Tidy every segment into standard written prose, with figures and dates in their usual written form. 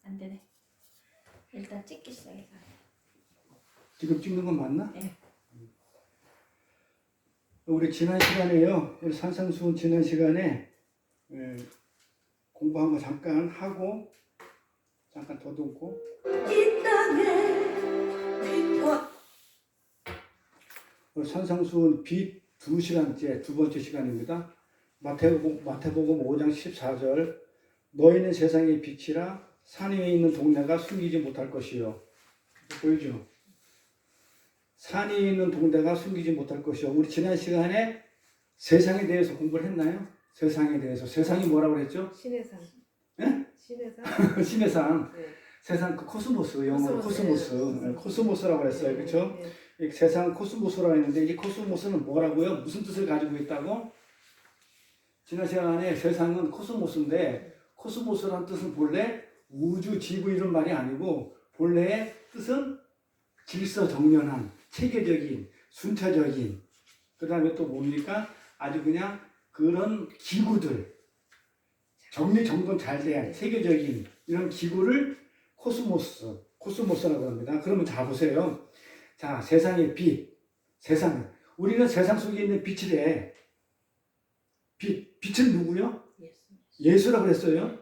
안 되네. 일단 찍기 시작해서. 지금 찍는 건 맞나? 네. 우리 지난 시간에요. 우리 산상수훈 지난 시간에 공부한 거 잠깐 하고 잠깐 더듬고 이 땅에 우리 산상수훈 빛 2시간째 두 번째 시간입니다. 마태복음 5장 14절 너희는 세상의 빛이라 산 위에 있는 동네가 숨기지 못할 것이요. 보이죠? 산 위에 있는 동네가 숨기지 못할 것이요. 우리 지난 시간에 세상에 대해서 공부를 했나요? 세상에 대해서. 세상이 뭐라고 그랬죠? 신의 산. 예? 신의 산. 신의 산. 네. 세상 그 코스모스, 영어로 코스모스. 네. 코스모스라고 했어요. 그렇죠? 네. 세상 코스모스라고 했는데 이 코스모스는 뭐라고요? 무슨 뜻을 가지고 있다고? 지난 시간에 세상은 코스모스인데 코스모스라는 뜻은 본래 우주 지구 이런 말이 아니고 본래의 뜻은 질서정연한, 체계적인, 순차적인 그 다음에 또 뭡니까? 아주 그냥 그런 기구들 정리정돈 잘 된 체계적인 이런 기구를 코스모스라고 합니다. 그러면 자 보세요. 자, 세상의 빛, 세상. 우리는 세상 속에 있는 빛이래. 빛은 누구요? 예수라고 그랬어요.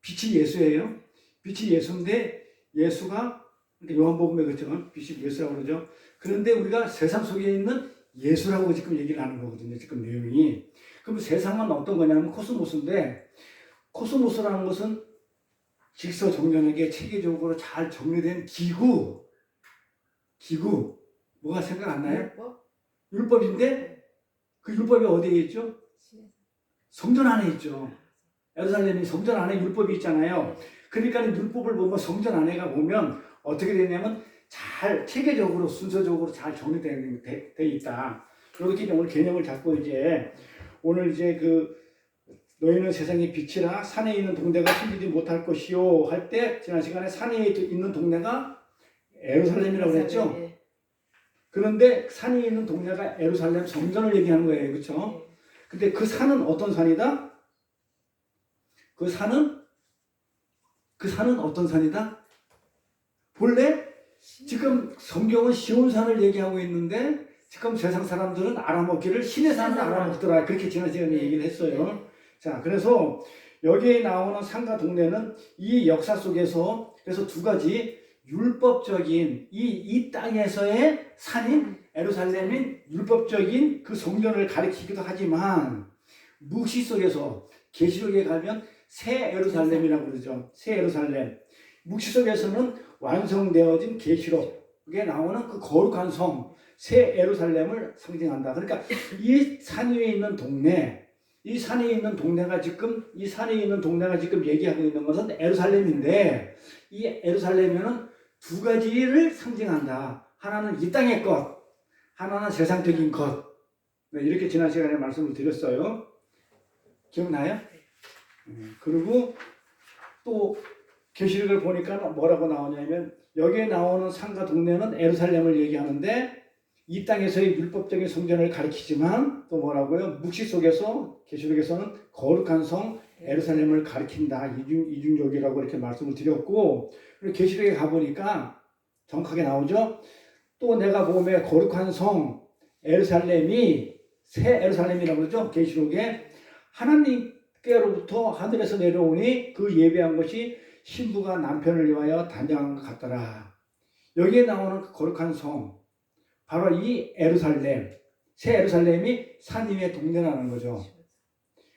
빛이 예수예요. 빛이 예수인데 예수가 요한복음에 그렇죠. 빛이 예수라고 그러죠. 그런데 우리가 세상 속에 있는 예수라고 지금 얘기를 하는 거거든요. 지금 내용이. 그럼 세상은 어떤 거냐면 코스모스인데 코스모스라는 것은 질서정연하게 체계적으로 잘 정리된 기구. 뭐가 생각 안 나요? 율법인데 그 율법이 어디에 있죠? 성전 안에 있죠. 예루살렘이 성전 안에 율법이 있잖아요. 그러니까 율법을 보면 성전 안에가 보면 어떻게 되냐면 잘 체계적으로 순서적으로 잘 정리되어 있다. 이렇게 오늘 개념을 잡고 오늘 그 너희는 세상의 빛이라 산에 있는 동네가 숨기지 못할 것이요 할 때 지난 시간에 산에 있는 동네가 예루살렘이라고 그랬죠. 그런데 산에 있는 동네가 예루살렘 성전을 얘기하는 거예요. 그렇죠? 근데 그 산은 어떤 산이다? 그 산은 어떤 산이다? 본래 지금 성경은 시온산을 얘기하고 있는데 지금 세상 사람들은 알아먹기를 신의 산을 알아먹더라. 그렇게 지난 시간에 얘기를 했어요. 자, 그래서 여기에 나오는 산과 동네는 이 역사 속에서 그래서 두 가지 율법적인 이 땅에서의 산인 예루살렘인 율법적인 그 성전을 가리키기도 하지만 묵시 속에서 계시록에 가면 새 예루살렘이라고 그러죠. 새 예루살렘. 묵시 속에서는 완성되어진 계시록에 나오는 그 거룩한 성, 새 예루살렘을 상징한다. 그러니까 이 산 위에 있는 동네, 이 산에 있는 동네가 지금 얘기하고 있는 것은 예루살렘인데 이 예루살렘에는 두 가지를 상징한다. 하나는 이 땅의 것, 하나는 세상적인 것. 네, 이렇게 지난 시간에 말씀을 드렸어요. 기억나요? 그리고 또 계시록을 보니까 뭐라고 나오냐면 여기에 나오는 산과 동네는 예루살렘을 얘기하는데 이 땅에서의 율법적인 성전을 가리키지만 또 뭐라고요? 묵시 속에서 계시록에서는 거룩한 성 예루살렘을 가리킨다. 이중적이라고 이렇게 말씀을 드렸고 그리고 계시록에 가보니까 정확하게 나오죠. 또 내가 보면 거룩한 성 예루살렘이 새 예루살렘이라고 그러죠. 계시록에 하나님께로부터 하늘에서 내려오니 그 예배한 것이 신부가 남편을 위하여 단장한 것 같더라. 여기에 나오는 그 거룩한 성 바로 이 예루살렘, 새 예루살렘이 산 위의 동네라는 거죠.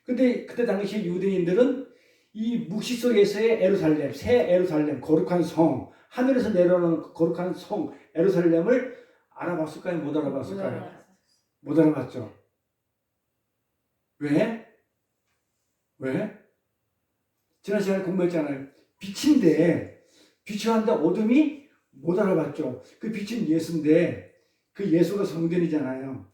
근데 그때 당시 유대인들은 이 묵시 속에서의 예루살렘, 새 예루살렘, 거룩한 성, 하늘에서 내려오는 거룩한 성 예루살렘을 알아봤을까요? 못 알아봤을까요? 못 알아봤죠. 왜? 지난 시간에 공부했잖아요. 빛인데 빛이 한데 어둠이 못 알아봤죠. 그 빛은 예수인데 그 예수가 성전이잖아요.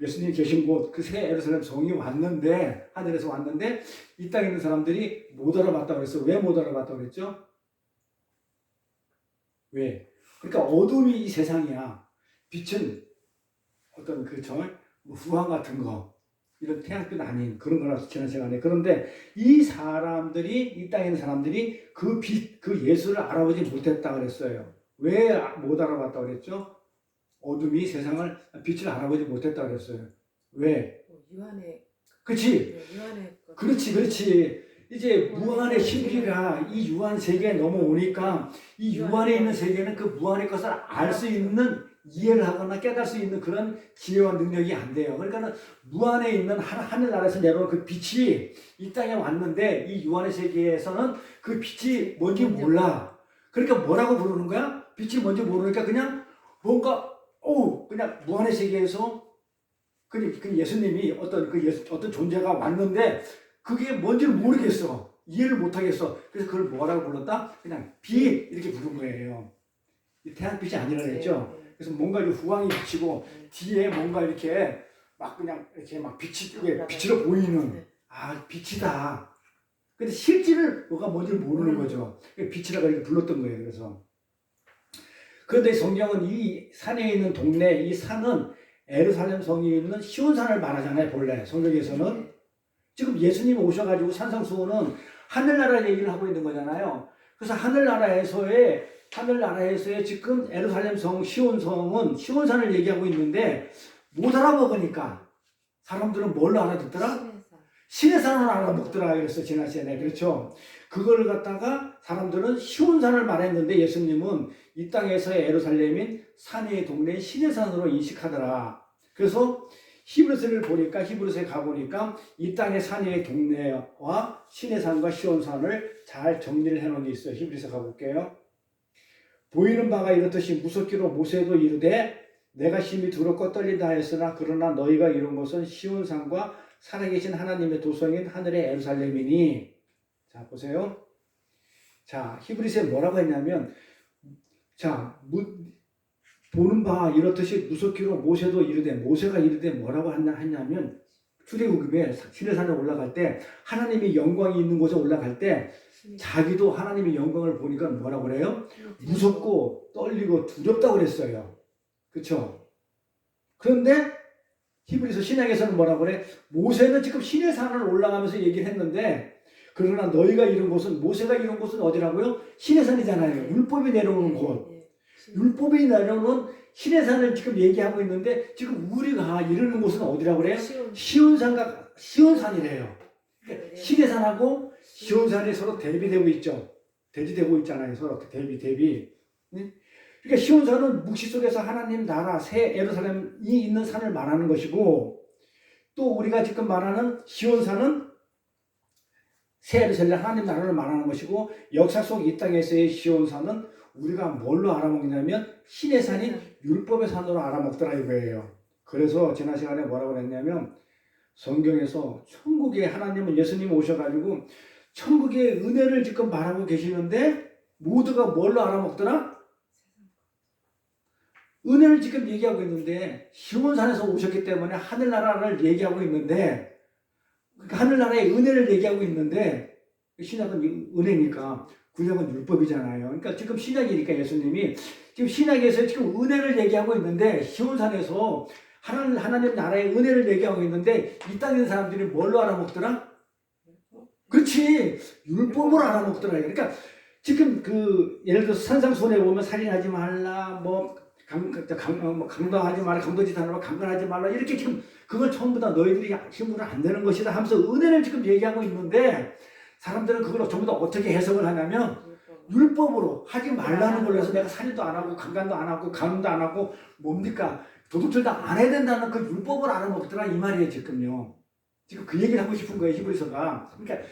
예수님이 계신 곳, 그 새 예루살렘 성이 왔는데 하늘에서 왔는데 이 땅에 있는 사람들이 못 알아봤다고 그랬어요. 왜 못 알아봤다고 그랬죠? 왜? 그러니까 어둠이 이 세상이야. 빛은 어떤 후황 같은 거 이런 태양빛 아닌 그런 거라서 지난 시간에. 그런데 이 사람들이, 이 땅에 있는 사람들이 그 빛, 그 예수를 알아보지 못했다 그랬어요. 왜 못 알아봤다 그랬죠? 어둠이 세상을, 빛을 알아보지 못했다 그랬어요. 왜? 유한의 그치? 유한의 그렇지. 이제 무한의 신비가 이 유한 세계에 넘어오니까 이 유한에 있는 세계는 그 무한의 것을 알 수 있는, 이해를 하거나 깨달을 수 있는 그런 지혜와 능력이 안 돼요. 그러니까는 무한에 있는 하늘나라에서 내려온 그 빛이 이 땅에 왔는데 이 유한의 세계에서는 그 빛이 뭔지 몰라. 그러니까 뭐라고 부르는 거야? 빛이 뭔지 모르니까 그냥 뭔가 그냥 무한의 세계에서 그 예수님이 어떤 존재가 왔는데 그게 뭔지를 모르겠어. 이해를 못하겠어. 그래서 그걸 뭐라고 불렀다? 그냥 빛 이렇게 부른 거예요. 이 태양빛이 아니라 그랬죠. 그래서 뭔가 이렇게 후광이 비치고 뒤에 뭔가 이렇게 막 그냥 이렇게 막 빛으로 보이는 빛이다. 근데 실질을 뭐가 뭔지 모르는 거죠. 빛이라고 이렇게 불렀던 거예요. 그래서 그런데 성경은 이 산에 있는 동네, 이 산은 예루살렘 성이 있는 시온산을 말하잖아요. 본래 성경에서는 지금 예수님이 오셔가지고 산상수훈은 하늘나라 얘기를 하고 있는 거잖아요. 그래서 하늘나라에서의 지금 예루살렘 성 시온성은 시온산을 얘기하고 있는데 못 알아먹으니까 사람들은 뭘로 알아듣더라? 신의 산을 알아먹더라 그랬어 지난 시간에. 그렇죠? 그걸 갖다가 사람들은 시온산을 말했는데 예수님은 이 땅에서의 예루살렘인 산의 동네인 신의 산으로 인식하더라. 그래서 히브리서를 보니까, 히브리서에 가보니까 이 땅의 산의 동네와 신의 산과 시온산을 잘 정리를 해놓은 게 있어요. 히브리서 가볼게요. 보이는 바가 이렇듯이 무섭기로 모세도 이르되 내가 심히 두렵고 떨린다 하였으나 그러나 너희가 이룬 것은 시온산과 살아계신 하나님의 도성인 하늘의 예루살렘이니. 자 보세요. 자 히브리서에 뭐라고 했냐면 보는 바 이렇듯이 무섭기로 모세도 이르되, 모세가 이르되 뭐라고 했냐면 출애굽에 시내산에 올라갈 때 하나님의 영광이 있는 곳에 올라갈 때 자기도 하나님의 영광을 보니까 뭐라고 그래요? 무섭고 떨리고 두렵다고 그랬어요. 그렇죠? 그런데 히브리서 신약에서는 뭐라고 그래? 모세는 지금 시내산을 올라가면서 얘기를 했는데 그러나 너희가 이룬 곳은, 모세가 이룬 곳은 어디라고요? 시내산이잖아요. 율법이 내려오는 곳. 율법이 내려오는 시내산을 지금 얘기하고 있는데 지금 우리가 이르는 곳은 어디라고 그래요? 시온산이래요. 그러니까 시내산하고 시온산이 서로 대비되고 있죠. 대지되고 있잖아요. 서로 대비. 그러니까 시온산은 묵시 속에서 하나님 나라 새 예루살렘이 있는 산을 말하는 것이고, 또 우리가 지금 말하는 시온산은 새 예루살렘 하나님 나라를 말하는 것이고, 역사 속 이 땅에서의 시온산은 우리가 뭘로 알아먹냐면 신의 산인 율법의 산으로 알아먹더라 이거예요. 그래서 지난 시간에 뭐라고 그랬냐면 성경에서 천국에 하나님은 예수님이 오셔가지고 천국의 은혜를 지금 말하고 계시는데 모두가 뭘로 알아먹더라? 은혜를 지금 얘기하고 있는데 시온산에서 오셨기 때문에 하늘나라를 얘기하고 있는데, 그러니까 하늘나라의 은혜를 얘기하고 있는데 신약은 은혜니까 구약은 율법이잖아요. 그러니까 지금 신약이니까 예수님이 지금 신약에서 지금 은혜를 얘기하고 있는데 시온산에서 하나님 나라의 은혜를 얘기하고 있는데 이 땅에 있는 사람들이 뭘로 알아먹더라? 그렇지, 율법으로 알아먹더라. 그러니까 지금 예를 들어서 산상수훈에 보면 살인하지 말라, 강도하지 말라, 강도짓 하지 말라, 강간하지 말라, 이렇게 지금 그걸 전부 다 너희들이 힘으로 안 되는 것이다 하면서 은혜를 지금 얘기하고 있는데 사람들은 그걸 전부 다 어떻게 해석을 하냐면 율법으로 하지 말라는 걸로 해서 내가 살인도 안 하고 강간도 안 하고 간음도 안 하고 뭡니까 도둑질도 안 해야 된다는 그 율법을 알아먹더라 이 말이에요. 지금 그 얘기를 하고 싶은 거예요 히브리서가. 그러니까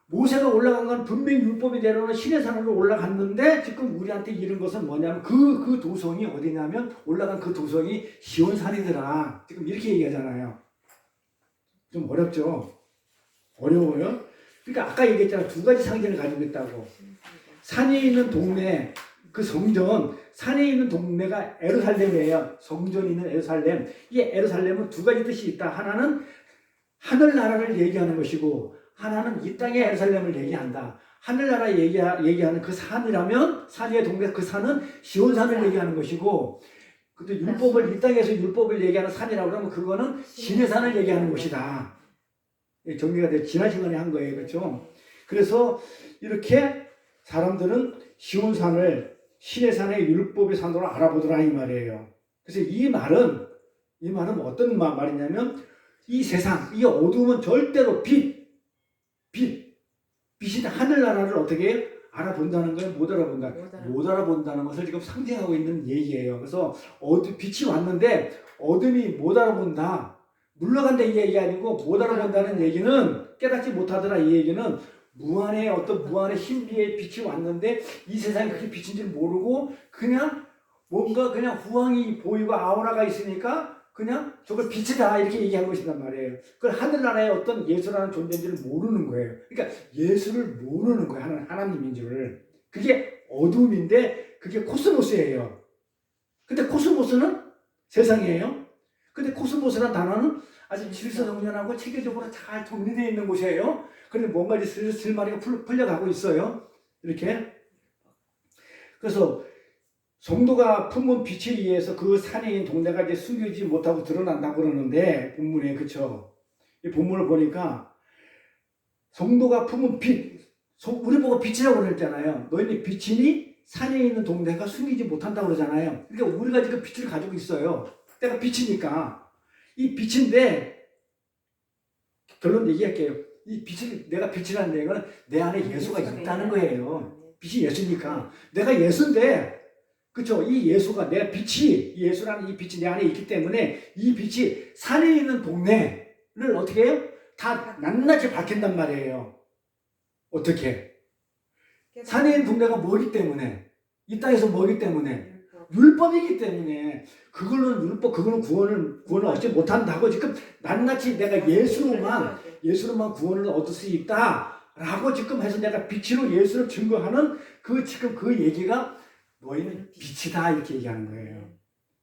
모세가 올라간 건 분명히 율법이 내려오는 신의 산으로 올라갔는데 지금 우리한테 이른 것은 뭐냐면 그 도성이 어디냐면 올라간 그 도성이 시온산이더라. 지금 이렇게 얘기하잖아요. 좀 어렵죠? 어려워요? 그러니까 아까 얘기했잖아. 두 가지 상징을 가지고 있다고. 산에 있는 동네, 그 성전, 산에 있는 동네가 예루살렘이에요. 성전이 있는 예루살렘. 이 예루살렘은 두 가지 뜻이 있다. 하나는 하늘나라를 얘기하는 것이고 하나는 이 땅의 예루살렘을 얘기한다. 하늘나라 얘기하는 그 산이라면 산의 동네 그 산은 시온산을 얘기하는 것이고 근데 율법을 이 땅에서 율법을 얘기하는 산이라고 그러면 그거는 신의 산을 얘기하는 곳이다. 정리가 돼 지난 시간에 한 거예요, 그렇죠? 그래서 이렇게 사람들은 시온산을 신의 산의 율법의 산으로 알아보더라 이 말이에요. 그래서 이 말은 어떤 말이냐면 이 세상, 이 어둠은 절대로 빛이 하늘나라를 어떻게 알아본다는 거예요? 못 알아본다. 못 알아본다는 것을 지금 상징하고 있는 얘기예요. 그래서 빛이 왔는데 어둠이 못 알아본다. 물러간다 이 얘기 아니고 못 알아본다는 얘기는 깨닫지 못하더라 이 얘기는 무한의 어떤 무한의 신비의 빛이 왔는데 이 세상이 그게 빛인지 모르고 그냥 뭔가 그냥 후광이 보이고 아우라가 있으니까 그냥 저걸 빛이다 이렇게 얘기한 것이란 말이에요. 그걸 하늘나라의 어떤 예수라는 존재인지를 모르는 거예요. 그러니까 예수를 모르는 거예요. 하나님인 줄을. 그게 어둠인데 그게 코스모스예요. 근데 코스모스는 세상이에요. 근데 코스모스라는 단어는 아주 질서정연하고 체계적으로 잘 정리되어 있는 곳이에요. 그런데 뭔가 이제 슬마리가 풀려가고 있어요. 이렇게. 그래서 성도가 품은 빛에 의해서 그 산에 있는 동네가 이제 숨기지 못하고 드러난다고 그러는데 본문에 그쵸? 이 본문을 보니까 성도가 품은 빛, 우리 보고 빛이라고 그랬잖아요. 너희는 빛이니 산에 있는 동네가 숨기지 못한다고 그러잖아요. 그러니까 우리가 지금 빛을 가지고 있어요. 내가 빛이니까. 이 빛인데 결론 얘기할게요. 이 빛을 내가 빛이라는 얘기는 내 안에 예수가 있다는 거예요. 빛이 예수니까. 내가 예수인데 그렇죠. 이 예수가 내 빛이 예수라는 이 빛이 내 안에 있기 때문에 이 빛이 산에 있는 동네를 어떻게 해요? 다 낱낱이 밝힌단 말이에요. 어떻게? 산에 있는 동네가 뭐기 때문에 이 땅에서 뭐기 때문에 율법이기 때문에 그거는 구원을 얻지 못한다고 지금 낱낱이 내가 예수로만 구원을 얻을 수 있다라고 지금 해서 내가 빛으로 예수를 증거하는 지금 그 얘기가 너희는 빛이다 이렇게 얘기하는 거예요.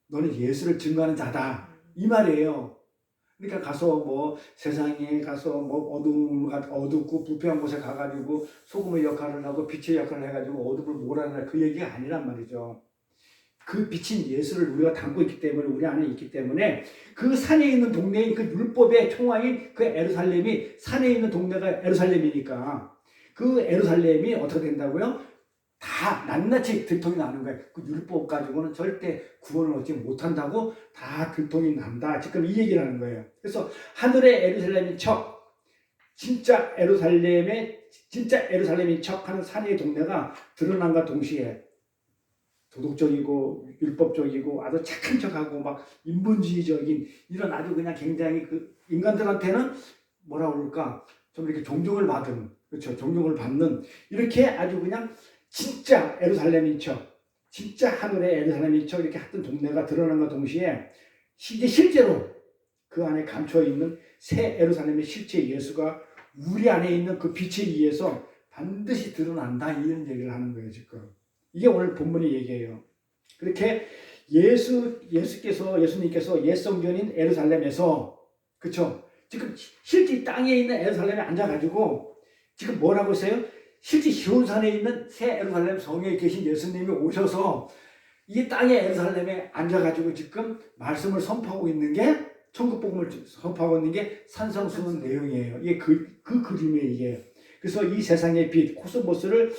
너는 예수를 증거하는 자다 이 말이에요. 그러니까 가서 세상에 가서 어둡고 부패한 곳에 가가지고 소금의 역할을 하고 빛의 역할을 해가지고 어둠을 몰아내라 그 얘기가 아니란 말이죠. 그 빛인 예수를 우리가 담고 있기 때문에 우리 안에 있기 때문에 그 산에 있는 동네인 그 율법의 총화인 그 에루살렘이 산에 있는 동네가 에루살렘이니까 그 에루살렘이 어떻게 된다고요? 다 낱낱이 들통이 나는 거예요. 그 율법 가지고는 절대 구원을 얻지 못한다고 다 들통이 난다. 지금 이 얘기를 하는 거예요. 그래서 하늘의 에루살렘인 척, 진짜 에루살렘인 척 하는 산의 동네가 드러난과 동시에 도덕적이고 율법적이고 아주 착한 척하고 막 인본주의적인 이런 아주 그냥 굉장히 인간들한테는 뭐라 그럴까 좀 이렇게 존경을 받은 그렇죠 존경을 받는 이렇게 아주 그냥 진짜 에루살렘인 척 진짜 하늘의 에루살렘인 척 이렇게 하던 동네가 드러난과 동시에 실제로 그 안에 감춰 있는 새 에루살렘의 실체 예수가 우리 안에 있는 그 빛에 의해서 반드시 드러난다 이런 얘기를 하는 거예요 지금. 이게 오늘 본문의 얘기예요. 그렇게 예수님께서 옛 성전인 에루살렘에서 그렇죠? 지금 실제 땅에 있는 에루살렘에 앉아가지고 지금 뭐라고 했어요? 실제 시온산에 있는 새 에루살렘 성에 계신 예수님이 오셔서 이 땅의 에루살렘에 앉아가지고 지금 말씀을 선포하고 있는 게 천국복음을 선포하고 있는 게 산성수는 내용이에요. 이게 그 그림이에요 이게. 그래서 이 세상의 빛 코스모스를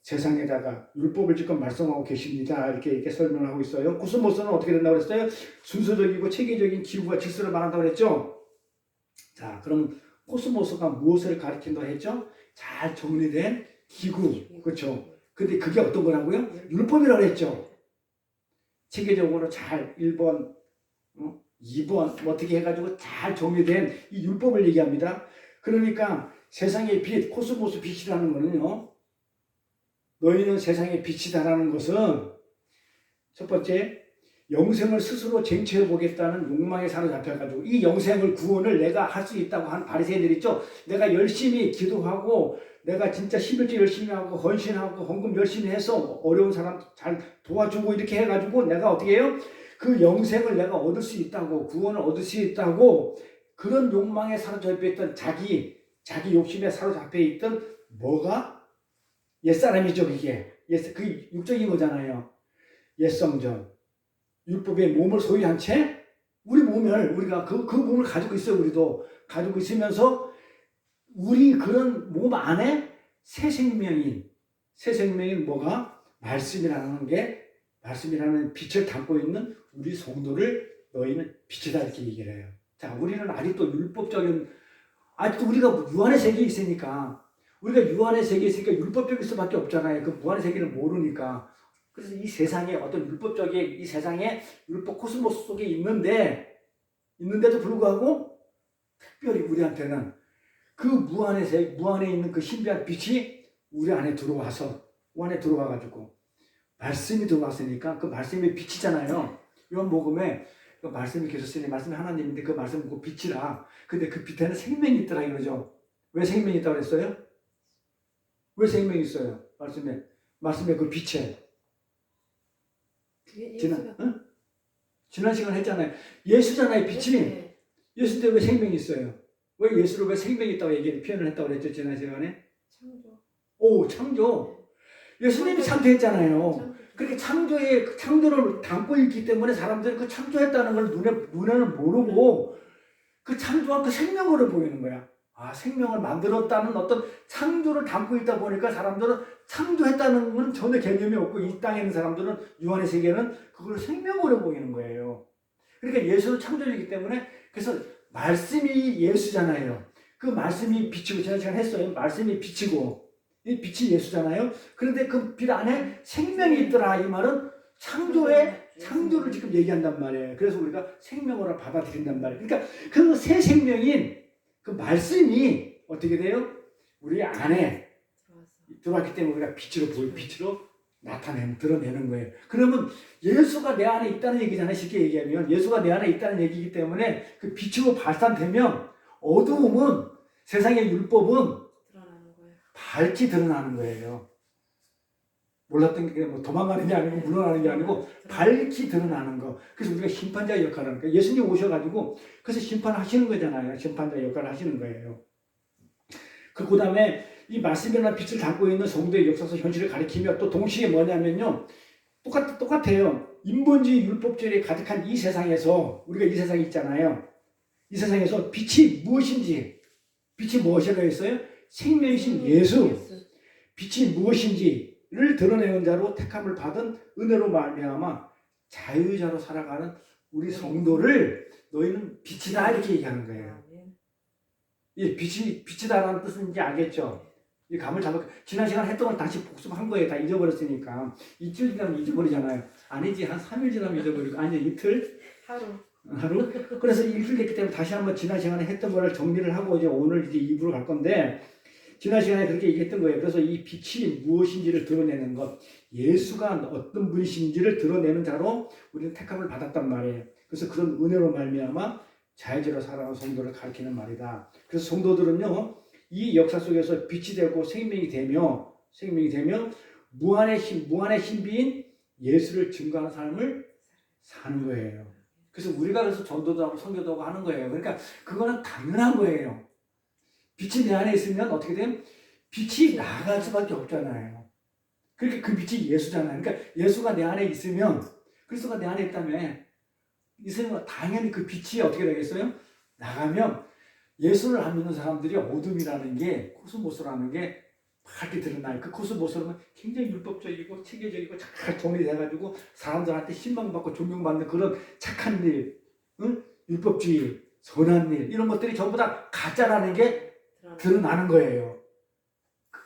세상에다가 율법을 지금 말씀하고 계십니다. 이렇게 설명하고 있어요. 코스모스는 어떻게 된다고 그랬어요? 순서적이고 체계적인 기구와 질서를 말한다고 그랬죠. 자, 그럼 코스모스가 무엇을 가리킨다고 했죠? 잘 정리된 기구, 그렇죠? 근데 그게 어떤 거라고요? 율법이라고 했죠. 체계적으로 잘 1번, 2번 어떻게 해가지고 잘 정리된 이 율법을 얘기합니다. 그러니까 세상의 빛, 코스모스 빛이라는 거는요. 너희는 세상의 빛이다라는 것은 첫 번째 영생을 스스로 쟁취해 보겠다는 욕망에 사로잡혀가지고 이 영생을 구원을 내가 할 수 있다고 하는 바리새인들 있죠. 내가 열심히 기도하고 내가 진짜 11조 열심히 하고 헌신하고 헌금 열심히 해서 어려운 사람 잘 도와주고 이렇게 해가지고 내가 어떻게 해요? 그 영생을 내가 얻을 수 있다고 구원을 얻을 수 있다고 그런 욕망에 사로잡혀 있던 자기 욕심에 사로잡혀 있던 뭐가 옛사람이죠, 그게. 그게 육적인 거잖아요. 옛성전. 율법의 몸을 소유한 채 우리 몸을 우리가 그 몸을 가지고 있어요. 우리도 가지고 있으면서 우리 그런 몸 안에 새 생명인 뭐가 말씀이라는 빛을 담고 있는 우리 성도를 너희는 빛이다 이렇게 얘기를 해요. 자, 우리는 아직도 우리가 유한의 세계에 있으니까 율법적일 수밖에 없잖아요. 그 무한의 세계를 모르니까. 그래서 이 세상에 어떤 이 세상에 율법 코스모스 속에 있는데도 불구하고 특별히 우리한테는 그 무한에 있는 그 신비한 빛이 우리 안에 들어와가지고 말씀이 들어왔으니까 그 말씀이 빛이잖아요. 요한복음에 그 말씀이 계셨으니 말씀이 하나님인데 그 말씀은 그 빛이라. 근데 그 빛에는 생명이 있더라 이러죠. 왜 생명이 있다고 그랬어요? 왜 생명이 있어요? 말씀에 그 빛에. 지난 시간 했잖아요. 예수잖아요, 빛이. 네. 예수인데 왜 생명이 있어요? 왜 예수를 왜 생명이 있다고 표현을 했다고 그랬죠, 지난 시간에? 창조. 예수님이 창조했잖아요. 그렇게 창조를 담고 있기 때문에 사람들이 그 창조했다는 걸 눈에는 모르고 그 창조한 그 생명으로 보이는 거야. 아, 생명을 만들었다는 어떤 창조를 담고 있다 보니까 사람들은 창조했다는 건 전혀 개념이 없고 이 땅에 있는 사람들은 유한의 세계는 그걸 생명으로 보이는 거예요. 그러니까 예수는 창조이기 때문에 그래서 말씀이 예수잖아요. 그 말씀이 빛이고 제가 했어요. 말씀이 빛이고 이 빛이 예수잖아요. 그런데 그 빛 안에 생명이 있더라. 이 말은 창조를 지금 얘기한단 말이에요. 그래서 우리가 생명으로 받아들인단 말이에요. 그러니까 그 새 생명인 그 말씀이 어떻게 돼요? 우리 안에 들어왔기 때문에 우리가 빛으로 드러내는 거예요. 그러면 예수가 내 안에 있다는 얘기잖아요. 쉽게 얘기하면 예수가 내 안에 있다는 얘기이기 때문에 그 빛으로 발산되면 어두움은 세상의 율법은 밝게 드러나는 거예요. 몰랐던 게 뭐 도망가는 게 아니고 물러나는 게 아니고 밝게 드러나는 거. 그래서 우리가 심판자의 역할을 하는 거예요. 예수님 오셔가지고 그래서 심판하시는 거잖아요. 심판자의 역할을 하시는 거예요. 그 다음에 이 말씀이라는 빛을 담고 있는 성도의 역사서 현실을 가리키며 또 동시에 뭐냐면요. 똑같아요. 인본주의 율법주의에 가득한 이 세상에서 우리가 이 세상에 있잖아요. 이 세상에서 빛이 무엇이라고 했어요? 생명이신 예수. 빛이 무엇인지를 드러내는 자로 택함을 받은 은혜로 말미암아 자유자로 살아가는 우리 성도를 너희는 빛이다 이렇게 얘기하는 거예요. 이 빛이다라는 뜻은 이제 알겠죠? 이 감을 지난 시간 했던 걸 다시 복습한 거예요. 다 잊어버렸으니까. 이틀 지나면 잊어버리잖아요. 아니지, 한 3일 지나면 잊어버리고. 아니, 이틀? 하루? 그래서 이틀 됐기 때문에 다시 한번 지난 시간에 했던 거를 정리를 하고 이제 오늘 이제 2부로 갈 건데, 지난 시간에 그렇게 얘기했던 거예요. 그래서 이 빛이 무엇인지를 드러내는 것, 예수가 어떤 분이신지를 드러내는 자로 우리는 택함을 받았단 말이에요. 그래서 그런 은혜로 말미암아 자유자로 살아가는 성도를 가리키는 말이다. 그래서 성도들은요, 이 역사 속에서 빛이 되고 생명이 되며 무한의 신비인 예수를 증거하는 삶을 사는 거예요. 그래서 우리가 그래서 전도도 하고 선교도 하고 하는 거예요. 그러니까 그거는 당연한 거예요. 빛이 내 안에 있으면 어떻게 되면 빛이 나갈 수밖에 없잖아요. 그러니까 그 빛이 예수잖아요. 그러니까 예수가 내 안에 있으면, 그리스도가 내 안에 있으면 당연히 그 빛이 어떻게 되겠어요? 나가면 예수를 안 믿는 사람들이 어둠이라는 게, 코스모스라는 게 밝게 드러나요. 그 코스모스는 굉장히 율법적이고 체계적이고 잘 정리돼가지고 사람들한테 신망받고 존경받는 그런 착한 일, 율법주의, 선한 일, 이런 것들이 전부 다 가짜라는 게 드러나는 거예요.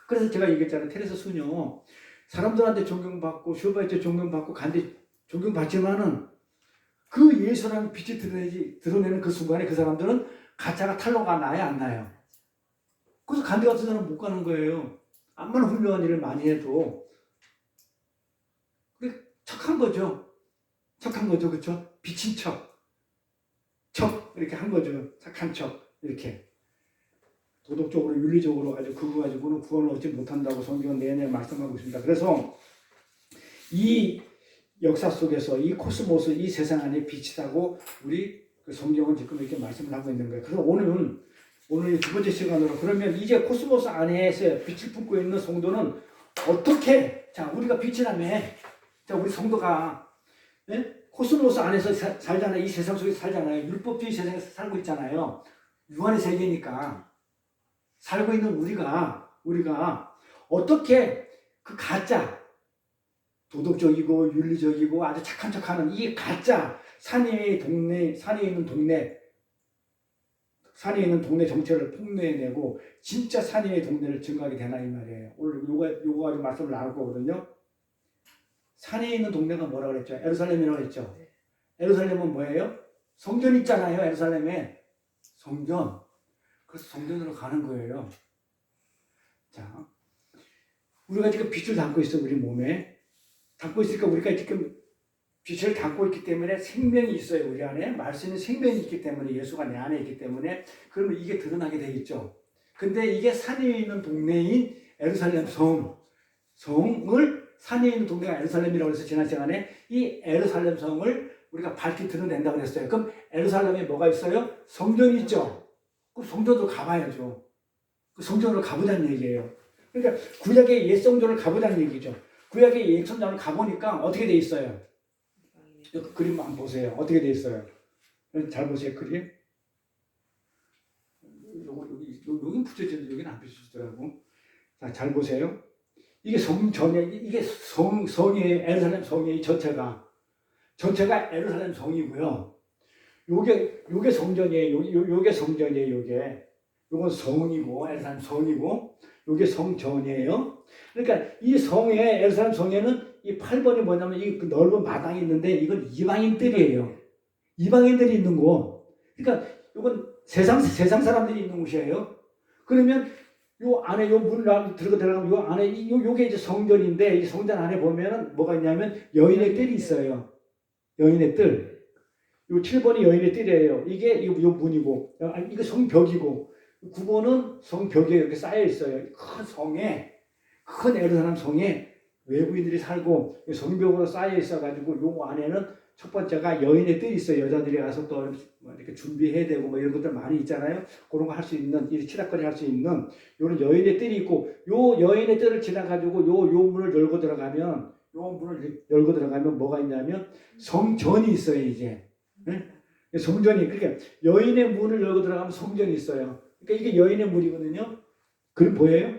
그래서 제가 얘기했잖아요. 테레사 수녀 사람들한테 존경받고 슈바이트 존경받고 간디 존경받지만은 그 예수라는 빛이 드러내는 그 순간에 그 사람들은 가짜가 탄로가 나요, 안 나요? 그래서 간디 같은 사람은 못 가는 거예요. 암만 훌륭한 일을 많이 해도. 척한 거죠. 그렇죠? 비친 척 이렇게 한 거죠. 착한 척 이렇게. 도덕적으로 윤리적으로 아주 그거 가지고는 구원을 얻지 못한다고 성경은 내내 말씀하고 있습니다. 그래서 이 역사 속에서 이 코스모스, 이 세상 안에 빛이라고 우리 그 성경은 지금 이렇게 말씀을 하고 있는 거예요. 그래서 오늘 두 번째 시간으로 그러면 이제 코스모스 안에서 빛을 품고 있는 성도는 어떻게, 자, 우리가 빛이라며, 자, 우리 성도가, 예? 코스모스 안에서 살잖아요. 이 세상 속에서 살잖아요. 율법주의 세상에서 살고 있잖아요. 유한의 세계니까 살고 있는 우리가 어떻게 그 가짜 도덕적이고 윤리적이고 아주 착한 척하는 이 가짜 산에 있는 동네 정체를 폭로해내고 진짜 산의 동네를 증거하게 되나 이 말이에요. 오늘 요거 가지고 말씀을 나눌 거거든요. 산에 있는 동네가 뭐라 그랬죠? 예루살렘이라고 그랬죠. 예루살렘은 뭐예요? 성전 있잖아요. 예루살렘에 성전. 그래서 성전으로 가는 거예요. 자, 우리가 지금 빛을 담고 있어 우리 몸에. 담고 있으니까 우리가 지금 빛을 담고 있기 때문에 생명이 있어요. 우리 안에 말씀이 생명이 있기 때문에 예수가 내 안에 있기 때문에 그러면 이게 드러나게 되겠죠. 근데 이게 산에 있는 동네인 예루살렘 성을 산에 있는 동네가 예루살렘이라고 해서 지난 시간에 이 예루살렘 성을 우리가 밝히 드러낸다고 그랬어요. 그럼 예루살렘에 뭐가 있어요? 성전이 있죠. 그럼 성전으로 가봐야죠. 그 성전으로 가보자는 얘기예요. 그러니까 구약의 옛 성전을 가보자는 얘기죠. 구약의 옛 성전을 가보니까 어떻게 돼 있어요? 그 그림 한번 보세요. 어떻게 돼 있어요? 잘 보세요. 그림. 여기 붙여졌는데 여기는 안 붙여지더라고. 자, 잘 보세요. 이게 이게 성이에요. 예루살렘 성이 전체가 예루살렘 성이고요. 요게 성전이에요. 요게 성전이에요. 요건 성이고 예루살렘 성이고 요게 성전이에요. 그러니까 이 성에 예루살렘 성에는 이 8번이 뭐냐면 이 넓은 마당이 있는데 이건 이방인들이에요. 이방인들이 있는 곳. 그러니까 이건 세상 사람들이 있는 곳이에요. 그러면 요 안에 요 문을 들어가면 요 안에 요게 이제 성전인데 이 성전 안에 보면은 뭐가 있냐면 여인의 뜰이 있어요. 여인의 뜰. 요 7번이 여인의 뜰이에요. 이게 요 문이고 이거 성벽이고 9번은 성벽에 이렇게 쌓여 있어요. 큰 예루살렘 성에 외부인들이 살고 성벽으로 쌓여 있어가지고 요 안에는 첫 번째가 여인의 뜰이 있어요. 여자들이 가서 또 이렇게 준비해야 되고 뭐 이런 것들 많이 있잖아요. 그런 거 할 수 있는, 이 치닫거리 할 수 있는 요런 여인의 뜰이 있고 요 여인의 뜰을 지나가지고 요 문을 열고 들어가면 뭐가 있냐면 성전이 있어요. 이제 네? 성전이 그러니까 여인의 문을 열고 들어가면 성전이 있어요. 그러니까 이게 여인의 문이거든요. 그림 보여요?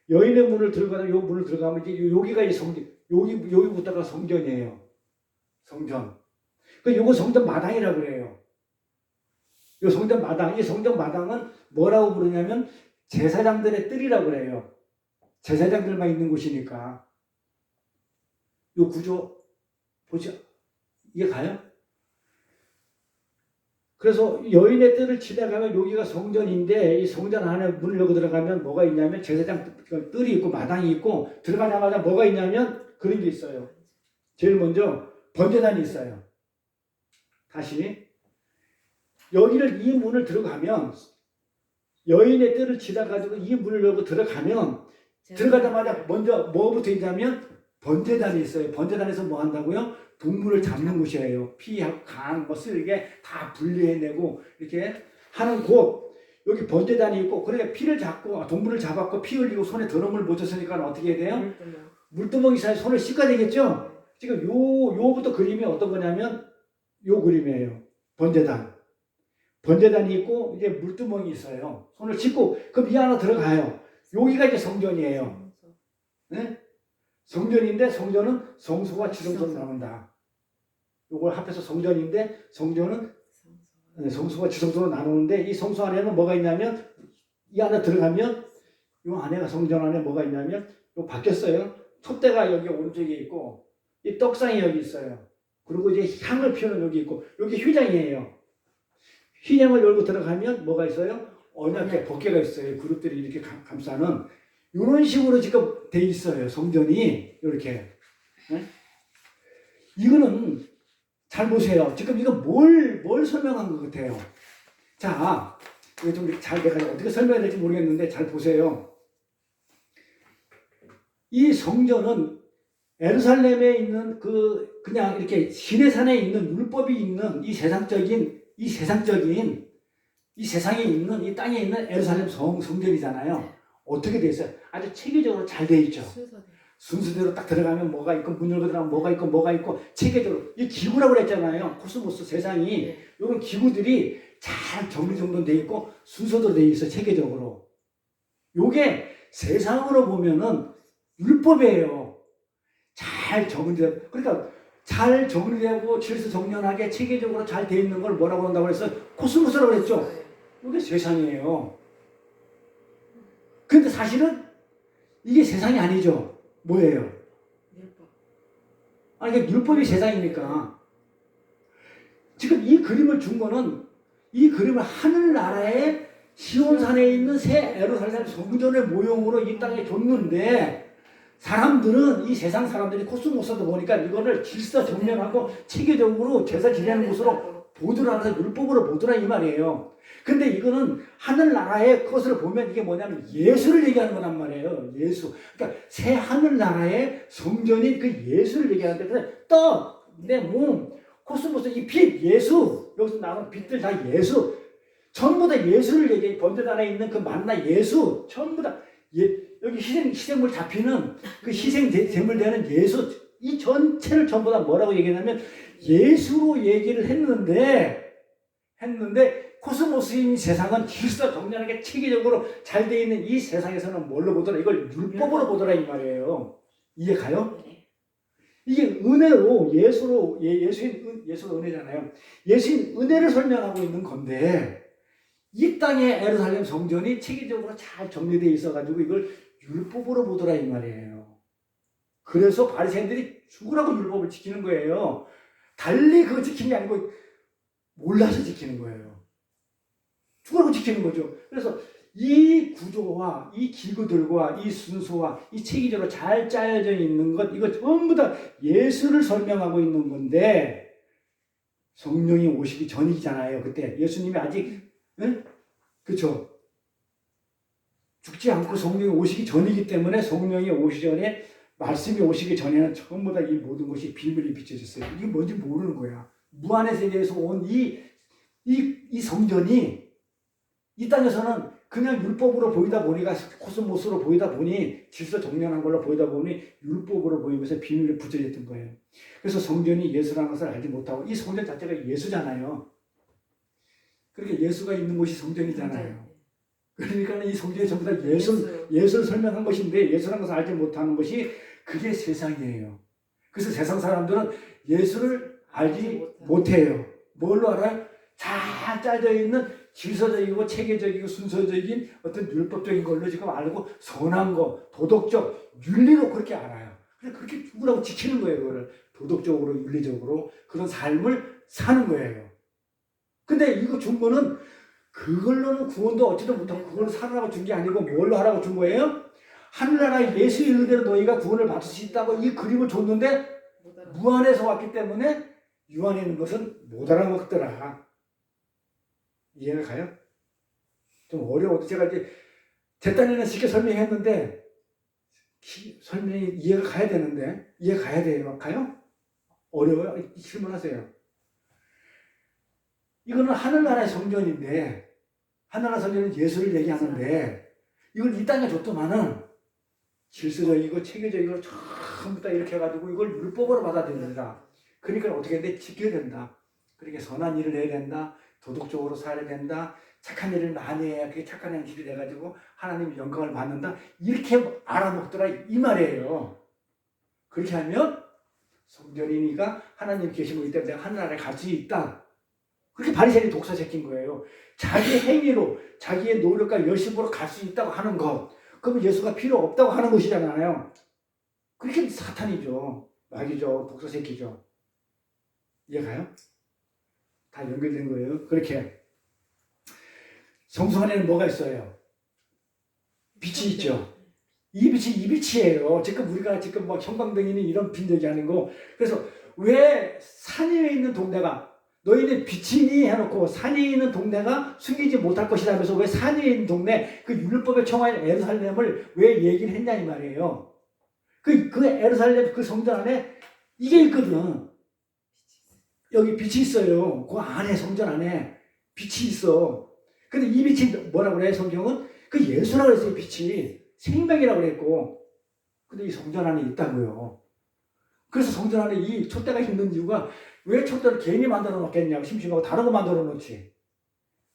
여인의 문을 들어가면 요 문을 들어가면 이제 여기가 이 성전, 여기부터가 성전이에요. 성전. 그 요거 성전 마당이라고 그래요. 요 성전 마당, 이 성전 마당은 뭐라고 부르냐면 제사장들의 뜰이라고 그래요. 제사장들만 있는 곳이니까. 요 구조 보죠. 이게 가요? 그래서 여인의 뜰을 지나가면 여기가 성전인데 이 성전 안에 문을 열고 들어가면 뭐가 있냐면 제사장 뜰이 있고 마당이 있고 들어가자마자 뭐가 있냐면 그런 게 있어요. 제일 먼저 번제단이 있어요. 다시 이 문을 들어가면 여인의 뜰을 지나가지고 이 문을 열고 들어가면 들어가자마자 먼저 뭐부터 있냐면 번제단이 있어요. 번제단에서 뭐 한다고요? 동물을 잡는 곳이에요. 피하고 간, 쓸개 다 분리해내고 이렇게 하는 곳. 여기 번제단이 있고 그래 피를 잡고 동물을 잡았고 피 흘리고 손에 더러움을 묻혔으니까 어떻게 해야 돼요? 물두멍이 사이에 손을 씻어야 되겠죠? 지금 요부터 그림이 어떤 거냐면 요 그림이에요. 번제단. 번제단이 있고 이제 물두멍이 있어요. 손을 씻고 그럼 이 안으로 들어가요. 여기가 이제 성전이에요. 네? 성전인데 성전은 성소와 지성소로 나눈다. 요걸 합해서 성전인데 성전은 성소와 지성소로 나누는데 이 성소 안에는 뭐가 있냐면 이 안에 들어가면 요 안에가 성전 안에 뭐가 있냐면 요 바뀌었어요. 촛대가 여기 오른쪽에 있고 이 떡상이 여기 있어요. 그리고 이제 향을 피우는 여기 있고 여기 휘장이에요. 휘장을 열고 들어가면 뭐가 있어요? 언약궤 법궤가 있어요. 그룹들이 이렇게 감싸는 이런 식으로 지금 돼 있어요. 성전이 이렇게. 네? 이거는 잘 보세요. 지금 이거 뭘 설명한 것 같아요. 자, 이거 좀 내가 어떻게 설명해야 될지 모르겠는데 잘 보세요. 이 성전은 예루살렘에 있는 그냥 이렇게 시내산에 있는 율법이 있는 이 세상에 있는 이 땅에 있는 예루살렘 성전이잖아요. 어떻게 돼 있어요? 아주 체계적으로 잘 돼 있죠. 순서대로 딱 들어가면 뭐가 있고 문 열고 들어가면 뭐가 있고 체계적으로 이 기구라고 그랬잖아요. 코스모스 세상이 이런 기구들이 잘 정리정돈돼 있고 순서대로 돼 있어 체계적으로. 요게 세상으로 보면은 율법이에요. 잘 정리되고 그러니까 잘 정리되고 질서 정연하게 체계적으로 잘 돼 있는 걸 뭐라고 한다고 해서 코스모스라고 그랬죠. 이게 세상이에요. 근데 사실은 이게 세상이 아니죠. 뭐예요? 아니, 그러니까 율법이 세상이니까. 지금 이 그림을 준 거는 이 그림을 하늘나라의 시온산에 있는 새 예루살렘 성전의 모형으로 이 땅에 줬는데 사람들은 이 세상 사람들이 코스모스도 보니까 이거를 질서 정연하고 체계적으로 제사 지내는 곳으로 보더라서 율법으로 보더라 이 말이에요. 근데 이거는 하늘나라의 것을 보면 이게 뭐냐면 예수를 얘기하는 거란 말이에요. 예수. 그러니까 새 하늘나라의 성전인 그 예수를 얘기하는데 그래서 떡, 내 몸, 코스모스, 이 빛, 예수. 여기서 나오는 빛들 다 예수. 전부 다 예수를 얘기해. 번제단에 있는 그 만나 예수. 전부 다 여기 희생물 잡히는 그 희생제물 되는 예수. 이 전체를 전부 다 뭐라고 얘기하냐면 예수로 얘기를 했는데 코스모스인 세상은 질서 정연하게 체계적으로 잘 돼 있는 이 세상에서는 뭘로 보더라? 이걸 율법으로 보더라 이 말이에요. 이해 가요? 이게 은혜로 예수가 은혜잖아요. 예수인 은혜를 설명하고 있는 건데 이 땅의 예루살렘 성전이 체계적으로 잘 정리되어 있어가지고 이걸 율법으로 보더라 이 말이에요. 그래서 바리새인들이 죽으라고 율법을 지키는 거예요. 달리 그거 지키는 게 아니고 몰라서 지키는 거예요. 죽으라고 지키는 거죠. 그래서 이 구조와 이 기구들과 이 순서와 이 체계적으로 잘 짜여져 있는 것 이거 전부 다 예수를 설명하고 있는 건데 성령이 오시기 전이잖아요. 그때 예수님이 아직 그렇죠. 죽지 않고 성령이 오시기 전이기 때문에 성령이 오시기 전에 말씀이 오시기 전에는 전부 다 이 모든 것이 비밀이 비춰졌어요. 이게 뭔지 모르는 거야. 무한의 세계에서 온 이 성전이 이 땅에서는 그냥 율법으로 보이다 보니까 코스모스로 보이다 보니 질서 정연한 걸로 보이다 보니 율법으로 보이면서 비밀이 붙여졌던 거예요. 그래서 성전이 예수라는 것을 알지 못하고 이 성전 자체가 예수잖아요. 그렇게 예수가 있는 곳이 성전이잖아요. 그러니까 이 성전이 전부 다 예수를 설명한 것인데 예수라는 것을 알지 못하는 것이 그게 세상이에요. 그래서 세상 사람들은 예수를 알지 못해요. 뭘로 알아요? 잘 짜져 있는 질서적이고 체계적이고 순서적인 어떤 율법적인 걸로 지금 알고 선한 거, 도덕적, 윤리로 그렇게 알아요. 그래서 그렇게 죽으라고 지키는 거예요. 그거를 도덕적으로, 윤리적으로 그런 삶을 사는 거예요. 근데 이거 준 거는 그걸로는 구원도 얻지도 못하고 그걸 살아라고 준 게 아니고 뭘로 하라고 준 거예요? 하늘나라의 예수의 은혜로 너희가 구원을 받을 수 있다고 이 그림을 줬는데 무안에서 왔기 때문에 유안에 있는 것은 못 알아먹더라. 이해가 가요? 좀 어려워도 제가 이제 제 딴에는 쉽게 설명했는데 설명이 이해가 가야 되는데 이해가 가야 돼요. 가요? 어려워요? 질문하세요. 이거는 하늘나라의 성전인데 하늘나라 성전은 예수를 얘기하는데 이걸 이 땅에 줬더만은 질서적이고 체계적이고 전부 다 이렇게 해가지고 이걸 율법으로 받아들인다. 그러니까 어떻게 돼? 지켜야 된다. 그러니까 선한 일을 해야 된다. 도덕적으로 살아야 된다. 착한 일을 많이 해야 그게 착한 행실이 돼가지고 하나님의 영광을 받는다. 이렇게 알아먹더라 이 말이에요. 그렇게 하면 성전이니까 하나님 계신 거기 때문에 내가 하늘나라에 갈 수 있다. 그렇게 바리새인이 독사시킨 거예요. 자기 행위로 자기의 노력과 열심으로 갈 수 있다고 하는 것. 그러면 예수가 필요 없다고 하는 것이잖아요. 그렇게 사탄이죠. 마귀죠. 독사시키죠. 이해가요? 다 연결된 거예요. 그렇게 성소 안에는 뭐가 있어요? 빛이 있죠. 이 빛이에요. 지금 우리가 지금 뭐 형광등이니 이런 빈적이 아니고 그래서 왜 산 위에 있는 동네가 너희는 빛이니 해놓고 산에 있는 동네가 숨기지 못할 것이다 하면서 왜 산 위에 있는 동네 그 율법의 청하인 예루살렘을 왜 얘기를 했냐 이 말이에요. 그 예루살렘 그 성전 안에 이게 있거든. 여기 빛이 있어요. 그 안에 성전 안에 빛이 있어. 근데 이 빛이 뭐라고 그래 성경은? 그 예수라고 했어요. 빛이 생명이라고 그랬고 근데 이 성전 안에 있다고요. 그래서 성전 안에 이 촛대가 있는 이유가 왜 촛대를 괜히 만들어 놓겠냐고 심심하고 다른 거 만들어 놓지.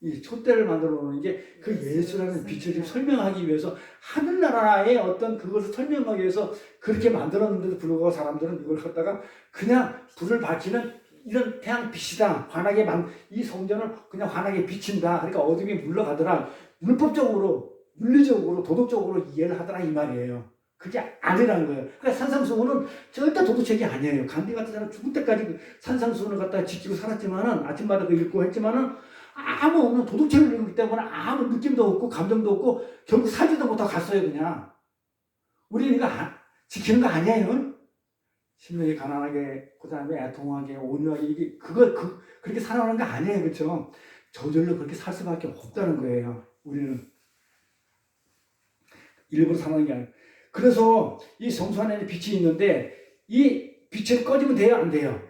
이 촛대를 만들어 놓는 게 그 예수라는 빛을 지금 설명하기 위해서 하늘나라의 어떤 그것을 설명하기 위해서 그렇게 만들었는데도 불구하고 사람들은 이걸 갖다가 그냥 불을 밝히는 이런 태양빛이다. 환하게 이 성전을 그냥 환하게 비친다. 그러니까 어둠이 물러가더라. 율법적으로, 윤리적으로, 도덕적으로 이해를 하더라 이 말이에요. 그게 아니라는 거예요. 그러니까 산상수훈은 절대 도덕책이 아니에요. 간디 같은 사람 죽을 때까지 그 산상수훈을 갖다가 지키고 살았지만은 아침마다 그 읽고 했지만은 아무 없는 도덕책을 읽기 때문에 아무 느낌도 없고 감정도 없고 결국 살지도 못하고 갔어요 그냥. 우리는 이거 지키는 거 아니에요. 심령이 가난하게, 그 다음에 애통하게, 온유하게 이게 그렇게 살아가는 거 아니에요, 그렇죠? 저절로 그렇게 살 수밖에 없다는 거예요. 우리는 일부러 사는 게 아니에요. 그래서 이 성소 안에는 빛이 있는데 이 빛은 꺼지면 돼요, 안 돼요?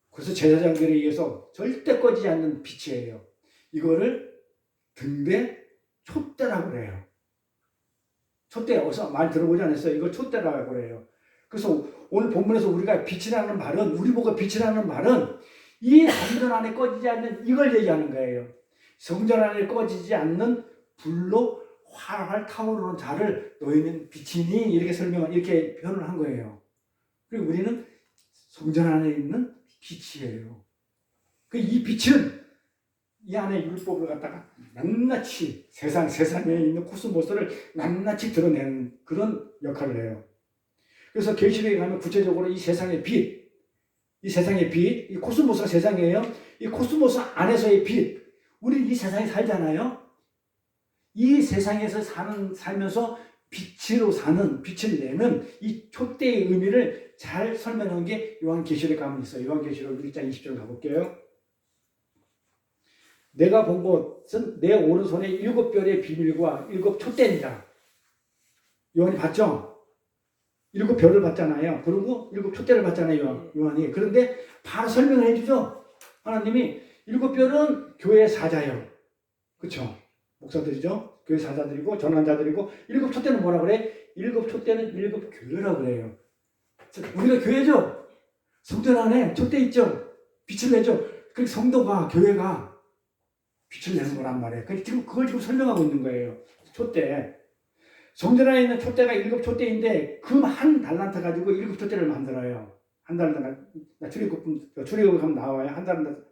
그래서 제사장들에 의해서 절대 꺼지지 않는 빛이에요. 이거를 등대 촛대라고 그래요. 촛대 어디서 많이 들어보지 않았어요? 이걸 촛대라고 그래요. 그래서 오늘 본문에서 우리가 빛이라는 말은 우리 보고 빛이라는 말은 이 성전 안에 꺼지지 않는 이걸 얘기하는 거예요. 성전 안에 꺼지지 않는 불로 활활 타오르는 자를 너희는 빛이니 이렇게 표현을 한 거예요. 그리고 우리는 성전 안에 있는 빛이에요. 이 빛은 이 안에 율법을 갖다가 낱낱이 세상에 있는 코스모스를 낱낱이 드러내는 그런 역할을 해요. 그래서 계시록에 가면 구체적으로 이 세상의 빛, 이 코스모스가 세상이에요. 이 코스모스 안에서의 빛, 우리 이 세상에 살잖아요. 이 세상에서 살면서 빛을 내는 이 촛대의 의미를 잘 설명한 게 요한계시록에 가면 있어요. 요한계시록 1장 20절 가볼게요. 내가 본 것은 내 오른손에 7별의 비밀과 7 촛대니라. 요한이 봤죠? 7별을 봤잖아요. 그리고 7 촛대를 봤잖아요. 요한이. 그런데 바로 설명을 해주죠. 하나님이 7별은 교회의 사자예요. 그렇죠? 목사들이죠. 교회 사자들이고 전환자들이고 7 촛대는 뭐라 그래? 7 촛대는 7 교회라고 그래요. 우리가 교회죠. 성전 안에 촛대 있죠. 빛을 내죠. 그 성도가 교회가 빛을 내는 거란 말이에요. 그걸 지금 설명하고 있는 거예요. 촛대. 성전 안에 있는 촛대가 7 촛대인데 금 한 달란트 가지고 7 촛대를 만들어요. 한 달란트 출애굽 하면 나와요.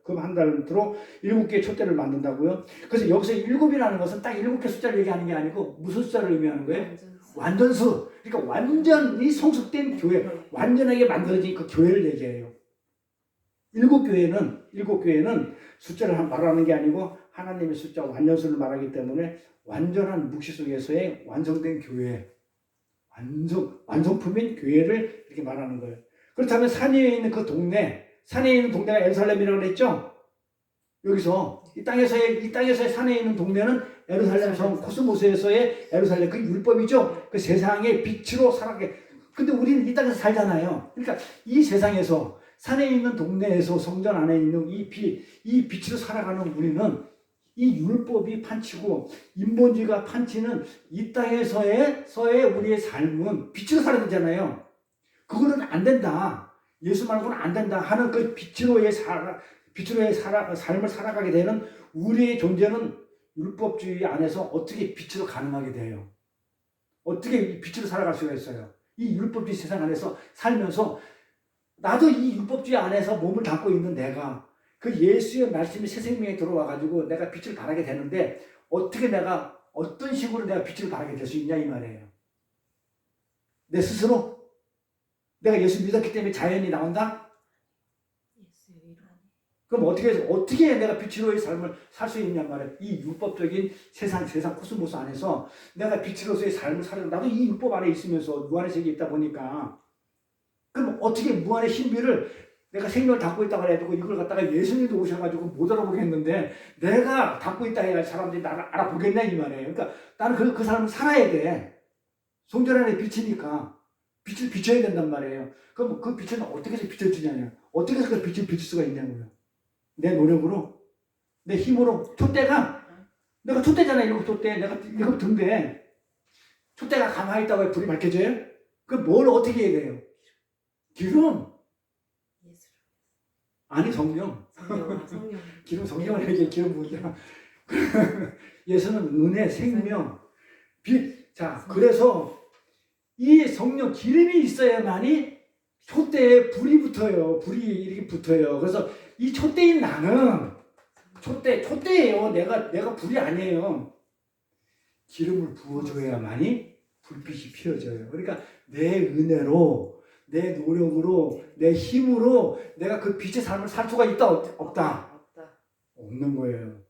금 한 달란트로 7개의 촛대를 만든다고요. 그래서 여기서 7이라는 것은 딱 7개 숫자를 얘기하는 게 아니고 무슨 숫자를 의미하는 거예요? 완전수. 그러니까 완전히 성숙된 교회, 완전하게 만들어진 그 교회를 얘기해요. 7교회는 숫자를 말하는 게 아니고 하나님의 숫자 완전수를 말하기 때문에 완전한 묵시 속에서의 완성된 교회, 완성품인 교회를 이렇게 말하는 거예요. 그렇다면 산에 있는 그 동네, 산에 있는 동네가 예루살렘이라고 그랬죠? 여기서 이 땅에서의 산에 있는 동네는 예루살렘 성 코스모스에서의 예루살렘 그 율법이죠. 그 세상의 빛으로 살아가게. 근데 우리는 이 땅에서 살잖아요. 그러니까 이 세상에서 산에 있는 동네에서 성전 안에 있는 이 빛으로 살아가는 우리는 이 율법이 판치고 인본주의가 판치는 이 땅에서의 우리의 삶은 빛으로 살아야 되잖아요. 그거는 안 된다. 예수 말고는 안 된다 하는 그 빛으로의 삶을 살아가게 되는 우리의 존재는 율법주의 안에서 어떻게 빛으로 가능하게 돼요? 어떻게 빛으로 살아갈 수가 있어요? 이 율법주의 세상 안에서 살면서 나도 이 율법주의 안에서 몸을 담고 있는 내가 그 예수의 말씀이 새 생명에 들어와가지고 내가 빛을 발하게 되는데 어떤 식으로 내가 빛을 발하게 될 수 있냐 이 말이에요. 내 스스로? 내가 예수 믿었기 때문에 자연이 나온다? 그럼 어떻게 내가 빛으로의 삶을 살 수 있냔 말이에요. 이 율법적인 세상 코스모스 안에서 내가 빛으로서의 삶을 살려 나도 이 율법 안에 있으면서 무한의 세계에 있다 보니까 그럼 어떻게 무한의 신비를 내가 생명을 담고 있다고 해가지고 이걸 갖다가 예수님도 오셔가지고 못 알아보겠는데 내가 담고 있다 해야 사람들이 나를 알아보겠냐 이 말이에요. 그러니까 나는 그 사람을 살아야 돼. 성전 안에 빛이니까 빛을 비춰야 된단 말이에요. 그럼 그 빛은 어떻게 해서 비춰주냐냐. 어떻게 해서 그 빛을 비출 수가 있냐고요. 내 노력으로, 내 힘으로. 내가 촛대잖아. 7 촛대. 내가 7 등대. 촛대가 가만히 있다고 불이 밝혀져요? 그 뭘 어떻게 해야 돼요? 기름. 예술. 아니 성령. 성령. 기름 성령을 얘기해. 기름 뭐냐? 예수는 은혜, 생명, 빛. 자, 그래서 이 성령 기름이 있어야만이 촛대에 불이 붙어요. 불이 이렇게 붙어요. 그래서 이 촛대인 나는 촛대예요. 내가 불이 아니에요. 기름을 부어줘야만이 불빛이 피어져요. 그러니까 내 은혜로, 내 노력으로, 내 힘으로 내가 그 빛의 삶을 살 수가 있다, 없다? 없는 거예요.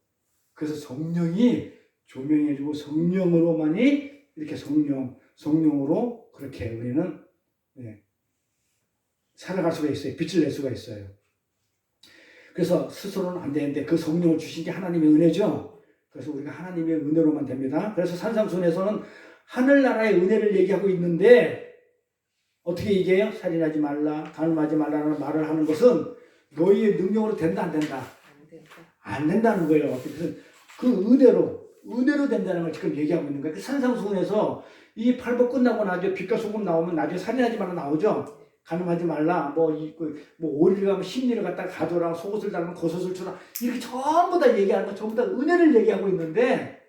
그래서 성령이 조명해주고 성령으로만이 이렇게 성령으로 그렇게 우리는 살아갈 수가 있어요. 빛을 낼 수가 있어요. 그래서 스스로는 안 되는데 그 성령을 주신 게 하나님의 은혜죠. 그래서 우리가 하나님의 은혜로만 됩니다. 그래서 산상순에서는 하늘나라의 은혜를 얘기하고 있는데 어떻게 얘기해요? 살인하지 말라, 간음하지 말라는 말을 하는 것은 너희의 능력으로 된다, 안 된다? 안 된다는 거예요. 그래서 그 은혜로 된다는 걸 지금 얘기하고 있는 거예요. 그 산상수훈에서 이 팔복 끝나고 나중에 빛과 소금 나오면 나중에 살인하지 말라 나오죠. 간음하지 말라, 오리를 가면 심리를 갖다가 가져라, 속옷을 달면 겉옷을 주라, 이렇게 전부 다 얘기하는 거 전부 다 은혜를 얘기하고 있는데,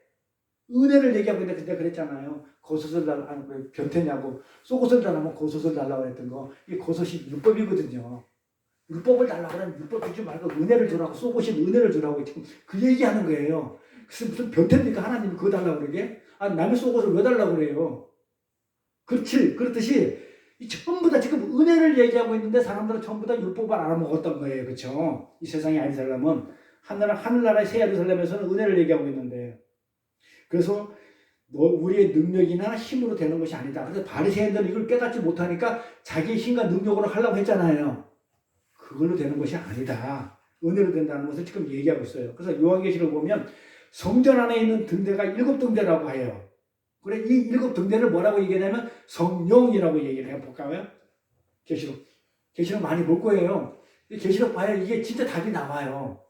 근데 그랬잖아요. 겉옷을 달라고, 변태냐고, 속옷을 달라면 겉옷을 달라고 했던 거, 이 겉옷이 율법이거든요. 율법을 달라고 하면 율법 주지 말고 은혜를 주라고, 속옷이 은혜를 주라고 지금 그 얘기하는 거예요. 그래서 무슨 변태입니까? 하나님이 그거 달라고 그러게? 아니, 남의 속옷을 왜 달라고 그래요? 그렇듯이, 이 전부 다 지금 은혜를 얘기하고 있는데 사람들은 전부 다 율법을 알아먹었던 거예요. 그렇죠? 이 세상에 아닌 사람은 하늘나라의 새 예루살렘에서는 은혜를 얘기하고 있는데, 그래서 우리의 능력이나 힘으로 되는 것이 아니다. 그래서 바리새인들은 이걸 깨닫지 못하니까 자기의 힘과 능력으로 하려고 했잖아요. 그걸로 되는 것이 아니다. 은혜로 된다는 것을 지금 얘기하고 있어요. 그래서 요한계시록 보면 성전 안에 있는 등대가 7등대라고 해요. 그래, 이 7등대를 뭐라고 얘기하냐면 성령이라고 얘기를 해볼까요? 계시록 많이 볼 거예요. 계시록 봐야 이게 진짜 답이 나와요.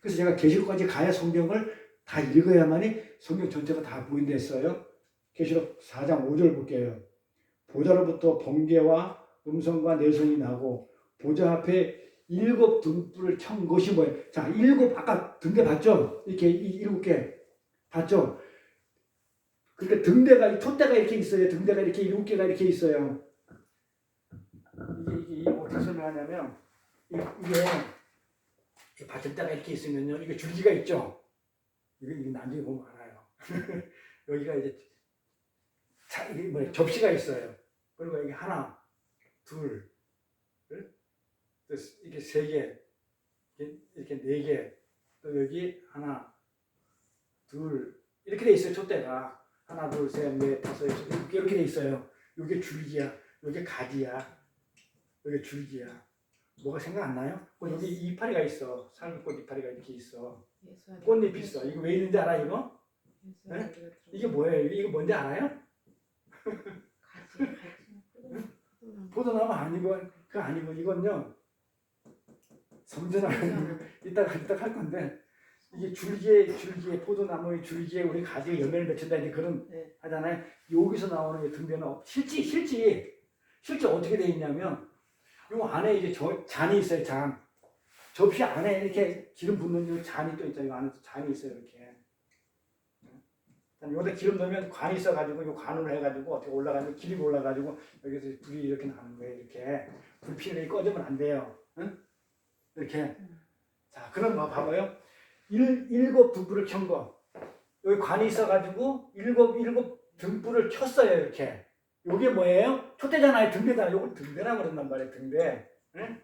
그래서 제가 계시록까지 가야 성경을 다 읽어야만이 성경 전체가 다 보인다 했어요. 계시록 4장 5절 볼게요. 보좌로부터 번개와 음성과 내성이 나고 보좌 앞에 7 등불을 켠 것이 뭐예요? 자, 7, 아까 등대 봤죠? 이렇게 7개 봤죠? 그러니까 등대가, 촛대가 이렇게 있어요. 등대가 이렇게 7개가 이렇게 있어요. 이게 어떻게 설명하냐면, 이게 받을 때가 이렇게 있으면요, 이게 줄기가 있죠? 이게 나중에 보면 알아요. 여기가 이제, 접시가 있어요. 그리고 여기 하나, 둘, 이렇게 3개, 이렇게 4개, 또 여기 하나, 둘, 이렇게 돼 있어요, 촛대가. 하나, 둘, 셋, 넷, 다섯, 여섯, 이렇게 돼 있어요. 이게 줄기야, 이게 가지야, 이게 줄기야. 뭐가 생각 안 나요? 여기 이파리가 있어. 살구꽃 이파리가 이렇게 있어. 꽃잎 있어. 이거 왜 있는지 알아, 이거? 네? 이게 뭐예요? 이거 뭔지 알아요? 포도나무 아니고, 그거 아니고, 이건요, 섬전나무, 이따가 할 건데, 이게 줄기에 포도나무의 줄기에 우리 가지에 열매를 맺힌다 이제 그런 하잖아요. 여기서 나오는 이 등대는 실제 어떻게 돼 있냐면 요 안에 이제 잔이 있어요. 잔. 접시 안에 이렇게 기름 붓는 요 잔이 또 있죠. 이 안에 잔이 있어요. 이렇게. 여기다 기름 넣으면 관이 있어가지고 요 관을 해가지고 어떻게 올라가면 기름이 올라가지고 여기서 불이 이렇게 나는 거예요. 이렇게 불 피는 게 꺼지면 안 돼요. 응? 이렇게. 자, 그럼 봐봐요. 7 등불을 켠 거. 여기 관이 있어가지고 7 등불을 켰어요, 이렇게. 요게 뭐예요? 촛대잖아요, 등대잖아요. 요걸 등대라고 그런단 말이에요, 등대. 응?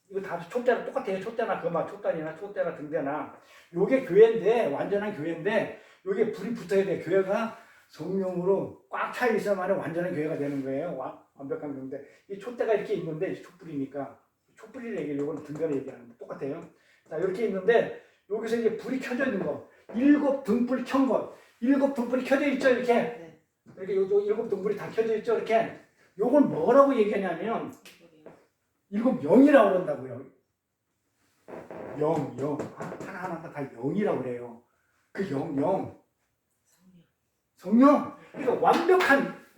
이거 다 촛대랑 똑같아요. 촛대나 촛단이나 촛대나 등대나. 요게 교회인데, 완전한 교회인데, 요게 불이 붙어야 돼. 교회가 성령으로 꽉 차 있어야만 완전한 교회가 되는 거예요. 완벽한 교회인데. 이 촛대가 이렇게 있는데, 촛불이니까. 촛불이를 얘기해요. 요건 등대를 얘기하는 거. 똑같아요. 자, 이렇게 있는데, 여기서 이제 불이 켜져 있는 거. 7 등불 켠 것. 7 등불이 켜져 있죠, 이렇게. 이렇게 요 7 등불이 다 켜져 있죠, 이렇게. 요건 뭐라고 얘기하냐면, 7 영이라고 그런다고요. 영. 하나하나가 다 영이라고 그래요. 그 영. 성령. 그러니까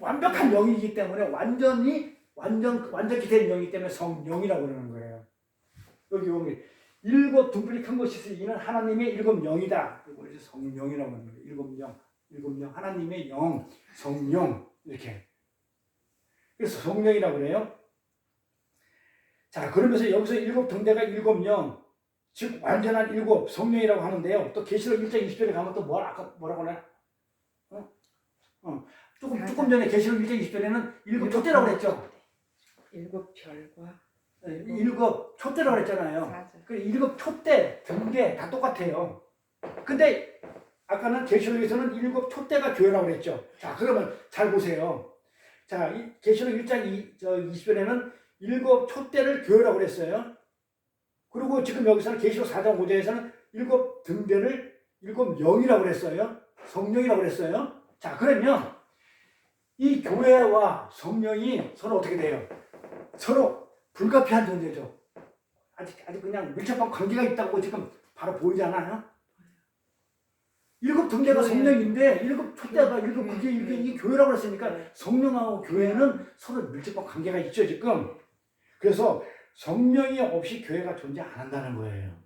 완벽한 영이기 때문에 완전히 된 영이기 때문에 성령이라고 그러는 거예요. 여기 보면 일곱 등불이 큰 것이 있으니 이는 하나님의 일곱 영이다. 이걸 이제 성령이라고 하는 거예요. 일곱 영, 하나님의 영, 성령 이렇게. 그래서 성령이라고 그래요. 자, 그러면서 여기서 일곱 등대가 일곱 영, 즉 완전한 일곱 성령이라고 하는데요. 또 계시록 1장 20절에 가면 또 아까 뭐라고 하나? 조금 전에 계시록 1장 20절에는 일곱 촛대라고 그랬죠. 일곱 별과 일곱 촛대라고 그랬잖아요. 맞아. 그 일곱 촛대, 등대 다 똑같아요. 근데 아까는 계시록에서는 일곱 촛대가 교회라고 그랬죠. 자, 그러면 잘 보세요. 자, 계시록 1장 20절에는 일곱 촛대를 교회라고 그랬어요. 그리고 지금 여기서는 계시록 4장 5절에서는 일곱 등대를 일곱 영이라고 그랬어요. 성령이라고 그랬어요. 자, 그러면 이 교회와 성령이 서로 어떻게 돼요? 서로 불가피한 존재죠. 아직 그냥 밀접한 관계가 있다고 지금 바로 보이지 않아요? 일곱 등대가 성령인데 일곱 촛대가 그게 이 교회라고 그랬으니까 성령하고 교회는 서로 밀접한 관계가 있죠 지금. 그래서 성령이 없이 교회가 존재 안 한다는 거예요.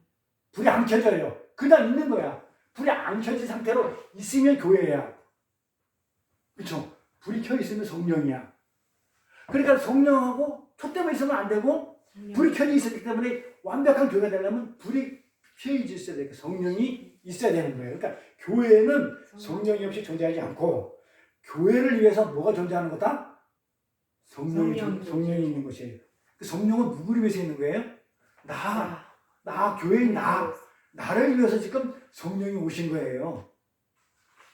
불이 안 켜져요. 그냥 있는 거야. 불이 안 켜진 상태로 있으면 교회야. 그렇죠? 불이 켜 있으면 성령이야. 그러니까 성령하고 촛대만 있으면 안 되고 불이 켜져 있었기 때문에 완벽한 교회가 되려면 불이 켜져 있어야 되니까 성령이 있어야 되는 거예요. 그러니까 교회는 성령이 없이 존재하지 않고 교회를 위해서 뭐가 존재하는 거다? 성령이 있는 것이에요. 그 성령은 누구를 위해서 있는 거예요? 교회인 나를 위해서 지금 성령이 오신 거예요.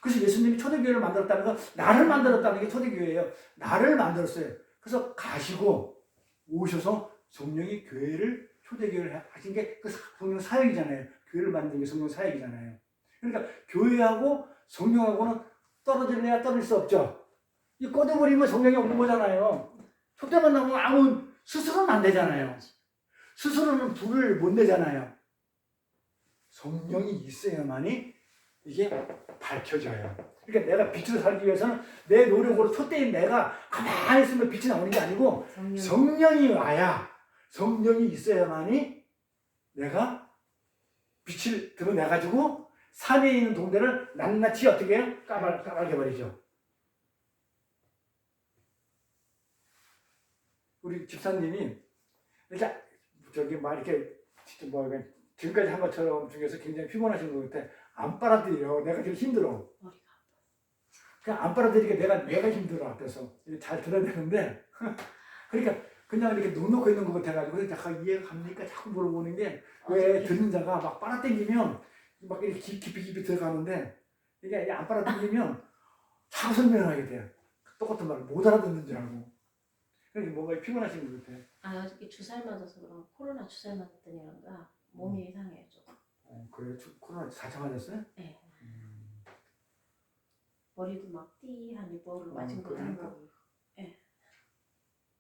그래서 예수님이 초대교회를 만들었다는 건 나를 만들었다는 게 초대교회예요. 나를 만들었어요. 그래서 가시고 오셔서 성령이 교회를 초대교회를 하신 게 그 성령 사역이잖아요. 교회를 만든 게 성령 사역이잖아요. 그러니까 교회하고 성령하고는 떨어질래야 떨어질 수 없죠. 이 꺼져버리면 성령이 없는 거잖아요. 촛대만 나오면 스스로는 안 되잖아요. 스스로는 불을 못 내잖아요. 성령이 있어야만이 이게 밝혀져요. 그러니까 내가 빛으로 살기 위해서는 내 노력으로 촛대인 내가 가만히 있으면 빛이 나오는 게 아니고 성령이 와야, 성령이 있어야만이 내가 빛을 드러내가지고 산에 있는 동네를 낱낱이 어떻게 해요? 까발게 버리죠. 우리 집사님이 이렇게 지금까지 한 것처럼 중에서 굉장히 피곤하신 것 같아. 안 빨아들여. 내가 좀 힘들어. 그냥 안 빨아들이니까 내가 힘들어 앞에서. 잘 들어야 되는데 그러니까 그냥 이렇게 넉넉히 있는 것 같아가지고 잠깐 이해가 갑니까? 자꾸 물어보는 게 왜 듣는 자가 막 빨아당기면 막 이렇게 깊이 들어가는데 이게 안 빨아당기면 자꾸 설명을 하게 돼. 똑같은 말을 못 알아듣는 줄 알고. 그러니까 뭔가 피곤하신 것 같아. 어저께 주사를 맞아서 그런 코로나 주사를 맞았더니 그런가 몸이 이상해요 조금. 그래요? 코로나 4차 맞았어요? 네. 머리도 막 띠하니 뭐를 맞은 거 같고. 네.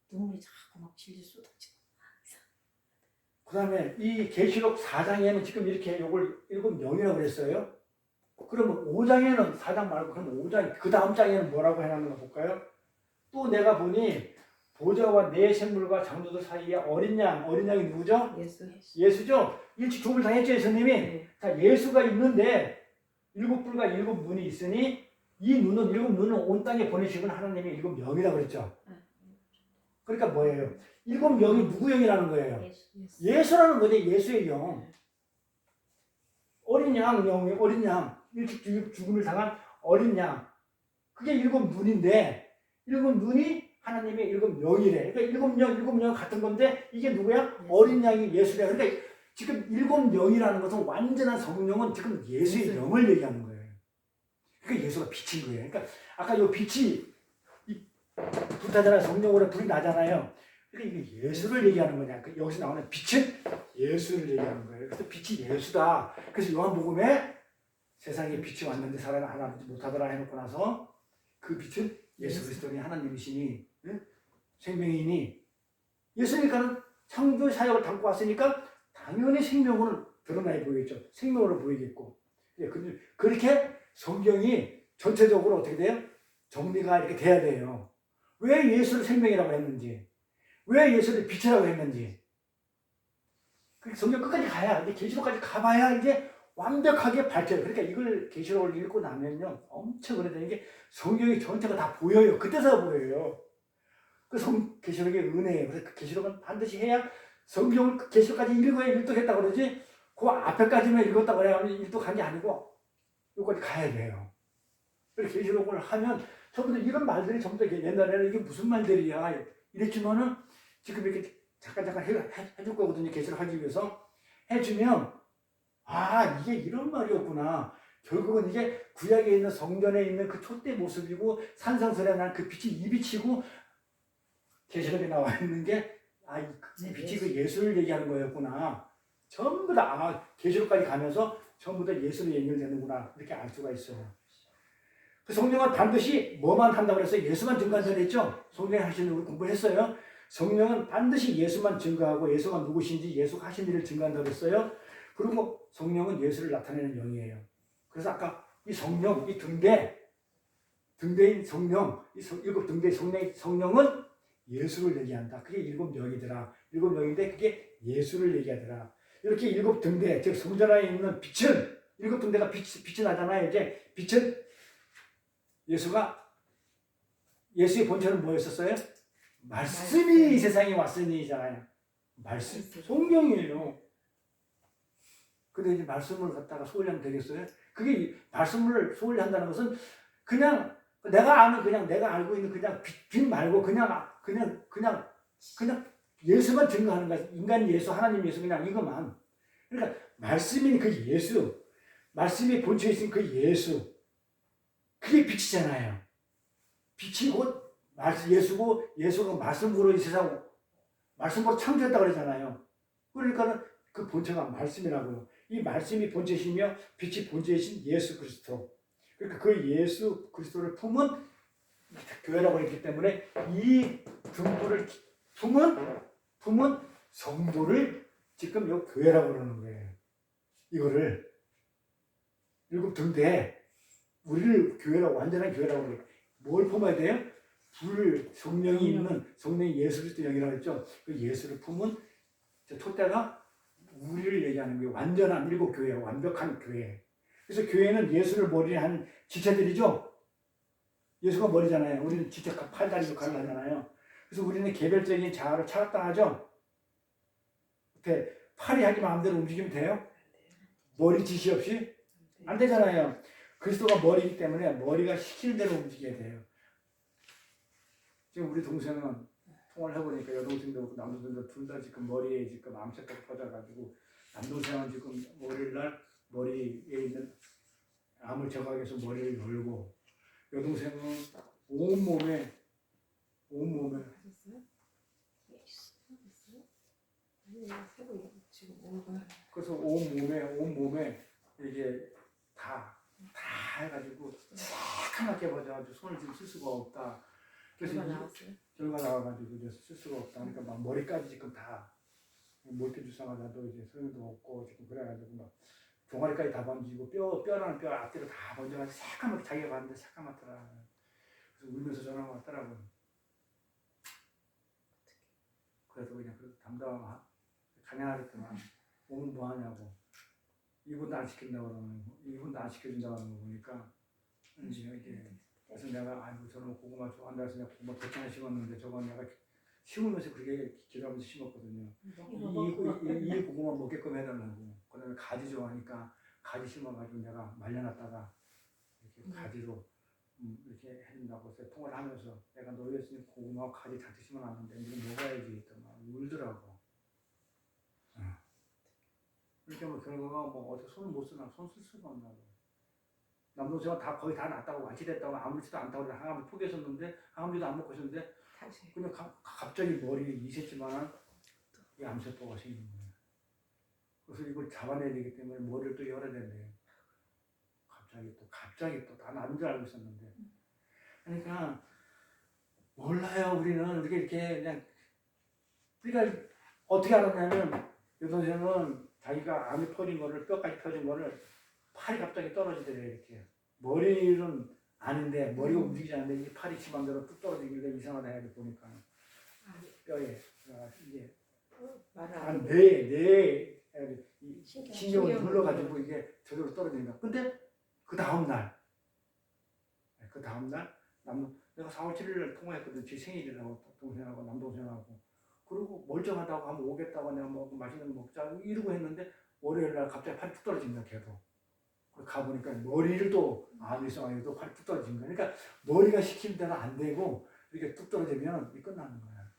눈물이 자꾸 막 질질 쏟아지고. 그 다음에 이 계시록 4장에는 지금 이렇게 요걸 일곱 영이라고 그랬어요. 그러면 5장에는 4장 말고 그럼 5장 그 다음 장에는 뭐라고 해놨는가 볼까요? 또 내가 보니 보좌와 네 생물과 장로들 사이에 어린 양이 누구죠? 예수죠? 일찍 죽음을 당했죠 예수님이. 네. 자, 예수가 있는데 일곱 뿔과 일곱 눈이 있으니 이 일곱 눈은 온 땅에 보내시는 하나님의 일곱 영이라고 그랬죠. 그러니까 뭐예요? 일곱 영이 누구 영이라는 거예요? 예수라는 거죠. 예수의 영. 어린 양, 일찍 죽음을 당한 어린 양. 그게 일곱 눈인데 일곱 눈이 하나님의 일곱 영이래. 그러니까 일곱 영 같은 건데 이게 누구야? 어린 양이 예수래. 그러니까 지금 일곱 영이라는 것은 완전한 성령은 지금 예수의 영을 얘기하는 거예요. 그러니까 예수가 빛인 거예요. 그러니까 아까 요 빛이 불타잖아요. 성령으로 불이 나잖아요. 그러니까 이게 예수를 얘기하는 거냐. 여기서 나오는 빛은 예수를 얘기하는 거예요. 그래서 빛이 예수다. 그래서 요한복음에 세상에 빛이 왔는데 사람을 알아보지 못하더라 해놓고 나서 그 빛은 예수 그리스도니 하나님이시니 생명이니 예수니까는 창조 사역을 담고 왔으니까 당연히 생명으로 드러나야 보이겠죠. 생명으로 보이겠고. 그렇게 성경이 전체적으로 어떻게 돼요? 정리가 이렇게 돼야 돼요. 왜 예수를 생명이라고 했는지, 왜 예수를 빛이라고 했는지. 그 성경 끝까지 가야, 이제 계시록까지 가봐야 이제 완벽하게 밝혀요. 그러니까 이걸 계시록을 읽고 나면요, 엄청 오래되는 게 성경이 전체가 다 보여요. 그때서 보여요. 그 계시록의 은혜예요. 그래서 그 계시록은 반드시 해야 성경을 그 계시록까지 읽어야 일독했다고 그러지. 그 앞에까지만 읽었다고 해야 일독한 게 아니고 여기까지 가야 돼요. 그래서 계시록을 하면 전부 다 이런 말들이 전부 다 옛날에는 이게 무슨 말들이야 이랬지만은 지금 이렇게 잠깐 해줄 거거든요. 계시록 하기 위해서 해주면 아 이게 이런 말이었구나. 결국은 이게 구약에 있는 성전에 있는 그 촛대 모습이고 산상설에 난 그 빛이 이 빛이고 계시록에 나와 있는 게 아 이 빛이 그 예수를 얘기하는 거였구나. 전부 다 계시록까지 가면서 전부 다 예수로 연결되는구나 이렇게 알 수가 있어요. 그 성령은 반드시 뭐만 한다고 그랬어요? 예수만 증거한다고 했죠? 성령이 하시는 우리 공부했어요. 성령은 반드시 예수만 증거하고 예수가 누구신지 예수가 하신 일을 증거한다고 했어요. 그리고 성령은 예수를 나타내는 영이에요. 그래서 아까 이 성령, 이 등대인 성령, 일곱 등대 성령은 예수를 얘기한다. 그게 일곱 영이더라. 일곱 영인데 그게 예수를 얘기하더라. 이렇게 일곱 등대, 즉 성전 안에 있는 빛은 일곱 등대가 빛이 나잖아요. 이제 빛은 예수의 본체는 뭐였었어요? 말씀이 이 세상에 왔으니잖아요. 말씀, 성령이에요. 근데 이제 말씀을 갖다가 소홀히 하면 되겠어요? 그게 말씀을 소홀히 한다는 것은 그냥 내가 아는 그냥 내가 알고 있는 그냥 빛 말고 그냥 예수만 증거하는 거야. 인간 예수, 하나님 예수 그냥 이것만. 그러니까 말씀인 그 예수, 말씀이 본체에 있는 그 예수, 그게 빛이잖아요. 빛이 곧 예수고 예수가 말씀으로 이 세상 말씀으로 창조했다고 그러잖아요. 그러니까 그 본체가 말씀이라고요. 이 말씀이 본체시며 빛이 본체이신 예수 그리스도. 그러니까 그 예수 그리스도를 품은 교회라고 했기 때문에 이 등불을 품은 성도를 지금 이 교회라고 그러는 거예요. 이거를 일곱 등대에 우리를 교회라고 완전한 교회라고 그래요. 뭘 품어야 돼요? 성령이 있는 성령이 예수 그리스도 영이라고 했죠. 그 예수를 품은 촛대가 우리를 얘기하는 거예요. 완전한 일곱 교회, 완벽한 교회. 그래서 교회는 예수를 머리에 한 지체들이죠. 예수가 머리잖아요. 우리는 지체 팔다리로 갈라잖아요. 그래서 우리는 개별적인 자아를 차각당하죠. 팔이 하기 마음대로 움직이면 돼요? 머리 지시 없이? 안 되잖아요. 그리스도가 머리이기 때문에 머리가 시키는 대로 움직여야 돼요. 지금 우리 동생은 통화를 해보니까 여동생도 그렇고 남동생도 둘 다 지금 머리에 지금 암세가 퍼져가지고 남동생은 지금 월요일날 머리에 있는 암을 제거하기 위해서 머리를 열고 여동생은 온몸에 그래서 온몸에 이게 다 해가지고 새카맣게 버져가지고 손을 지금 쓸 수가 없다. 그래서 결과 나와가지고 이제 쓸 수가 없다. 그러니까 막 머리까지 지금 다 몰피 주사가 나도 이제 소용도 없고 지금 그래가지고 막 종아리까지 다 번지고 뼈랑 뼈 앞뒤로 다 번져가지고 새까맣게 자기가 봤는데 새까맣더라. 그래서 울면서 전화가 왔더라고. 그래서 그냥 담당 가냐하랬더만 몸은 뭐 하냐고. 이분도 안 시킨다고 그러는 거, 이분도 안 시켜준다고 하는 거 보니까 이제 그래서 내가 아이고 저는 고구마 좋아한다 해서 내가 고구마 100개나 심었는데 저건 내가 심으면서 그렇게 기도하면서 심었거든요. 이 고구마 먹게끔 해달라고. 그 다음에 가지 좋아하니까 가지 심어가지고 내가 말려놨다가 이렇게 가지로 이렇게 해준다고 해서 통화를 하면서 내가 너희였으니 고구마 가지 잔뜩 심어놨는데 이거 먹어야지 했더만 울더라고. 그러니까 뭐 결과가 뭐 어떻게 손을 못 쓰나 손 쓸 수가 없나고. 남동생은 다 거의 다 낫다고 완치됐다고 아무렇지도 않다고 항암을 포기했었는데 항암제도 안 먹고 있었는데 그냥 갑자기 머리에 이샜지만은 이 암세포가 생긴 거예요. 그래서 이걸 잡아내야 되기 때문에 머리를 또 열어야 된대요. 갑자기 또 다 나은 줄 알고 있었는데. 그러니까 몰라요. 우리는 이렇게 그냥 우리가 어떻게 알았냐면 여동생은 자기가 암이 퍼진 거를 뼈까지 펴진 거를 팔이 갑자기 떨어지더래요. 이렇게 머리는 아닌데 머리가 움직이지 않는데 이 팔이 지 맘대로 뚝 떨어지길래 이상하다 해야 보니까 아니, 뼈에 이게 말을 안 한 하고. 뇌에 신경. 신경을 눌러가지고 이게 저절로 떨어진다. 근데 그 다음날 내가 4월 7일 날 통화했거든. 제 생일이라고 동생하고 남동생하고. 그리고 멀쩡하다고 한번 오겠다고 내가 뭐 맛있는 거 먹자 이러고 했는데 월요일 날 갑자기 팔이 툭 떨어진 거야 걔도. 가보니까 머리를 또 암이성하게 또 팔이 툭 떨어진 거야. 그러니까 머리가 시키는 대로 안 되고 이렇게 뚝 떨어지면 이 끝나는 거야.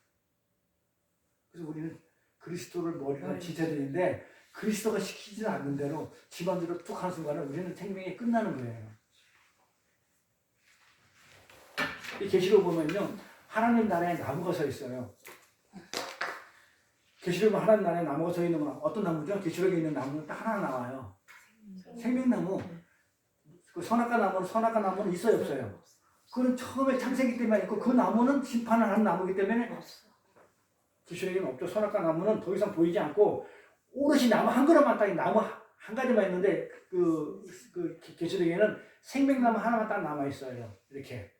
그래서 우리는 그리스도를 머리가 지켜야 되는데 그리스도가 시키지 않는 대로 집안대로 툭 하는 순간에 우리는 생명이 끝나는 거예요. 이 계시록 보면요 하나님 나라에 나무가 서 있어요. 계시록 보면 하나님 나라에 나무가 서 있는 건 어떤 나무죠? 계시록에 있는 나무는 딱 하나 나와요. 생명나무. 그 선악과 나무는 있어요 없어요? 그건 처음에 창세기 때문에 있고 그 나무는 심판을 하는 나무이기 때문에 계시록에는 없죠. 선악과 나무는 더 이상 보이지 않고 오롯이 나무 한 그릇만 딱 나무 한 가지만 있는데 그 계시록에는 생명나무 하나만 딱 남아 있어요. 이렇게.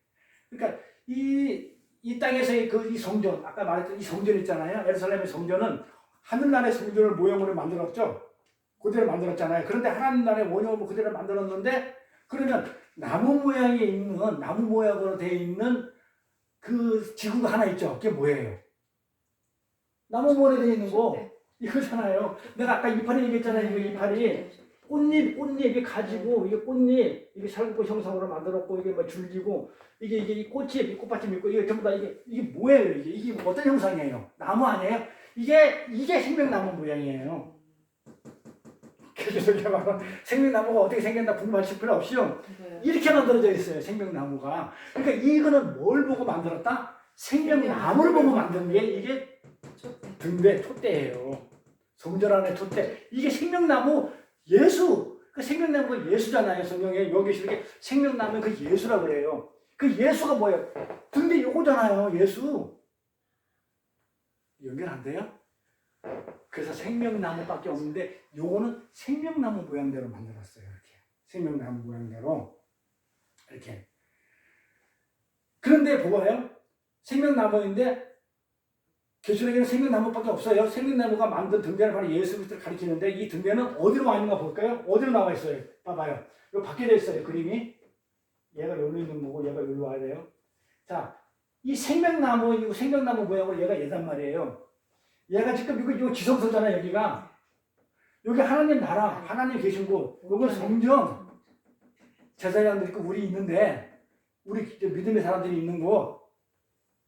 그러니까 이 땅에서의 이 성전, 아까 말했던 이 성전 있잖아요. 예루살렘의 성전은 하늘나라의 성전을 모형으로 만들었죠. 그대로 만들었잖아요. 그런데 하나님 나라의 원형으로 그대로 만들었는데 그러면 나무 모양으로 되어 있는 그 지구가 하나 있죠. 그게 뭐예요? 나무 모양으로 되어 있는 거 이거잖아요. 내가 아까 이파리 얘기했잖아요. 이거 이파리 꽃잎이 가지고 이게 꽃잎 이게 살구꽃 형상으로 만들었고 이게 뭐 줄기고 이게 이 꽃이 이 꽃받침 있고 이게 전부 다 이게 뭐예요? 이게 어떤 형상이에요? 나무 아니에요? 이게 생명나무 모양이에요. 그래서 이렇게 말하면 생명나무가 어떻게 생겼나 궁금하실 필요 없이요. 이렇게 만들어져 있어요. 생명나무가. 그러니까 이거는 뭘 보고 만들었다? 생명나무를 보고 만든 게 이게 등대 촛대예요. 성전 안에 촛대. 이게 생명나무 예수. 그 생명나무가 예수잖아요. 성경에 여기 이렇게 생명나무 그 예수라고 그래요. 그 예수가 뭐예요? 등대 요거잖아요. 예수. 연결 안 돼요? 그래서 생명나무밖에 없는데 요거는 생명나무 모양대로 만들었어요. 이렇게 생명나무 모양대로 이렇게. 그런데 보아요. 생명나무인데 계시록에는 생명나무밖에 없어요. 생명나무가 만든 등대는 바로 예수 그리스도를 가리키는데 이 등대는 어디로 와 있는가 볼까요? 어디로 나와 있어요? 봐봐요. 여기 밖에 돼 있어요. 그림이. 얘가 여기로 있는 거고 얘가 여기로 와야 돼요. 자, 이 생명나무 모양으로 얘가 얘단 말이에요. 얘가 지금 이거 지성소잖아요. 여기 하나님 나라, 하나님 계신 곳. 여기 성전. 제사장들 있고 우리 있는데 우리 믿음의 사람들이 있는 곳.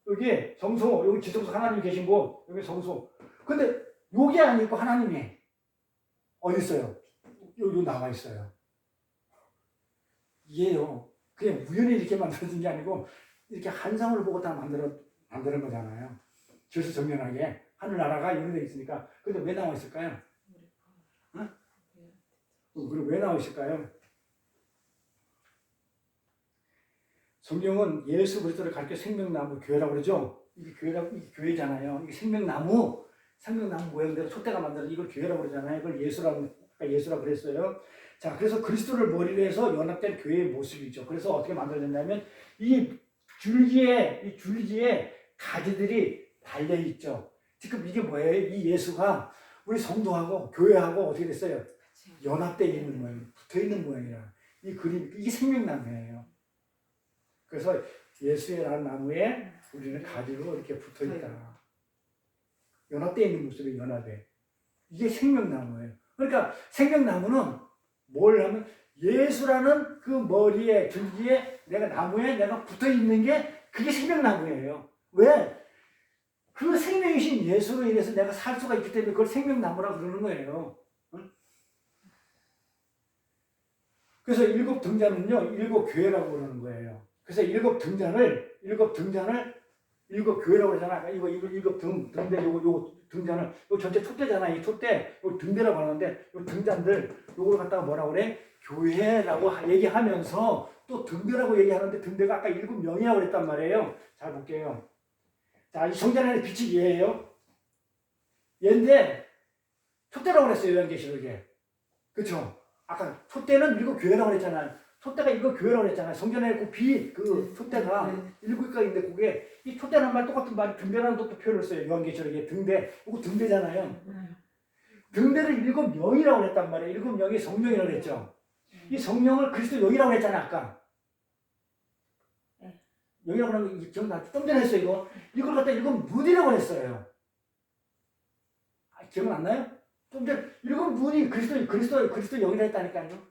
여기 성소, 여기 지성소 하나님 계신 곳. 여기 성소. 근데 여기 아니고 하나님이 어디 있어요? 여기 나와 있어요. 이게요. 그냥 우연히 이렇게 만들어진 게 아니고 이렇게 한상을 보고 다 만드는 거잖아요. 그래서 정연하게 하늘나라가 이런 데 있으니까. 근데 왜 나와 있을까요? 응? 그리고 왜 나와 있을까요? 성경은 예수 그리스도를 가리켜 생명나무 교회라고 그러죠. 이게 교회잖아요. 이게 생명나무 모양대로 촛대가 만들어서 이걸 교회라고 그러잖아요. 이걸 예수라고 그랬어요. 자, 그래서 그리스도를 머리로 해서 연합된 교회의 모습이죠. 그래서 어떻게 만들어졌냐면 이 줄기에 가지들이 달려 있죠. 지금 이게 뭐예요? 이 예수가 우리 성도하고 교회하고 어떻게 됐어요? 연합되어 있는 모양, 붙어 있는 모양이라. 이 그림, 이게 생명나무예요. 그래서 예수의라는 나무에 우리는 가지로 이렇게 붙어 있다. 연합되어 있는 모습이 연합해. 이게 생명나무예요. 그러니까 생명나무는 뭘 하면 예수라는 그 머리에 줄기에 나무에 내가 붙어 있는 게 그게 생명나무예요. 왜? 그 생명이신 예수로 인해서 내가 살 수가 있기 때문에 그걸 생명나무라고 그러는 거예요. 응? 그래서 일곱 등잔은요, 일곱 교회라고 그러는 거예요. 그래서 일곱 등잔을 일곱 교회라고 그러잖아. 이거 일곱 등대, 요거 등잔을, 요 전체 촛대잖아. 이 촛대, 요 등대라고 하는데, 요 등잔들, 요걸 갖다가 뭐라고 그래? 교회라고 얘기하면서 또 등대라고 얘기하는데 등대가 아까 일곱 명이라고 그랬단 말이에요. 잘 볼게요. 자, 이 성전 안에 빛이 얘예요. 얘인데 촛대라고 그랬어요. 요한계시록에. 그쵸? 아까 촛대는 일곱 교회라고 그랬잖아요. 촛대가 이거 교회라고 그랬잖아요. 성전에 그 촛대가 일곱 개가 있는데 그게 이 촛대라는 말 똑같은 말이 등대라는 것도 표현을 써요. 요한계시록에 등대. 이거 등대잖아요. 등대를 일곱 영이라고 했단 말이에요. 일곱 영이 성령이라고 했죠. 이 성령을 그리스도 영이라고 했잖아요. 아까. 영이라고 하는 거 기억나? 좀 전에 했어요. 이걸 갖다 일곱 문이라고 했어요. 기억은 안 나요? 좀 전에 일곱 문이 그리스도 영이라 했다니까요.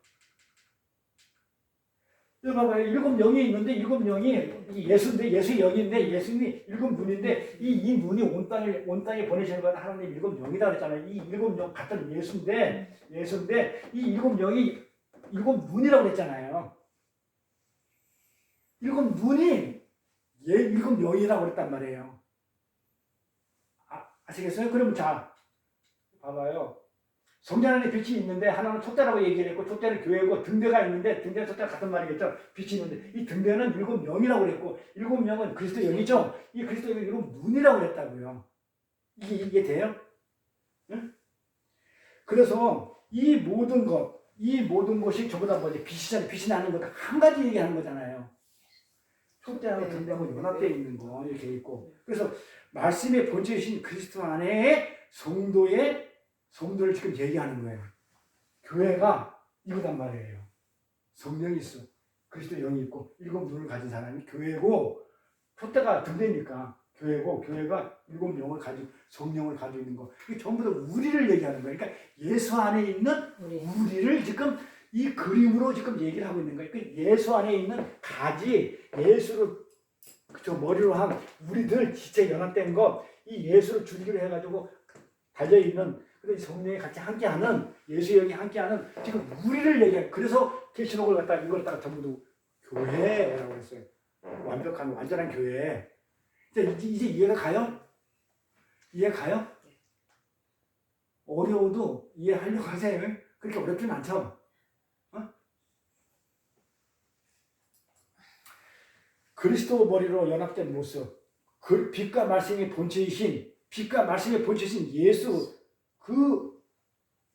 여기 봐봐요. 일곱 영이 있는데 일곱 영이 예수인데 예수의 영인데 예수님이 일곱 문인데 이 문이 온 땅에 보내시는 건 하나님 일곱 영이다 그랬잖아요. 이 일곱 영 같은 예수인데 이 일곱 영이 일곱 문이라고 그랬잖아요. 일곱 문이 일곱 영이라고 그랬단 말이에요. 아시겠어요? 그러면 자 봐봐요. 성전 안에 빛이 있는데 하나는 촛대라고 얘기를 했고 촛대는 교회고 등대가 있는데 등대와 촛대가 같은 말이겠죠. 빛이 있는데 이 등대는 일곱 영이라고 그랬고 일곱 영은 그리스도 영이죠. 이 그리스도 영이 일곱 문이라고 그랬다고요. 이게 돼요? 응? 그래서 이 모든 것이 전부 다 뭐지? 빛이잖아요. 빛이 나는 것 한 가지 얘기하는 거잖아요. 촛대하고 등대하고 연합되어 있는 거 이렇게 있고 그래서 말씀의 본체이신 그리스도 안에 성도를 지금 얘기하는 거예요. 교회가 이거단 말이에요. 성령이 있어. 그리스도 영이 있고 일곱 눈을 가진 사람이 교회고 촛대가 등대니까 교회고 교회가 일곱 영을 가지고 성령을 가지고 있는 거. 이게 전부 다 우리를 얘기하는 거예요. 그러니까 예수 안에 있는 우리를 지금 이 그림으로 지금 얘기를 하고 있는 거예요. 그러니까 예수 안에 있는 가지 예수를 저 머리로 한 우리들 진짜 연합된 거 이 예수를 줄기로 해가지고 달려있는 성령이 같이 함께하는 예수 영이 함께하는 지금 우리를 얘기해요. 그래서 계시록을 갖다 이걸 갖다가 전부 교회라고 했어요. 완전한 교회. 이제 이해가 가요? 이해 가요? 어려워도 이해하려고 하세요. 그렇게 어렵진 않죠? 그리스도 머리로 연합된 모습, 그 빛과 말씀의 본체이신 예수 그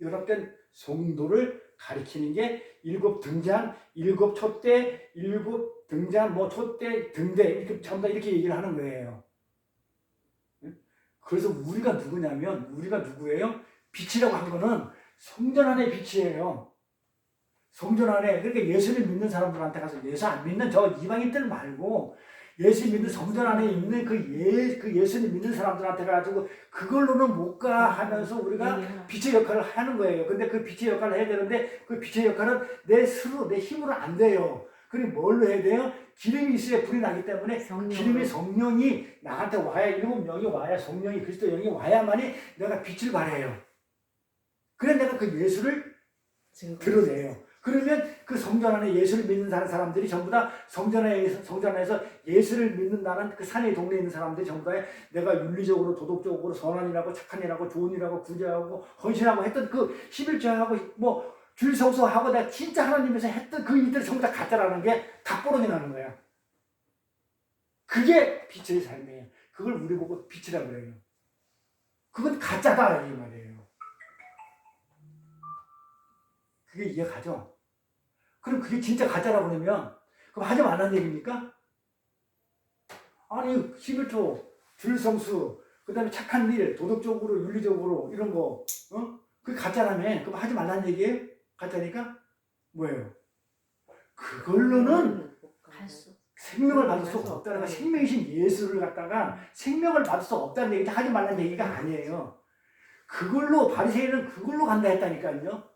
연합된 성도를 가리키는 게 일곱 등잔, 일곱 촛대, 일곱 등잔, 촛대, 등대 이렇게 전부 다 이렇게 얘기를 하는 거예요. 그래서 우리가 누구예요? 빛이라고 한 거는 성전 안의 빛이에요. 성전 안에 그러니까 예수를 믿는 사람들한테 가서 예수 안 믿는 저 이방인들 말고 예수 믿는 성전 안에 있는 그 예수를 믿는 사람들한테 가지고 그걸로는 못 가 하면서 우리가 빛의 역할을 하는 거예요. 근데 그 빛의 역할을 해야 되는데 그 빛의 역할은 내 힘으로 안 돼요. 그럼 뭘로 해야 돼요? 기름이 있어야 불이 나기 때문에 기름의 성령이 나한테 와야 일곱 영이 와야 성령이 그리스도 영이 와야만이 내가 빛을 발해요. 그래 내가 그 예수를 드러내요. 그러면 그 성전 안에 예수를 믿는 사람들이 전부 다 성전 안에서 예수를 믿는다는 그 산의 동네에 있는 사람들이 전부 다 내가 윤리적으로 도덕적으로 선한 일하고 착한 일하고 좋은 일하고 구제하고 헌신하고 했던 그 11조하고 줄성서하고 내가 진짜 하나님에서 했던 그 일들을 전부 다 가짜라는 게 다 뽀록이 나는 거야. 그게 빛의 삶이에요. 그걸 우리 보고 빛이라고 그래요. 그건 가짜다 이 말이에요. 그게 이해가죠? 그럼 그게 진짜 가짜라고 그러면 그럼 하지 말라는 얘기입니까? 아니 11조 줄성수 그 다음에 착한 일 도덕적으로 윤리적으로 이런 거 그게 가짜라며 그럼 하지 말라는 얘기예요? 가짜니까? 뭐예요? 그걸로는 생명을 받을 수 없다는 거 생명이신 예수를 갖다가 생명을 받을 수 없다는 얘기지 하지 말라는 얘기가 아니에요. 그걸로 바리새인은 그걸로 간다 했다니까요.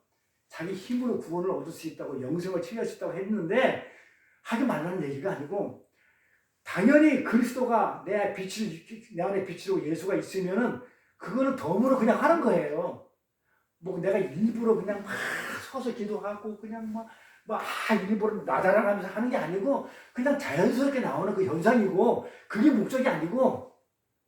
자기 힘으로 구원을 얻을 수 있다고 영생을 치유할 수 있다고 했는데 하지 말라는 얘기가 아니고 당연히 그리스도가 내 안에 빛으로 예수가 있으면은 그거는 덤으로 그냥 하는 거예요. 내가 일부러 그냥 막 서서 기도하고 그냥 일부러 나자랑하면서 하는 게 아니고 그냥 자연스럽게 나오는 그 현상이고 그게 목적이 아니고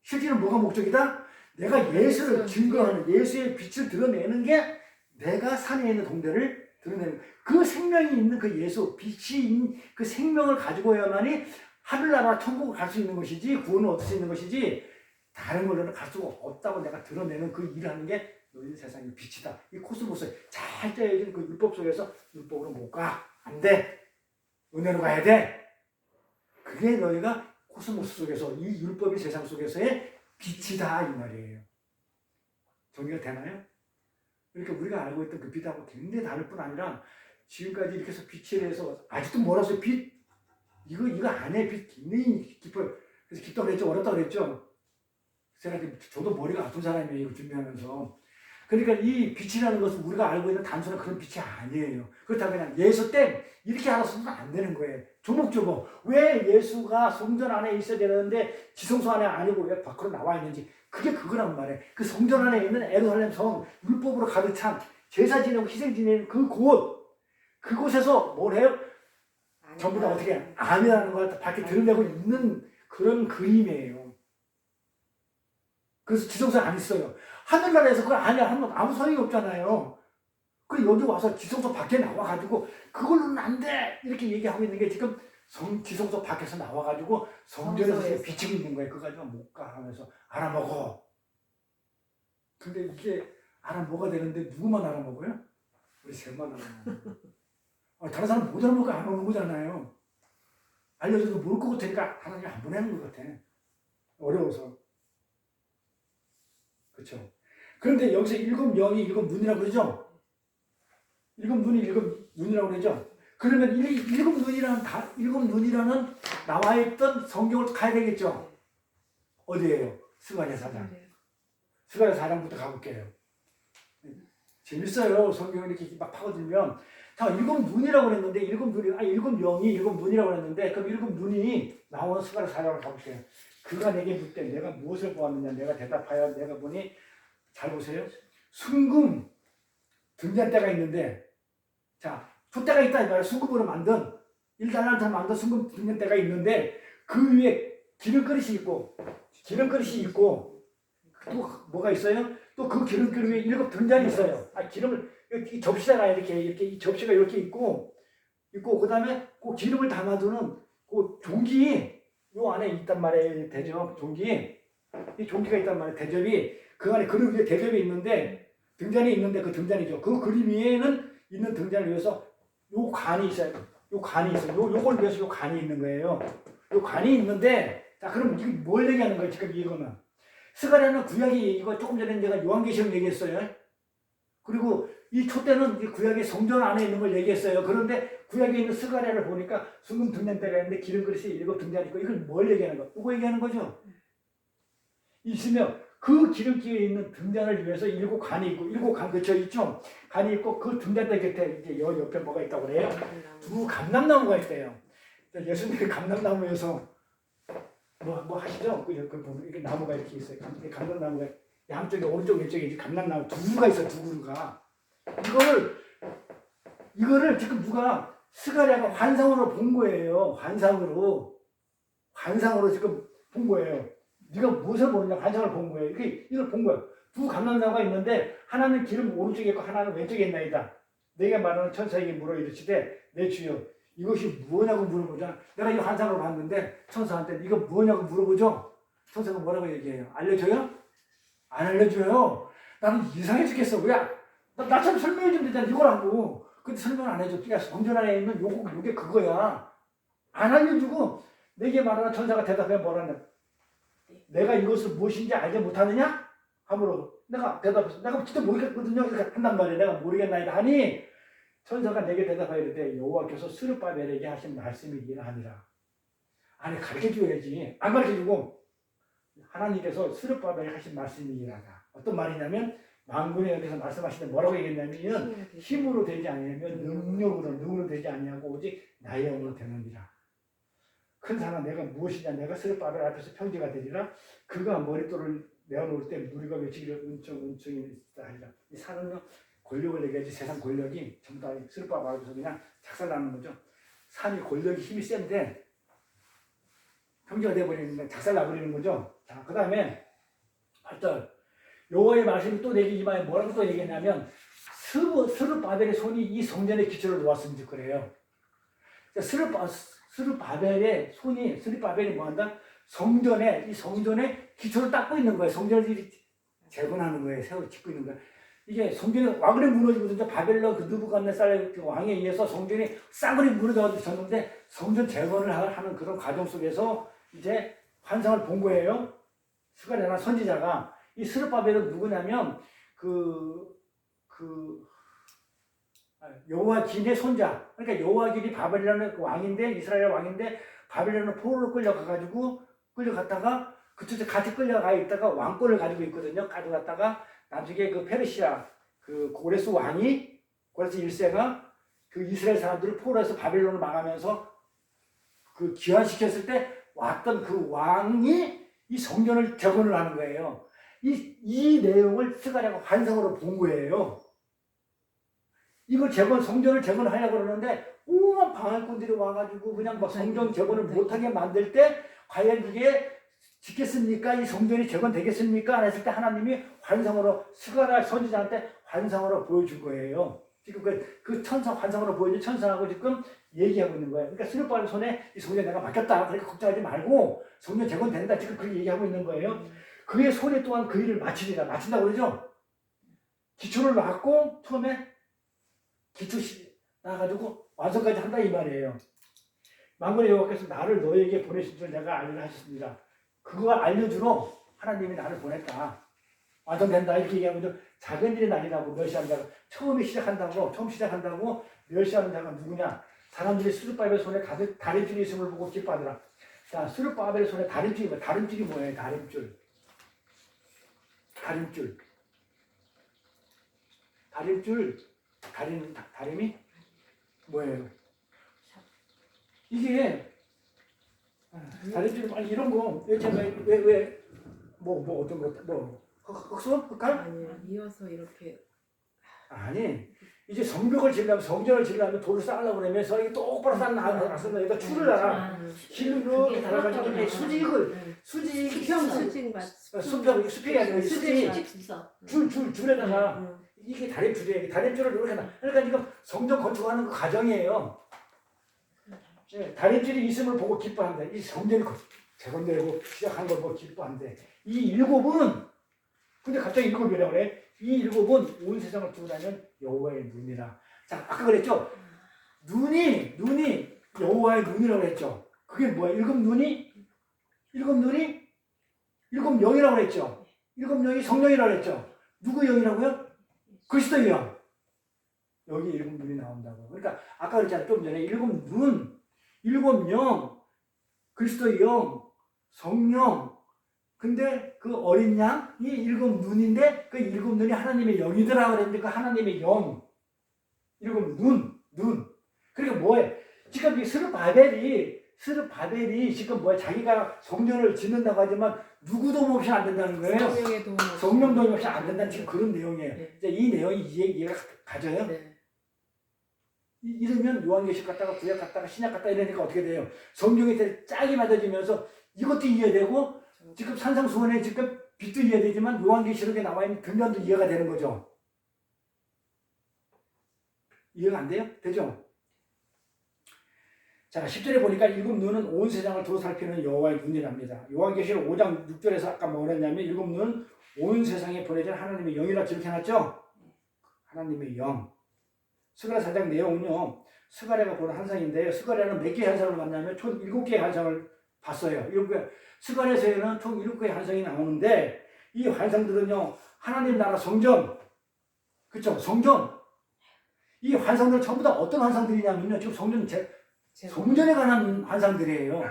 실제는 뭐가 목적이다? 내가 예수를 증거하는 예수의 빛을 드러내는 게 내가 산에 있는 동대를 드러내는 그 생명이 있는 그 예수 빛이 있는 그 생명을 가지고야만이 하늘나라 천국을 갈 수 있는 것이지 구원을 얻을 수 있는 것이지 다른 걸로는 갈 수가 없다고 내가 드러내는 그 일을 하는 게 너희 세상의 빛이다. 이 코스모스 잘 짜여진 그 율법 속에서 율법으로 못 가. 안 돼. 은혜로 가야 돼. 그게 너희가 코스모스 속에서 이 율법의 세상 속에서의 빛이다 이 말이에요. 정리가 되나요? 그러니까 우리가 알고 있던 그 빛하고 굉장히 다를 뿐 아니라 지금까지 이렇게 해서 빛에 대해서 아직도 몰라서 빛 이거 안에 빛 굉장히 깊어요. 그래서 깊다고 그랬죠, 어렵다고 그랬죠. 제가 저도 머리가 아픈 사람이에요, 이거 준비하면서. 그러니까 이 빛이라는 것은 우리가 알고 있는 단순한 그런 빛이 아니에요. 그렇다고 그냥 예수 땜 이렇게 알아서는 안 되는 거예요. 조목조목 왜 예수가 성전 안에 있어야 되는데 지성소 안에 아니고 왜 밖으로 나와 있는지 그게 그거란 말이에요. 그 성전 안에 있는 예루살렘 성 율법으로 가득 찬 제사 지내고 희생 지내는 그곳에서 뭘 해요? 전부 다 어떻게 아멘하는 걸 밖에 드러내고 있는 그런 그림이에요. 그래서 지성소 안 있어요. 하늘나라에서 그걸 아니야 하면 아무 소용이 없잖아요. 그리고 여기 와서 지성소 밖에 나와가지고 그걸로는 안 돼! 이렇게 얘기하고 있는 게 지금 지성소 밖에서 나와가지고 성전에서 비치고 있는 거예요. 그거 가지고 못 가 하면서 알아먹어. 근데 이게 알아먹어야 되는데 누구만 알아먹어요? 우리 셋만 알아먹어요. 다른 사람 못 알아먹고 안 오는 거잖아요. 알려줘도 모를 것 같으니까 하나님 안 보내는 것 같아. 어려워서. 그렇죠. 그런데 여기서 일곱 영이 일곱 눈이라고 그러죠? 일곱 눈이 일곱 눈이라고 그러죠? 그러면 일곱 눈이라는 나와 있던 성경을 가야 되겠죠? 어디예요? 스가랴 4장. 스가랴 4장부터 가볼게요. 재밌어요. 성경을 이렇게 막 파고들면. 자, 일곱 눈이라고 그랬는데, 일곱 영이 일곱 눈이라고 그랬는데, 그럼 일곱 눈이 나오는 스가랴 4장으로 가볼게요. 그가 내게 묻되 내가 무엇을 보았느냐? 내가 대답하여 내가 보니 잘 보세요. 순금 등잔대가 있는데 자 촛대가 있다 이 말이야. 순금으로 만든 일단한테 만든 순금 등잔대가 있는데 그 위에 기름그릇이 있고 또 뭐가 있어요? 또 그 기름그릇 위에 일곱 등잔이 있어요. 기름을 이 접시다가 이렇게 이 접시가 이렇게 있고 그다음에 그 기름을 담아두는 그 종기 요 안에 있단 말이에요. 대접 종기 이 종기가 있단 말이에요. 대접이 그 안에 그릇 위에 대접이 있는데 등잔이 있는데 그 등잔이죠. 그 그림 위에는 있는 등잔을 위해서 요 관이 있어요. 요걸 위해서 요 관이 있는 거예요. 요 관이 있는데 자 그럼 이게 뭘 얘기하는 거예요? 지금 이거는 스가랴는 구약이 이거 조금 전에 제가 요한계시록 얘기했어요. 그리고 이 촛대는 구약의 성전 안에 있는 걸 얘기했어요. 그런데 구약에 있는 스가랴를 보니까 순금 등잔대가 있는데 기름 그릇이 일곱 등잔이 있고 이걸 뭘 얘기하는 거예요? 이거 얘기하는 거죠. 있으면 그 기름기에 있는 등잔을 위해서 일곱 관이 있고 일곱 관 그쵸 있죠? 관이 있고 그 등잔대 곁에 이제 여 옆에 뭐가 있다고 그래요? 두 감람나무가 있대요. 예수님이 감람나무에서 뭐 하시죠? 그 보면 이렇게 나무가 이렇게 있어요. 감람나무가 양쪽에 오른쪽 왼쪽에 이제 감람나무 두 그루가 있어 두 그루가. 이거를 지금 누가 스가랴가 환상으로 본 거예요. 환상으로 지금 본 거예요. 네가 무엇을 보느냐 환상을 본 거예요. 이걸 본 거예요. 두 감람나무가 있는데 하나는 기름 오른쪽에 있고 하나는 왼쪽에 있나이다. 내가 말하는 천사에게 물어 이르시되 내 주여 이것이 무엇냐고 물어보잖아. 내가 이 환상을 봤는데 천사한테 이거 무엇냐고 물어보죠. 천사가 뭐라고 얘기해요? 알려줘요? 안 알려줘요. 나는 이상해 죽겠어. 왜? 나처럼 설명해 주면 되잖아. 이거라고. 근데 설명을 안 해줘. 그러니까 성전 안에 있는 요게 그거야. 안 알려주고 내게 말하는 천사가 대답해 뭐라냐. 내가 이것을 무엇인지 알지 못하느냐? 하므로 내가 대답했어. 내가 진짜 모르겠거든요. 이렇게 한단 말이야. 내가 모르겠나이다 하니 천사가 내게 대답하이르되 여호와께서 스룹바벨에게 하신 말씀이 이러하니라. 아니 가르쳐줘야지. 안 가르쳐주고 하나님께서 스룹바벨에 하신 말씀이 이러하다. 어떤 말이냐면 만군의 여기서 말씀하시는데 뭐라고 얘기했냐면 힘으로 되지 아니하면 능력으로 되지 아니하고 오직 나의 영으로 되느니라. 큰 산아 내가 무엇이냐 내가 스룹바벨 앞에서 평지가 되리라. 그가 머릿돌을 내어놓을 때 무리가 외치기를 은총이 있다 하리라. 이 산은요 권력을 얘기하지 세상 권력이 전부 다 스룹바벨 앞에서 그냥 작살나는 거죠. 산이 권력이 힘이 센데 평지가 되어버리는 작살나버리는 거죠. 자, 그 다음에 8절 여호와의 말씀이 또 내게 이마에 뭐라고 또 얘기했냐면 스룹바벨의 손이 이 성전의 기초를 놓았은지 그래요. 스룹바벨의 손이 스룹바벨이 뭐한다? 이 성전의 기초를 닦고 있는 거예요. 성전을 재건하는 거예요. 새로 짓고 있는 거예요. 이게 성전이 왕그리 무너지거든요. 바벨론 그 느부갓네살 그 왕에 의해서 성전이 싸그리 무너졌는데 성전 재건을 하는 그런 과정 속에서 이제 환상을 본 거예요. 스가랴라는 선지자가. 이 스룹바벨은 누구냐면 여호와긴의 손자. 그러니까 여호와긴이 바벨론의 왕인데, 이스라엘 왕인데 바벨론의 포로로 끌려갔다가 그쪽에 같이 끌려가 있다가 왕권을 가지고 있거든요. 가져갔다가 나중에 그 페르시아 그 고레스 왕이, 고레스 1세가 그 이스라엘 사람들을 포로해서 바벨론을 망하면서 그 귀환시켰을 때 왔던 그 왕이 이 성전을 재건을 하는 거예요. 이 내용을 스가랴가 환상으로 본 거예요. 이걸 성전을 재건하려고 그러는데 온갖 방해꾼들이 와가지고 그냥 막 성전 재건을 못하게 만들 때 과연 이게 지켰습니까? 이 성전이 재건되겠습니까? 안 했을 때 하나님이 환상으로 스가랴 선지자한테 환상으로 보여준 거예요. 지금 그 천사 환상으로 보여준 천사하고 지금 얘기하고 있는 거예요. 그러니까 스룹바벨 손에 이 성전 내가 맡겼다. 그러니까 걱정하지 말고 성전 재건된다. 지금 그렇게 얘기하고 있는 거예요. 그의 손에 또한 그 일을 마치리라. 마친다고 그러죠? 기초를 놨고 처음에 기초 나가지고 완성까지 한다 이 말이에요. 만군의 여호와께서 나를 너에게 보내신 줄 내가 알리라 하셨습니다. 그거 알려주러 하나님이 나를 보냈다. 완성된다 이렇게 얘기하면서 작은 일이 날이라고 멸시하는 자가 처음 시작한다고 멸시하는 자가 누구냐? 사람들이 스룹바벨의 손에 다림줄이 있음을 보고 기뻐하더라. 자, 스룹바벨의 손에 다림줄이 뭐예요? 다림이 뭐예요? 이게 다림줄이 아니 이런 거 뭐 어떤 거 흑수? 흑갈? 아니요. 이어서 이렇게. 아니 이제 성벽을 지으려면 성전을 지으려면 돌을 쌓으려고 그러면서 이게 똑바로 쌓아놨으면 여기다 줄을 달아 실로 이렇게 달아가지고 이게 수직이 숲이 아니라 줄에다가 이게 다림줄이에요. 다림줄을 이렇게 놔. 그러니까 지금 성전 건축하는 그 과정이에요. 다림줄이 있음을 보고 기뻐한다. 이 성전이 재건되고 시작한 걸 보고 기뻐한대. 이 일곱은 근데 갑자기 일곱이라고 그래. 이 일곱은 온 세상을 두고 다니는 여호와의 눈이라. 자, 아까 그랬죠? 눈이 여호와의 눈이라고 했죠. 그게 뭐야? 일곱 영이라고 그랬죠. 일곱 영이 성령이라고 그랬죠. 누구 영이라고요? 그리스도의 영. 여기 일곱 눈이 나온다고. 그러니까 아까 그랬잖아요. 좀 전에 일곱 영, 그리스도의 영, 성령. 근데 그 어린 양이 일곱 눈인데 그 일곱 눈이 하나님의 영이더라 그랬는데 그 하나님의 영. 일곱 눈. 그러니까 뭐예요? 지금 이 스룹바벨이 지금 뭐야? 자기가 성전을 짓는다고 하지만 누구 도움 없이 안 된다는 거예요. 성령 도움 없이 안 된다는 지금 그런 내용이에요. 네. 이제 이 내용이 이해가 가져요? 네. 이러면 요한계시록 갔다가 구약 갔다가 신약 갔다 이러니까 어떻게 돼요? 성경이 짝이 맞아지면서 이것도 이해되고 지금 산상수훈에 지금 빛도 이해되지만 요한계시록에 나와 있는 근면도 이해가 되는 거죠. 이해가 안 돼요? 되죠? 자, 10절에 보니까 일곱 눈은 온 세상을 두루 살피는 여호와의 눈이랍니다. 요한계시록 5장 6절에서 아까 뭐라 했냐면 일곱 눈은 온 세상에 보내진 하나님의 영이라 기록해놨죠? 하나님의 영. 스가랴 4장 내용은요. 스가랴가 보는 환상인데요. 스가랴는 몇 개의 환상을 봤냐면 총 7개의 환상을 봤어요. 스가랴서에는 총 7개의 환상이 나오는데 이 환상들은요. 하나님 나라 성전. 그쵸? 성전. 이 환상들은 전부 다 어떤 환상들이냐면요. 지금 성전에 관한 환상들이에요.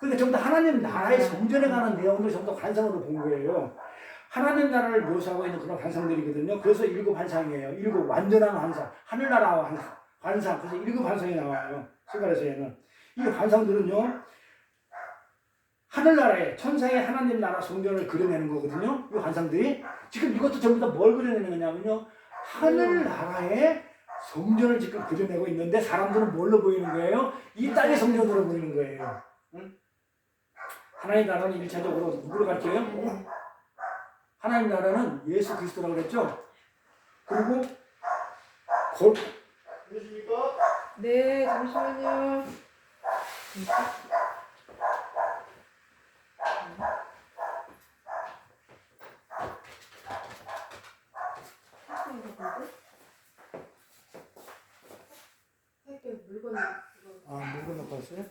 근데 전부 다 하나님 나라의 성전에 관한 내용을 전부 다 환상으로 본 거예요. 하나님 나라를 묘사하고 있는 그런 환상들이거든요. 그래서 7 환상이에요. 7 완전한 환상. 하늘나라 환상. 그래서 7 환상이 나와요. 스가랴서에는. 이 환상들은요. 하늘나라에 천상의 하나님 나라 성전을 그려내는 거거든요. 이 환상들이. 지금 이것도 전부 다 뭘 그려내는 거냐면요. 하늘나라의 성전을 지금 그려내고 있는데 사람들은 뭘로 보이는 거예요? 이 땅의 성전으로 보이는 거예요. 응? 하나님 나라는 1차적으로 누구를 가르쳐요? 하나님 나라는 예수 그리스도라고 그랬죠? 그리고 네, 잠시만요. 봤어요?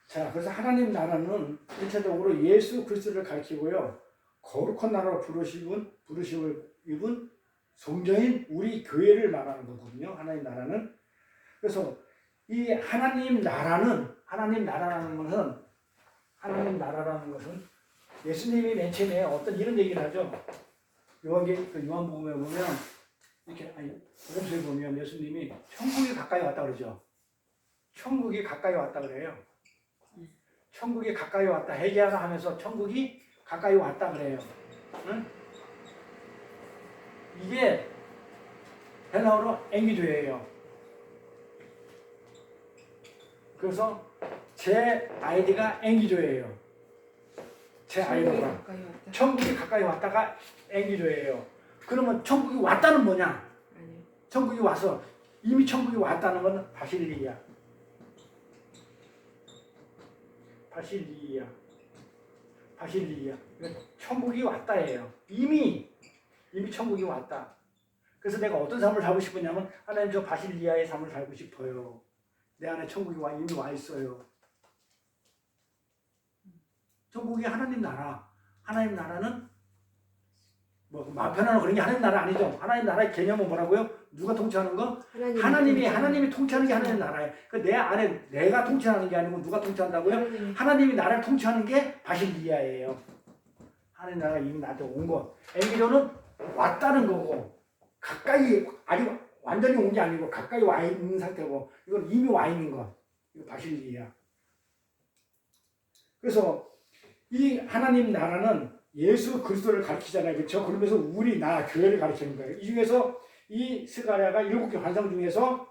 자, 그래서 하나님 나라는 일차적으로 예수 그리스도를 가리키고요. 거룩한 나라로 부르심을 입은 성전인 우리 교회를 말하는 거거든요. 하나님 나라는. 그래서 이 하나님 나라라는 것은 예수님이 맨 처음에 어떤 이런 얘기를 하죠. 요한복음에 보면 이렇게 복음서에 보면 예수님이 천국이 가까이 왔다 그러죠. 천국이 가까이 왔다 그래요. 천국이 가까이 왔다 회개하라 하면서 천국이 가까이 왔다 그래요. 응? 이게 헬라어로 앵기조예요. 그래서 제 아이디가 앵기조예요. 제 아이디가 천국이 가까이 왔다가 앵기조예요. 그러면 천국이 왔다는 뭐냐? 아니요. 천국이 와서 이미 천국이 왔다는 건 바실리야. 천국이 왔다예요. 이미 천국이 왔다. 그래서 내가 어떤 삶을 살고 싶으냐면 하나님 저 바실리아의 삶을 살고 싶어요. 내 안에 천국이 이미 와 있어요. 천국이 하나님 나라. 하나님 나라는 뭐 마음 편안하고 그런 게 하나님 나라 아니죠. 하나님 나라의 개념은 뭐라고요? 누가 통치하는 거? 하나님이 통치하는 게 하나님 나라예요. 그 내 안에 내가 통치하는 게 아니고 누가 통치한다고요? 하나님이 나라를 통치하는 게 바실리아예요. 하나님 나라가 이미 나한테 온 것. 앵기조는 왔다는 거고 가까이 아직 완전히 온 게 아니고 가까이 와 있는 상태고 이건 이미 와 있는 것. 이거 바실리아. 그래서 이 하나님 나라는 예수 그리스도를 가리키잖아요. 그렇죠? 그러면서 교회를 가리키는 거예요. 이 중에서 이 스가랴가 7개 환상 중에서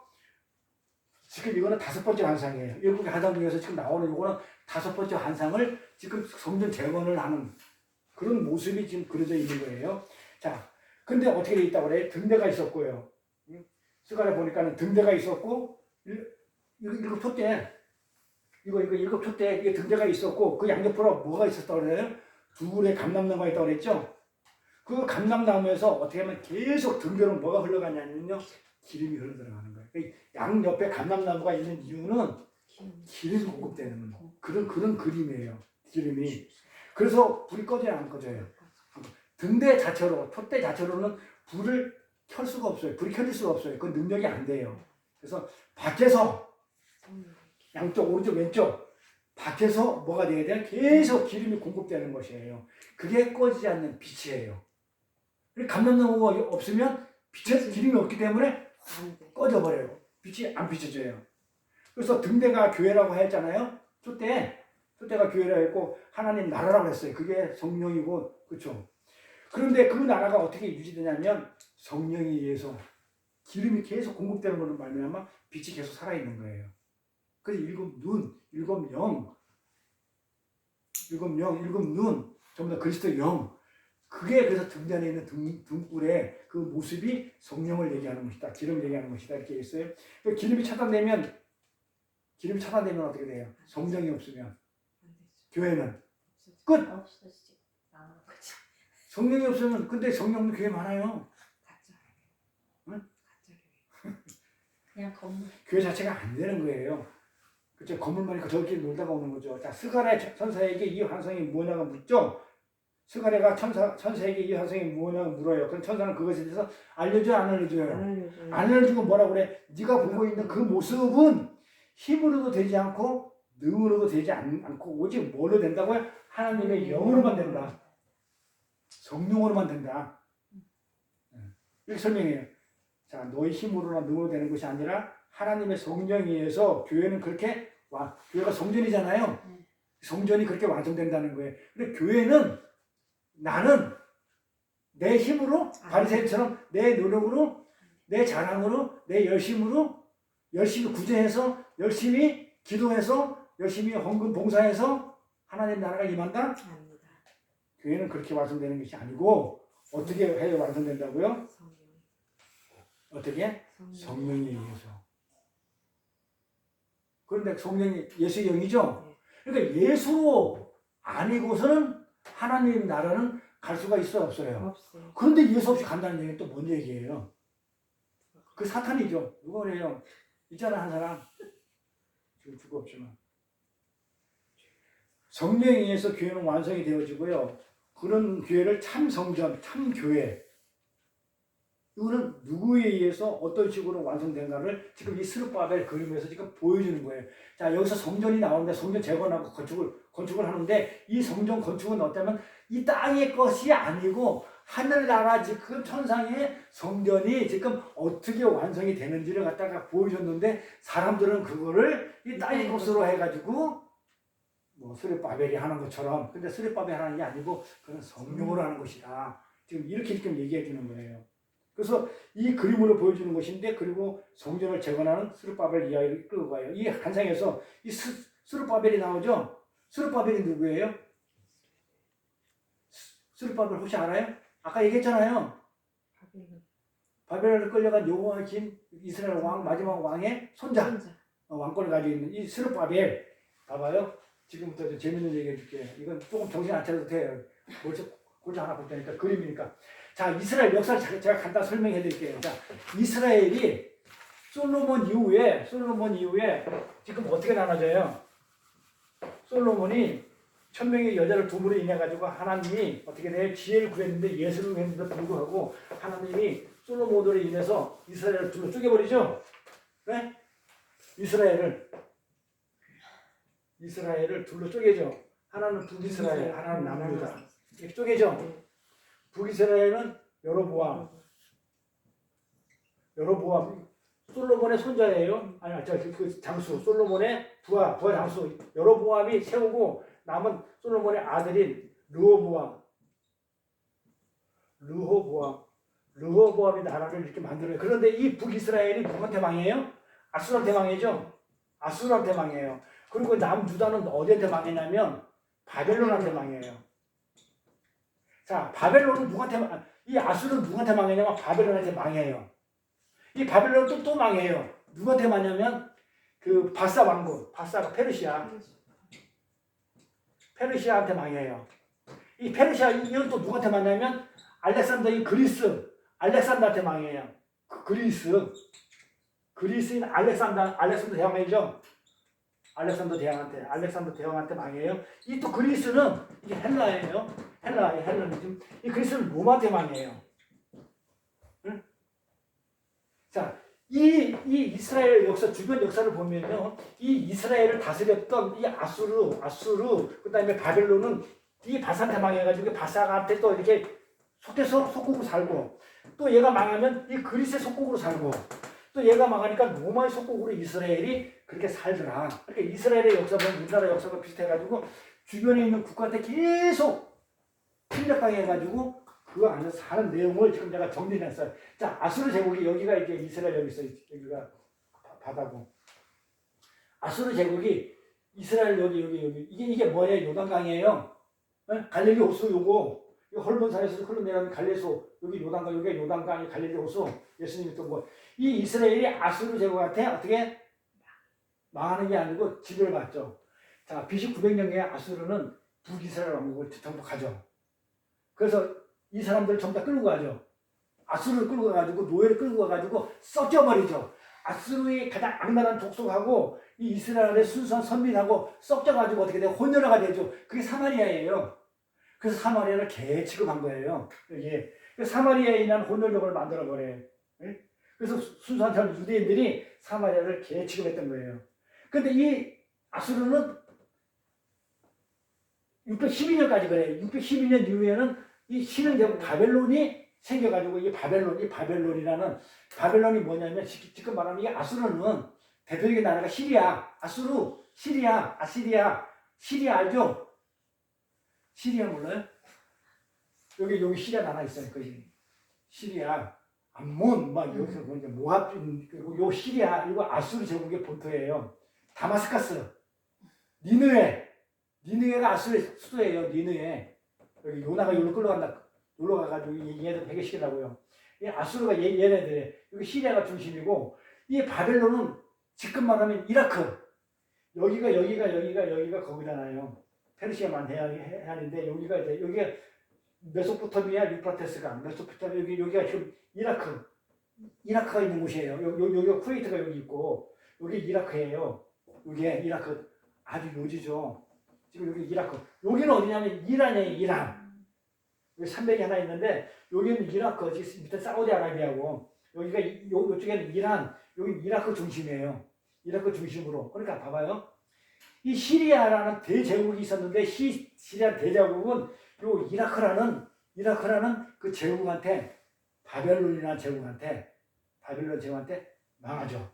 지금 이거는 5번째 환상이에요. 7개 환상 중에서 지금 나오는 이거는 5번째 환상을 지금 성전 재건을 하는 그런 모습이 지금 그려져 있는 거예요. 자, 근데 어떻게 돼 있다고 그래요? 등대가 있었고요. 스가랴 보니까는 등대가 있었고, 일곱 촛대, 일곱 촛대, 이게 등대가 있었고, 그 양옆으로 뭐가 있었다고 그래요? 둘의 감람나무가 있다고 그랬죠? 그 감람나무에서 어떻게 하면 계속 등대로 뭐가 흘러가냐면요, 기름이 흘러들어가는 거예요. 양 옆에 감람나무가 있는 이유는 기름이 공급되는 그런 그림이에요. 기름이. 그래서 불이 꺼져요, 안 꺼져요? 등대 자체로, 촛대 자체로는 불을 켤 수가 없어요. 불이 켜질 수가 없어요. 그 능력이 안 돼요. 그래서 밖에서 양쪽, 오른쪽, 왼쪽 밖에서 뭐가 돼야 돼요? 계속 기름이 공급되는 것이에요. 그게 꺼지지 않는 빛이에요. 감람나무가 없으면 빛에 기름이 없기 때문에 꺼져버려요. 빛이 안 비춰져요. 그래서 등대가 교회라고 했잖아요. 촛대가 교회라고 했고 하나님 나라라고 했어요. 그게 성령이고 그렇죠. 그런데 그 나라가 어떻게 유지되냐면 성령에 의해서 기름이 계속 공급되는 것으로 말미암아 빛이 계속 살아있는 거예요. 그래서 일곱 눈, 전부 다 그리스도의 영. 그게 그래서 등대 안에 있는 등불의 그 모습이 성령을 얘기하는 것이다. 기름을 얘기하는 것이다. 이렇게 했어요. 기름이 차단되면 어떻게 돼요? 성령이 없으면 교회는 끝. 성령이 없으면 근데 성령 교회 많아요. 응? 그냥 건물. 교회 자체가 안 되는 거예요. 그렇죠? 건물만 저렇게 놀다가 오는 거죠. 자, 스가랴 천사에게 이 환상이 뭐냐고 묻죠. 스가랴가 천사에게 이 환상이 뭐냐고 물어요. 그럼 천사는 그것에 대해서 알려줘요, 안 알려줘요? 안 알려주고 뭐라고 그래? 네가 보고 있는 그 모습은 힘으로도 되지 않고 능으로도 되지 않고 오직 뭘로 된다고요? 하나님의 영으로만 된다. 성령으로만 된다. 이렇게 설명해요. 자, 너희 힘으로나 능으로 되는 것이 아니라 하나님의 성령에 의해서 교회는 그렇게 교회가 성전이잖아요. 성전이 그렇게 완성된다는 거예요. 근데 교회는 나는 내 힘으로 바리새인처럼 내 노력으로 내 자랑으로 내 열심히 구제해서 열심히 기도해서 열심히 헌금 봉사해서 하나님 나라가 임한다? 교회는 그렇게 완성되는 것이 아니고 어떻게 해야 완성된다고요? 어떻게? 성령에 의해서. 그런데 성령이 예수의 영이죠? 그러니까 예수 아니고서는 하나님 나라는 갈 수가 있어요, 없어요? 없어요. 그런데 예수 없이 간다는 얘기는 또 뭔 얘기예요? 그 사탄이죠. 누구래요? 있잖아, 한 사람. 지금 죽어 없지만. 성령에 의해서 교회는 완성이 되어지고요. 그런 교회를 참 성전, 참 교회. 이거는 누구에 의해서 어떤 식으로 완성된가를 지금 이 스룹바벨 그림에서 지금 보여주는 거예요. 자, 여기서 성전이 나오는데 성전 재건하고 건축을 하는데 이 성전 건축은 어쩌면 이 땅의 것이 아니고 하늘나라 지금 천상의 성전이 지금 어떻게 완성이 되는지를 갖다가 보여줬는데 사람들은 그거를 이 땅의 것으로 해가지고 뭐 스룹바벨이 하는 것처럼 근데 스룹바벨 하는 게 아니고 그건 성령으로 하는 것이다. 지금 이렇게 지금 얘기해 주는 거예요. 그래서 이 그림으로 보여주는 것인데 그리고 성전을 재건하는 스룹바벨 이야기를 끌고 가요. 이 한상에서 이 스룹바벨이 나오죠. 스룹바벨이 누구예요? 스룹바벨 혹시 알아요? 아까 얘기했잖아요. 바벨론을 끌려간 여호야kim 이스라엘 왕 마지막 왕의 손자 왕권을 가지고 있는 이 스룹바벨 봐봐요. 지금부터 좀 재밌는 얘기 해줄게요. 이건 조금 정신 안 차려도 돼요. 골자 하나 볼 테니까 그림이니까. 자, 이스라엘 역사를 제가 간단히 설명해 드릴게요. 자, 이스라엘이 솔로몬 이후에 지금 어떻게 나눠져요? 솔로몬이 1000명의 여자를 두물에 인해 가지고 하나님이 어떻게 돼요? 지혜를 구했는데 예수를 구했는데도 불구하고 하나님이 솔로몬으로 인해서 이스라엘을 둘로 쪼개버리죠? 네? 이스라엘을 둘로 쪼개죠. 하나는 북이스라엘, 하나는 남유다. 이렇게 쪼개죠. 북이스라엘은 여로보암, 솔로몬의 손자예요. 아니, 그 장수, 솔로몬의 부하 장수 여로보암이 세우고 남은 솔로몬의 아들인 르호보암이 나라를 이렇게 만들어요. 그런데 이 북이스라엘이 누구한테 망해요? 아수르한테 망해죠. 아수르한테 망해요. 그리고 남유다는 어디한테 망했냐면 바벨론한테 망해요. 자, 바벨론은 이 아수르는 누구한테 망했냐면 바벨론한테 망해요. 이 바벨론은 또 망해요. 누구한테 망하냐면 그 바사 왕국, 바사가 페르시아한테 망해요. 이 페르시아 이건 또 누구한테 망하냐면 알렉산더 이 알렉산더한테 망해요. 그리스인 알렉산더 대왕이죠. 알렉산더 대왕한테 망해요. 이 또 그리스는 이게 헬라예요. 헬라니즘. 이 그리스는 로마한테 망해요. 응? 자, 이 이스라엘 역사 주변 역사를 보면요, 이 이스라엘을 다스렸던 이 아수르, 그다음에 바벨론은 이 바사한테 망해가지고 바사한테 또 이렇게 속국으로 살고 또 얘가 망하면 이 그리스의 속국으로 살고. 또 얘가 망하니까 로마의 속국으로 이스라엘이 그렇게 살더라. 그러니까 이스라엘의 역사 보면 우리나라 역사가 비슷해가지고 주변에 있는 국가한테 계속侵略당해가지고 그 안에서 사는 내용을 지금 제가 정리했어요. 자, 아수르 제국이 여기가 이제 이스라엘 여기 있어요. 여기가 바다고. 아수르 제국이 이스라엘 여기 이게 뭐예요? 요단강이에요. 네? 갈릴리 호수 요거 헐몬산에서 흘러내려는 갈릴리호 여기 요단강 여기가 요단강이 갈릴리 호수. 예수님이 또 뭐 이 이스라엘이 아수르 제국한테 어떻게 망하는 게 아니고 지배를 받죠. 자, BC 900년경에 아수르는 북이스라엘 왕국을 전부 가죠. 그래서 이 사람들을 전부 다 끌고 가죠. 아수르를 끌고 가가지고 노예를 끌고 가가지고 썩져버리죠. 아수르의 가장 악랄한 족속하고 이 이스라엘의 순수한 선민하고 썩져가지고 어떻게 돼요? 혼혈화가 되죠. 그게 사마리아예요. 그래서 사마리아를 개 취급한 거예요. 예. 그래서 사마리아에 인한 혼혈족을 만들어버려요. 예? 그래서 순수한 유대인들이 사마리아를 개 취급했던 거예요. 근데 이 아수르는 612년까지 그래요. 612년 이후에는 이 신흥제국 바벨론이 생겨가지고 이 바벨론이라는 바벨론이 뭐냐면 지금 말하면 이 아수르는 대표적인 나라가 시리아 알죠? 시리아 몰라요? 여기 시리아 나라 있어요. 거기 시리아 암몬 막 여기서 이제 모압 그리고 요 시리아 이거 아수르 제국의 본토예요. 다마스커스, 니느웨가 아수르의 수도예요. 니느웨. 여기 요나가 여기로 끌려간다. 놀러 가가지고 얘네들 회개시키려고요. 이 아수르가 얘네들 여기 시리아가 중심이고 이 바벨론은 지금 말하면 이라크. 여기가 거기잖아요. 페르시아만 해안인데 여기가 메소포타미아 유프라테스강, 메소포타미아 여기가 지금 이라크가 있는 곳이에요. 여기가 쿠웨이트가 여기 있고 여기 이라크예요. 여기에 이라크 아주 요지죠. 지금 여기 이라크. 여기는 어디냐면 이란이에요. 이란. 여기 산맥이 하나 있는데 여기는 이라크, 밑에 사우디아라비아고 여기가 이쪽에는 이란, 여기 이라크 중심이에요. 이라크 중심으로. 그러니까 봐봐요. 이 시리아라는 대제국이 있었는데 시리아 대제국은 요 이라크라는 그 제국한테 바벨론 제국한테 망하죠.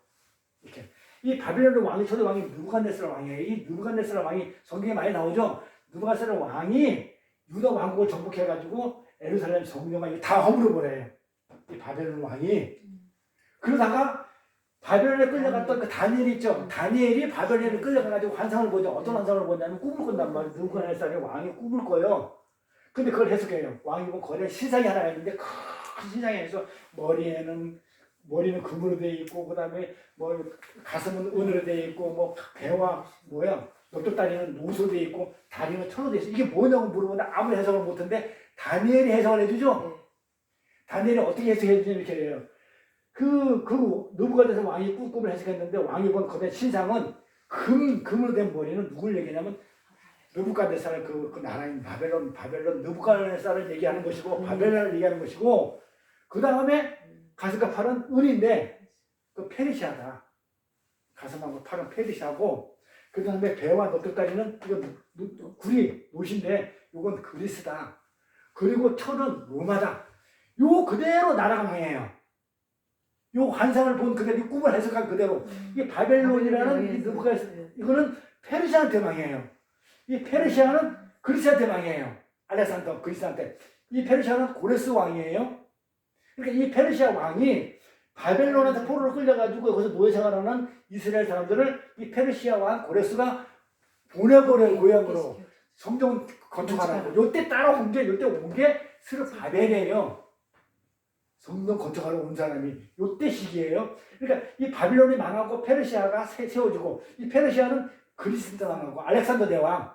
이렇게. 이 바벨론 왕이 초대 왕이 느부갓네살 왕이에요. 이 느부갓네살 왕이 성경에 많이 나오죠. 느부갓네살 왕이 유다 왕국을 정복해가지고 예루살렘 성경을 다 허물어 버려요. 이 바벨론 왕이. 그러다가 바벨론에 끌려갔던 그 다니엘 있죠. 다니엘이 바벨론에 끌려가가지고 환상을 보죠. 어떤 환상을 보냐면 꿈을 꾼단 말이에요. 느부갓네살의 왕이 꿈을 꿔요. 근데 그걸 해석해요. 왕이 보면 거대한 신상이 하나가 있는데 큰 신상에서 머리는 금으로 되어 있고 그다음에 뭐 가슴은 은으로 되어 있고 뭐 배와 넓적다리는 노수로 되어 있고 다리는 천으로 되어 있어. 이게 뭐냐고 물어보는데 아무리 해석을 못하는데 다니엘이 해석을 해주죠. 다니엘이 어떻게 해석해 주냐 이렇게 해요. 그 느부갓네살 왕이 꿈을 해석했는데 왕이 본 거대한 신상은 금으로 된 머리는 누굴 얘기냐면 느부갓네살 그 나라인 바벨론 느부갓네살을 얘기하는 것이고 바벨론을 얘기하는 것이고 그 다음에 가슴과 팔은 은인데 그 페르시아다. 가슴하고 팔은 페르시아고 그 다음에 배와 넓적다리는 이거 구리 노신데 이건 그리스다. 그리고 혀는 로마다. 요 그대로 나라가 망해요. 요 환상을 본 그대로 이 꿈을 해석한 그대로 이 바벨론이라는 이 느부갓네살 이거는 페르시아한테 망해요. 이 페르시아는 그리스한테 망해요. 알렉산더 그리스한테. 이 페르시아는 고레스 왕이에요. 그러니까 이 페르시아 왕이 바벨론한테 포로로 끌려가지고 거기서 노예 생활하는 이스라엘 사람들을 이 페르시아 왕 고레스가 보내버려요. 고향으로. 성경 건축하라고. 요때 따라온 게 요때 온 게 스룹바벨이에요. 성경 건축하러 온 사람이 요때 시기예요. 그러니까 이 바빌론이 망하고 페르시아가 세워지고 이 페르시아는 그리스도 망하고 알렉산더 대왕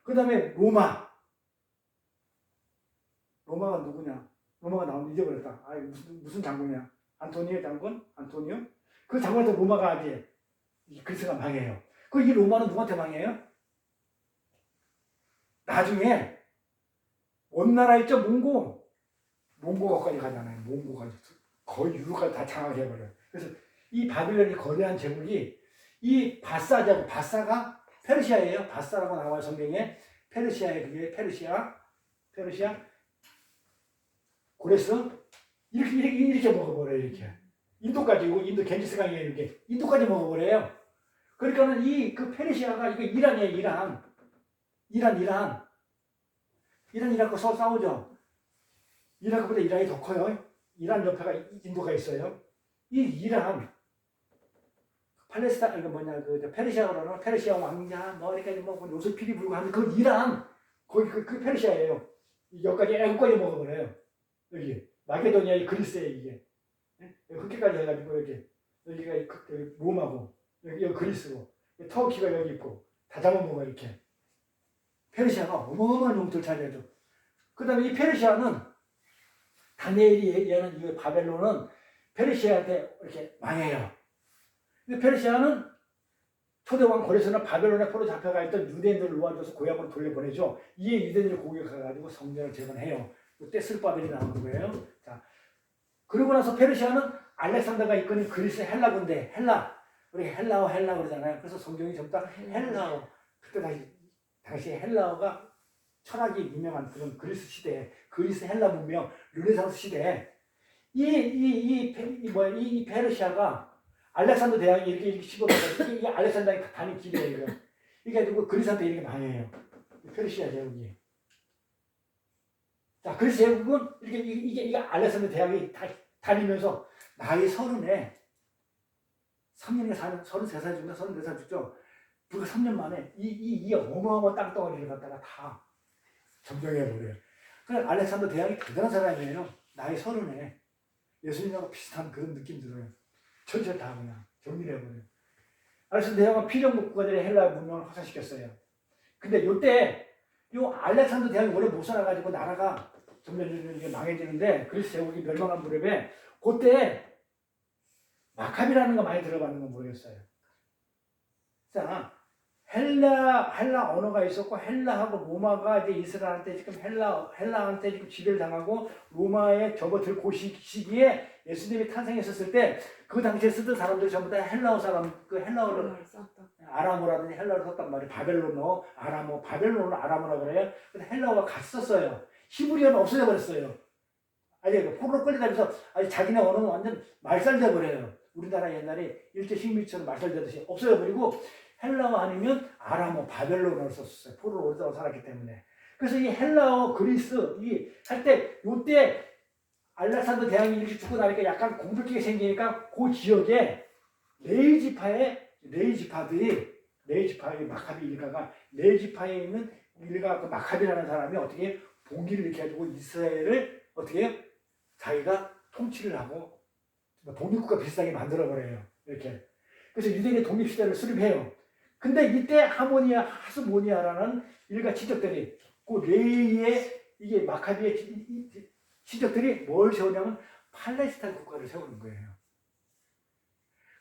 그 다음에 로마가 누구냐? 로마가 나오면 잊어버렸다. 아 무슨 장군이야? 안토니오 장군? 안토니오? 그 장군한테 로마가 아직 그리스가 망해요. 그 이 로마는 누구한테 망해요? 나중에 원나라 있죠? 몽고까지 가잖아요. 몽고가 거의 유럽까지 다 장악해버려요. 그래서 이 바빌론이 거대한 제국이 이 바사가 페르시아예요. 바사라고 나와요 성경에. 페르시아에 그게 페르시아 고레스 이렇게 먹어버려요. 이렇게 인도까지 인도 겐지스강에 이렇게 인도까지 먹어버려요. 그러니까는 이 그 페르시아가 이거 이란이에요. 이란 이라크 싸우죠. 이라크보다 이란이 더 커요. 이란 옆에가 인도가 있어요. 이 이란 팔레스타인 그 페르시아어로는 페르시아 왕자 뭐 이렇게 뭐 요새 피리 불고 하는데 그 이란 거기 그 페르시아예요. 여기까지 애국까지 먹어버려요. 여기 마게도니아 그리스에 이게 그렇게까지 해가지고 여기가 로마고 여기 그리스고 터키가 여기 있고 다 잡아먹어 이렇게. 페르시아가 어마어마한 용토를 차지하죠. 그 다음에 이 페르시아는 다니엘이 얘는 이 바벨론은 페르시아한테 이렇게 망해요. 근데 페르시아는 초대왕 고레스는 바벨론에 포로 잡혀가 있던 유대인들을 놓아줘서 고향으로 돌려보내죠. 이에 유대인들을 공격해가지고 성전을 재건해요. 이때 슬바벨이 나오는 거예요. 자, 그러고 나서 페르시아는 알렉산더가 이끄는 그리스 헬라군대 우리 헬라어 그러잖아요. 그래서 성경이 전부 다 헬라어. 그때 당시 헬라어가 철학이 유명한 그런 그리스 시대에 그리스 헬라 문명 르네상스 시대에 이 페르시아가 알렉산더 대왕이 이렇게 씹어먹어서 이게 알렉산더의 가는 길이에요. 이거. 이게 가지고 그리스한테 이렇게 망해요. 페르시아 제국이. 자, 그리스 제국은 이게 알렉산더 대왕이 다니면서 나이 30에 3년에 사는 33살 중에 34살 죽죠. 불과 3년 만에 이 어마어마한 땅덩어리를 갖다가 다 점령해버려요. 그래서 알렉산더 대왕이 대단한 사람이에요. 나이 30에 예수님하고 비슷한 그런 느낌 들어요. 전체 다 그냥 정리를 해버려요. 알렉산더 대왕은 피정국 국가들의 헬라 문명을 확산시켰어요. 근데 요때 요 알렉산더 대왕이 오래 못 살아가지고 나라가 점점 이게 망해지는데 그리스 제국이 멸망한 무렵에 그때 마카비라는 거 많이 들어봤는 건 모르겠어요. 자, 헬라 언어가 있었고 헬라하고 로마가 이제 이스라엘한테 지금 헬라한테 지금 지배를 당하고 로마에 접어들 그 시기에 예수님이 탄생했었을 때 그 당시에 쓰던 사람들 전부 다 헬라어 사람 그 헬라어를 아람어라든지 헬라어를 썼단 말이에요. 바벨론어, 아람어, 바벨론어 아람어라 그래요. 근데 헬라어가 같이 썼어요. 히브리어는 없어져 버렸어요. 아니 포로로 끌려다니면서 아니 자기네 언어는 완전 말살돼 버려요. 우리나라 옛날에 일제 식민지처럼 말살되듯이 없어져 버리고 헬라어 아니면 아람어, 바벨론어를 썼어요. 포로로 오래 살았기 때문에. 그래서 이 헬라어, 그리스 이 할 때 요때 알렉산더 대왕이 이렇게 죽고 나니까 약간 공백기가 생기니까 그 지역에 레이지파의 마카비 일가가 레이지파에 있는 일가 그 마카비라는 사람이 어떻게 봉기를 이렇게 해주고 이스라엘을 어떻게 자기가 통치를 하고 독립국가 비슷하게 만들어버려요. 이렇게. 그래서 유대인의 독립시대를 수립해요. 근데 이때 하스모니아라는 일가 친척들이 그 레이의 이게 마카비의 친척들이 뭘 세우냐면 팔레스타인 국가를 세우는 거예요.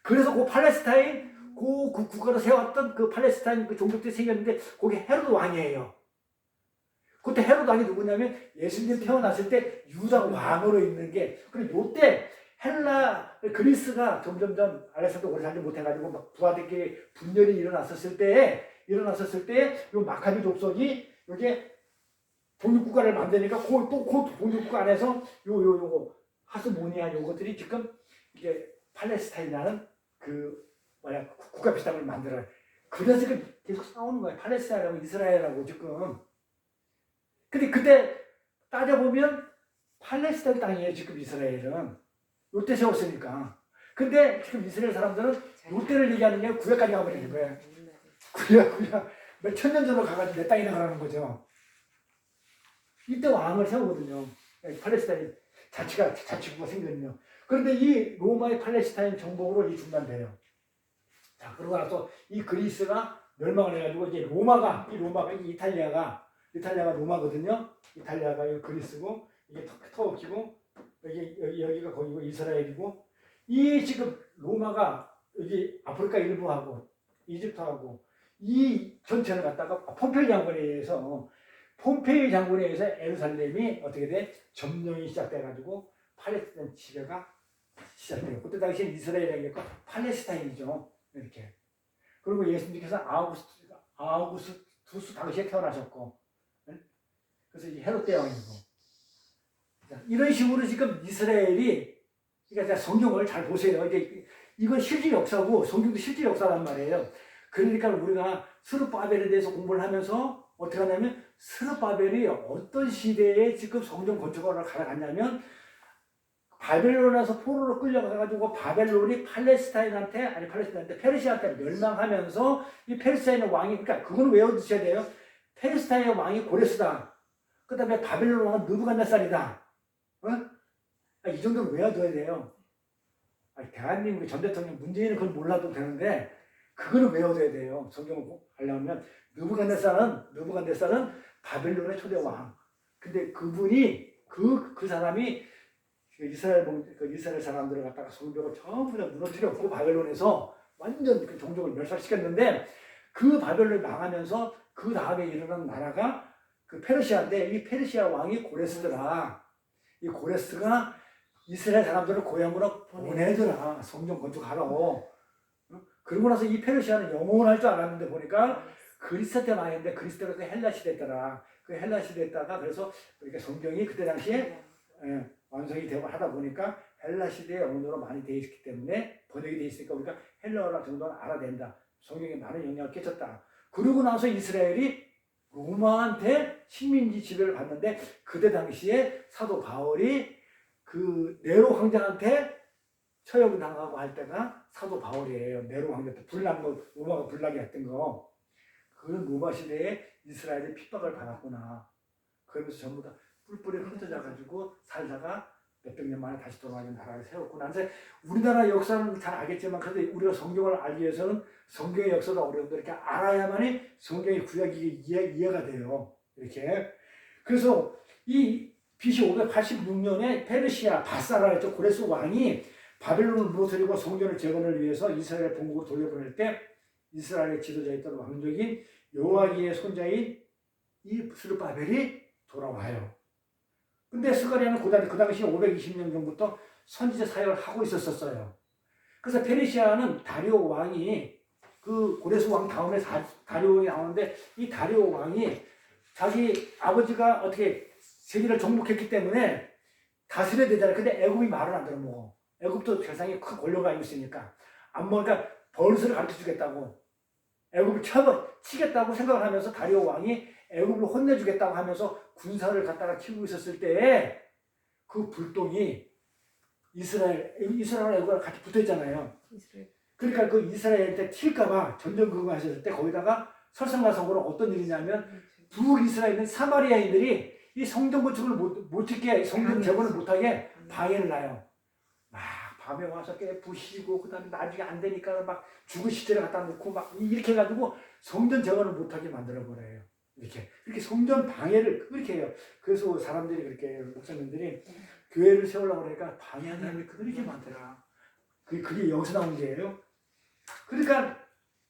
그래서 그 팔레스타인 그 국가를 세웠던 그 팔레스타인 그 종족들이 생겼는데 거기 헤로드 왕이에요. 그때 헤로드 왕이 누구냐면 예수님 태어났을 때 유다 왕으로 있는 게 그리고 요때 그리스가 점점점 알렉산더 오래 살지 못해가지고 막 부하들끼리 분열이 일어났었을 때 요 마카비 족속이 여기에 독립국가를 만드니까 그 독립국가 안에서 요거 하스모니아 요것들이 지금 이게 팔레스타인이라는 그 국가 비슷한 걸 만들어요. 그래서 지금 계속 싸우는 거예요. 팔레스타인하고 이스라엘하고 지금. 근데 그때 따져보면 팔레스타인 땅이에요. 지금 이스라엘은. 요때 세웠으니까. 근데 지금 이스라엘 사람들은 요때를 얘기하는 게 구약까지 가버리는 거예요. 구약 몇 천 년 전으로 가가지고 내 땅이나 가라는 거죠. 이때 왕을 세우거든요. 팔레스타인 자치구가 생겼거든요. 그런데 이 로마의 팔레스타인 정복으로 이 중단돼요. 자, 그러고 나서 이 그리스가 멸망을 해가지고 이제 이탈리아가 로마거든요. 이탈리아가 여기 그리스고 이게 터키고 여기가 거기고 이스라엘이고 이 지금 로마가 여기 아프리카 일부하고 이집트하고 이 전체를 갖다가 폼페이 장군에 의해서 예루살렘이 어떻게 돼? 점령이 시작돼가지고 팔레스타인 지배가 시작돼요. 그때 당시에 이스라엘이니까 팔레스타인이죠. 이렇게. 그리고 예수님께서 아우구스투스 당시에 태어나셨고, 그래서 이제 헤롯 대왕이고. 이런 식으로 지금 이스라엘이, 그러니까 성경을 잘 보세요. 이건 실질 역사고 성경도 실질 역사란 말이에요. 그러니까 우리가 스룹바벨에 대해서 공부를 하면서 어떻게 하냐면 스룹바벨이 어떤 시대에 지금 성전 건축을 가려갔냐면 바벨론에서 포로로 끌려가가지고 바벨론이 페르시아한테 멸망하면서 이 페르시아의 왕이 그러니까 그건 외워두셔야 돼요. 페르시아의 왕이 고레스다. 그 다음에 바벨론 왕은 느부갓네살이다. 이 정도는 외워둬야 돼요. 대한민국 전 대통령 문재인은 그걸 몰라도 되는데 그거는 외워둬야 돼요. 성경을 하려면 느부갓네살은 바벨론의 초대 왕. 근데 그분이 그 사람이 이스라엘 사람들을 갖다가 성벽을 전부 다 무너뜨렸고 바벨론에서 완전 그 종족을 멸살시켰는데 그 바벨론이 망하면서 그 다음에 일어난 나라가 그 페르시아인데 이 페르시아 왕이 고레스더라. 이 고레스가 이스라엘 사람들을 고향으로 보내더라. 성전 건축하러. 그러고 나서 이 페르시아는 영원할 줄 알았는데 보니까 그리스 때 망했는데 그리스 때가 그 헬라 시대였더라. 그 헬라 시대였다가 그래서 그러니까 성경이 그때 당시에 완성이 되고 하다 보니까 헬라 시대의 언어로 많이 되어 있기 때문에 번역이 되어 있으니까 우리가 헬라어 정도는 알아낸다. 성경에 많은 영향을 끼쳤다. 그러고 나서 이스라엘이 로마한테 식민지 지배를 받는데 그때 당시에 사도 바울이 그 네로 황제한테 처형을 당하고 할 때가 사도 바울이에요. 네로 황제한테 로마가 불나게 했던 거. 그런 로마 시대에 이스라엘이 핍박을 받았구나. 그러면서 전부 다 뿔뿔이 흩어져가지고 살다가 몇백 년 만에 다시 돌아가는 나라를 세웠구나. 그래서 우리나라 역사는 잘 알겠지만 그래도 우리가 성경을 알기 위해서는 성경의 역사도 어려운데 이렇게 알아야만이 성경의 구약이 이해가 돼요. 이렇게. 그래서 이 BC 586년에 페르시아 바사라의 고레스 왕이 바벨론을 무너뜨리고 성전을 재건을 위해서 이스라엘 본국으로 돌려보낼 때 이스라엘의 지도자였던 왕족인 요아기의 손자인 이 스룹바벨이 돌아와요. 근데 스가랴는 그 당시 520년 전부터 선지자 사역을 하고 있었어요. 그래서 페르시아는 다리오 왕이 그 고레스 왕 다음에 다리오 왕이 나오는데 이 다리오 왕이 자기 아버지가 어떻게 세계를 정복했기 때문에 다스려야 되잖아요. 근데 애굽이 말을 안 들어먹어. 애굽도 세상에 큰 권력을 알고 있으니까 안 먹으니까 벌수를 가르쳐 주겠다고 애굽을 치겠다고 생각을 하면서 다리오 왕이 애굽을 혼내주겠다고 하면서 군사를 갖다가 키우고 있었을 때에 그 불똥이 이스라엘 애굽과 같이 붙어 있잖아요. 그러니까 그 이스라엘한테 튈까봐 전전긍긍 하셨을 때 거기다가 설상가성으로 어떤 일이냐면 북이스라엘 있는 사마리아인들이 이 성전 건축을 못 짓게 성전 재건을 못하게 방해를 놔요. 막 밤에 와서 깨 부시고 그다음에 나중에 안 되니까 막 죽은 시체를 갖다 놓고 막 이렇게 해가지고 성전 재건을 못하게 만들어 버려요. 이렇게 성전 방해를 그렇게 해요. 그래서 사람들이 그렇게 목사님들이 교회를 세우려고 그러니까 방해하는 사람이 그렇게 많더라. 그게 여기서 나온 게예요. 그러니까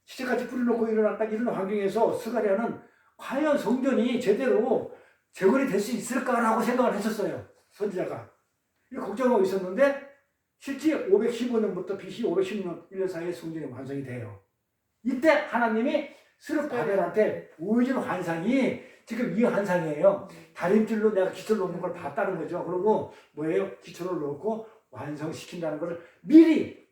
시체같이 뿌려놓고 일어났다 이런 환경에서 스가랴는 과연 성전이 제대로 재건이 될 수 있을까라고 생각을 했었어요. 선지자가. 걱정하고 있었는데 실제 515년부터 BC 516년 1년 사이에 성전이 완성이 돼요. 이때 하나님이 스룹바벨한테 보여준 환상이 지금 이 환상이에요. 다림줄로 내가 기초를 놓는 걸 봤다는 거죠. 그리고 뭐예요? 기초를 놓고 완성시킨다는 것을 미리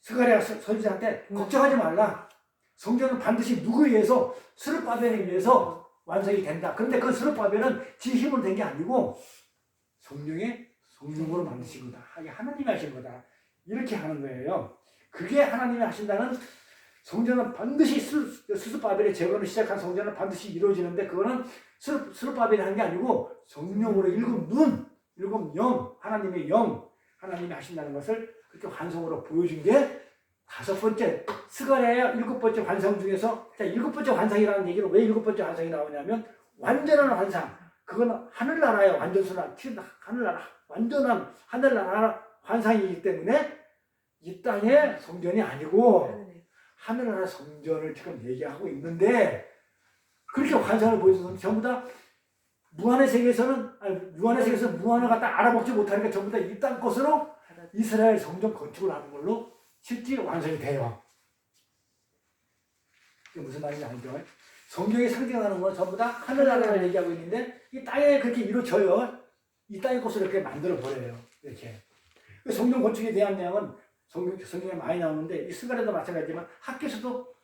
스가랴 선지자한테 걱정하지 말라. 성전은 반드시 누구에 의해서 스룹바벨에 의해서 완성이 된다. 그런데 그 스룹바벨은 지 힘으로 된 게 아니고 성령으로 만드신 거다. 하나님이 하신 거다. 이렇게 하는 거예요. 그게 하나님이 하신다는 성전은 반드시 스룹바벨의 재건을 시작한 성전은 반드시 이루어지는데 그거는 스룹바벨이 한 게 아니고 성령으로 일곱 영, 하나님의 영, 하나님이 하신다는 것을 그렇게 환성으로 보여준 게 5번째, 스가랴의 7번째 환상 중에서, 자, 7번째 환상이라는 얘기는 왜 7번째 환상이 나오냐면, 완전한 환상. 그건 하늘나라의 완전순환, 하늘나라, 완전한 하늘나라 환상이기 때문에, 이 땅의 성전이 아니고, 하늘나라 성전을 지금 얘기하고 있는데, 그렇게 환상을 보여줘서 전부 다, 무한의 세계에서 무한을 갖다 알아먹지 못하니까 전부 다 이 땅 것으로 이스라엘 성전 건축을 하는 걸로 실제 완성이 돼요. 이게 무슨 말인지 알죠? 성경이 상징하는 건 전부 다 하늘나라를 얘기하고 있는데 이 땅에 그렇게 이루어져요. 이 땅의 곳을 이렇게 만들어 버려요. 이렇게. 성전 건축에 대한 내용은 성경에 많이 나오는데 이 스가랴도 마찬가지지만 학계에서도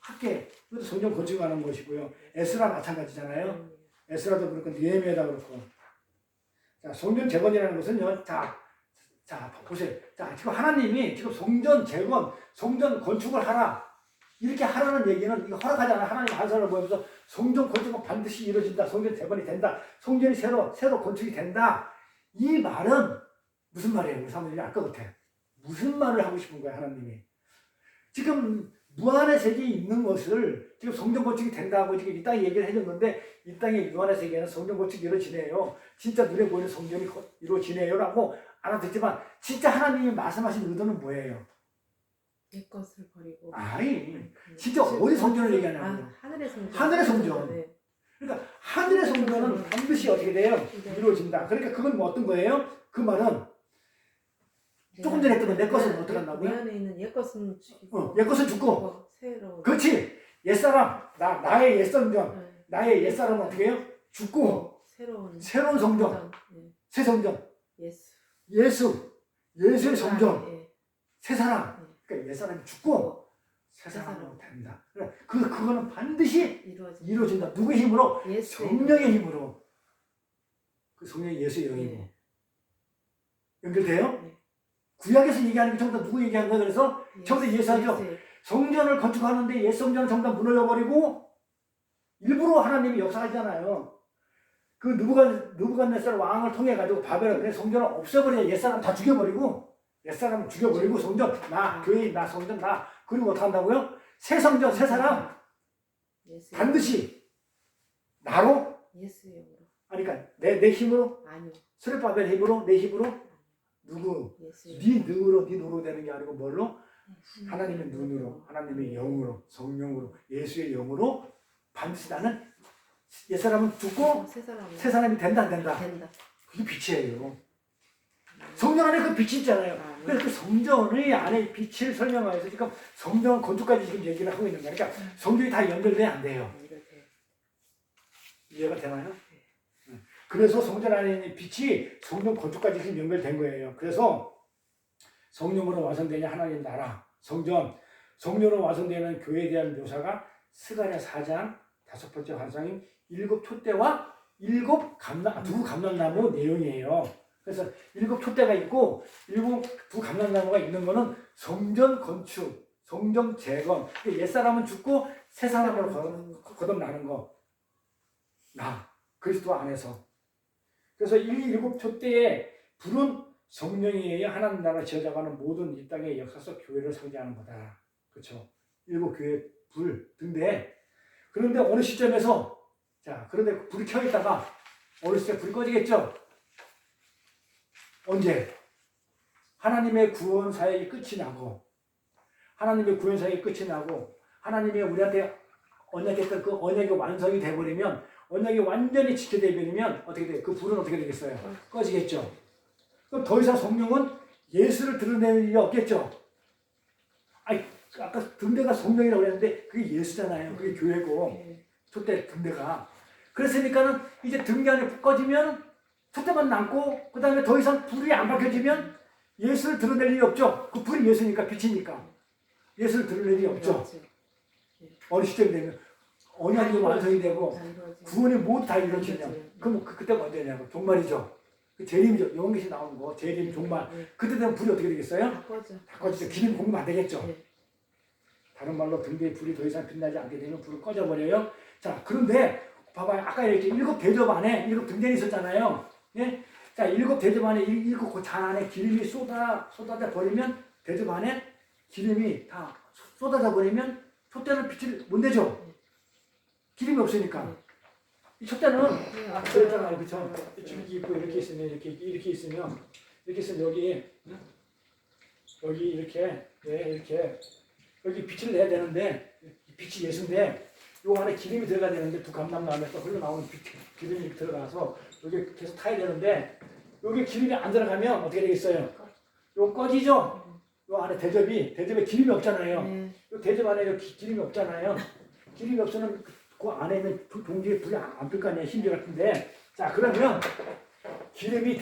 이것도 성전 건축하는 것이고요. 에스라 마찬가지잖아요. 에스라도 그렇고 느헤미야도 그렇고. 자, 성전 재건이라는 것은요. 자, 보세요. 자, 지금 하나님이 지금 성전 재건, 성전 건축을 하라. 이렇게 하라는 얘기는 이거 허락하잖아요. 하나님 환상을 보면서 성전 건축은 반드시 이루어진다. 성전 재건이 된다. 성전이 새로 건축이 된다. 이 말은 무슨 말이에요? 우리 사모님이 아까 같아. 무슨 말을 하고 싶은 거야, 하나님이? 지금 무한의 세계에 있는 것을 지금 성전 건축이 된다고 지금 이 땅에 얘기를 해줬는데 이 땅의 무한의 세계에는 성전 건축이 이루어지네요. 진짜 눈에 보이는 성전이 이루어지네요라고 알아듣지만 진짜 하나님이 말씀하신 의도는 뭐예요? 내 것을 버리고. 진짜 어디 성전을 얘기하냐고요? 하늘의 성전. 하늘의 성전. 네. 그러니까 하늘의 성전은 반드시 어떻게 돼요? 이루어진다. 그러니까 그건 뭐 어떤 거예요? 그 말은 조금 전에 했던 내 것은 어떻게 한다고요? 내 안에 있는 옛 것은 죽이고. 옛 것은 죽고. 새로. 그렇지. 옛사람, 나의 옛 성전, 나의 옛사람은 어떻게 해요? 죽고. 새로운 성전, 새 성전. 예수의 성전, 새 사람. 그러니까 옛 사람이 죽고 새 사람으로 된다. 그거는 반드시 이루어진다. 누구의 힘으로? 성령의 힘으로. 그 성령이 예수의 영이고. 연결돼요? 구약에서 얘기하는 게 전부 다 누구 얘기한 거야? 그래서 전부 다 예수하죠. 성전을 건축하는데 옛 성전을 전부 다 무너져버리고 일부러 하나님이 역사하잖아요. 그 느부갓네살 왕을 통해 가지고 바벨론의 성전을 없애버려. 옛사람 다 죽여버리고 옛사람 죽여버리고 성전 나 교인 나 성전 나 그리고 어떻게 한다고요? 새 성전 새 사람 반드시 나로? 예수의 영으로. 아니 그러니까 내 힘으로? 아니요. 스레바벨 힘으로? 내 힘으로? 누구? 예수의 네 능으로 네 노로 되는 게 아니고 뭘로? 네. 하나님의 눈으로, 하나님의 영으로, 성령으로, 예수의 영으로 반드시 나는 옛사람은 죽고 새 사람은 새 사람이 된다 안 된다. 된다. 그게 빛이에요. 성령 안에 그 빛이 있잖아요. 아, 네. 그래서 그 성령의 안에 빛을 설명하여서 지금 성령 건축까지 지금 얘기를 하고 있는 거니까 성경이 다 연결돼야 안 돼요. 이렇게. 이해가 되나요? 네. 그래서 성전 안에 있는 빛이 성령 건축까지 지금 연결된 거예요. 그래서 성령으로 완성되냐 하나님 나라, 성전, 성령으로 완성되는 교회에 대한 묘사가 스가랴 4장 5번째 환상인 7 촛대와 2 감람나무 내용이에요. 그래서 7 촛대가 있고 2 감람나무가 있는 거는 성전 건축, 성전 재건, 옛사람은 죽고 새 사람으로 거듭나는 거. 나, 그리스도 안에서. 그래서 이 7 촛대의 불은 성령에 의해 하나님 나라 지어져가는 모든 이 땅의 역사 속 교회를 상징하는 거다. 그렇죠? 7 교회 불 등대. 그런데 어느 시점에서 그런데 불이 켜 있다가 어느 시점 불이 꺼지겠죠? 언제? 하나님의 구원 사역이 끝이 나고 하나님의 구원 사역이 끝이 나고 하나님의 우리한테 언약했던 그 언약이 완성이 돼버리면 언약이 완전히 지켜져버리면 어떻게 돼요? 그 불은 어떻게 되겠어요? 꺼지겠죠? 그럼 더 이상 성령은 예수를 드러내는 일이 없겠죠? 아니, 아까 등대가 성령이라고 그랬는데 그게 예수잖아요. 그게 교회고 촛대 등대가. 그랬으니까는 이제 등대 안에 꺼지면 촛대만 남고 그 다음에 더 이상 불이 안 밝혀지면 예수를 드러낼 일이 없죠. 그 불이 예수니까 빛이니까 예수를 드러낼 일이 없죠. 어느 시점이 되면 언약이 완성이 되고 구원이 모두 다 이루어지냐. 그럼 그때가 언제냐고. 종말이죠. 그 재림이죠. 요한계시 나오는 거. 재림, 종말. 그때 되면 불이 어떻게 되겠어요? 다 꺼져. 다 꺼지죠. 기름 공급 안 되겠죠. 네. 다른 말로 등대의 불이 더 이상 빛나지 않게 되면 불을 꺼져버려요. 자, 그런데 봐봐요. 아까 이렇게 7 대접 안에 7 등대이 있었잖아요. 예? 자, 7 대접 안에 7 그 잔 안에 기름이 쏟아져 버리면 대접 안에 기름이 다 쏟아져 버리면 촛대는 빛을 못 내죠. 기름이 없으니까. 이 촛대는 그랬잖아요, 그렇죠? 줄기 있고 이렇게 있으면 이렇게 있으면 여기 이렇게 이렇게 여기 빛을 내야 되는데 빛이 예수인데 요 안에 기름이 들어가야 되는데 2 감람나무에서 흘러나오는 기름이 들어가서 여기 계속 타야 되는데 여기 기름이 안 들어가면 어떻게 되겠어요? 요 꺼지죠? 요 안에 대접에 기름이 없잖아요. 요 대접 안에 기름이 없잖아요. 기름이 없으면 그 안에 있는 동지에 불이 안 필 거 아니에요. 신비 같은데. 자, 그러면 기름이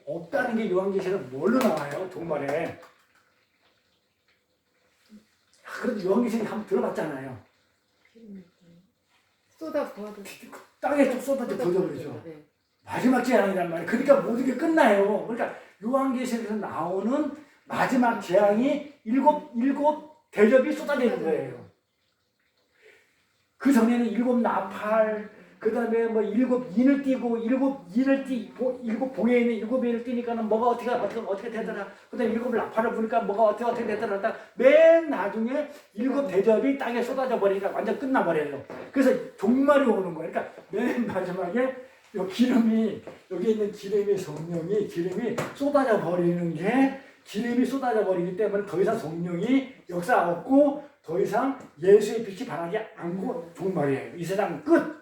없다는 게 요한계시는 뭘로 나와요? 종말에. 그래도 요한계시는 한번 들어봤잖아요. 쏟아 부어도 땅에 쭉 쏟아져 부어버리죠. 마지막 재앙이란 말이에요. 그러니까 모든 게 끝나요. 그러니까 요한계시에서 나오는 마지막 재앙이 7 대접이 쏟아지는 거예요. 그 전에는 7 나팔, 그 다음에 뭐 7 인을 띄고 7 봉에 있는 7 인을 띄니까는 뭐가 어떻게 되더라. 그 다음에 7 나팔을 부니까 뭐가 어떻게 되더라. 맨 나중에 7 대접이 땅에 쏟아져 버리니까 완전 끝나버려요. 그래서 종말이 오는 거예요. 그러니까 맨 마지막에 요 기름이, 여기 있는 성령이 쏟아져 버리는 게 기름이 쏟아져 버리기 때문에 더 이상 성령이 역사 없고 더 이상 예수의 빛이 바라지 않고 종말이에요. 이 세상 끝!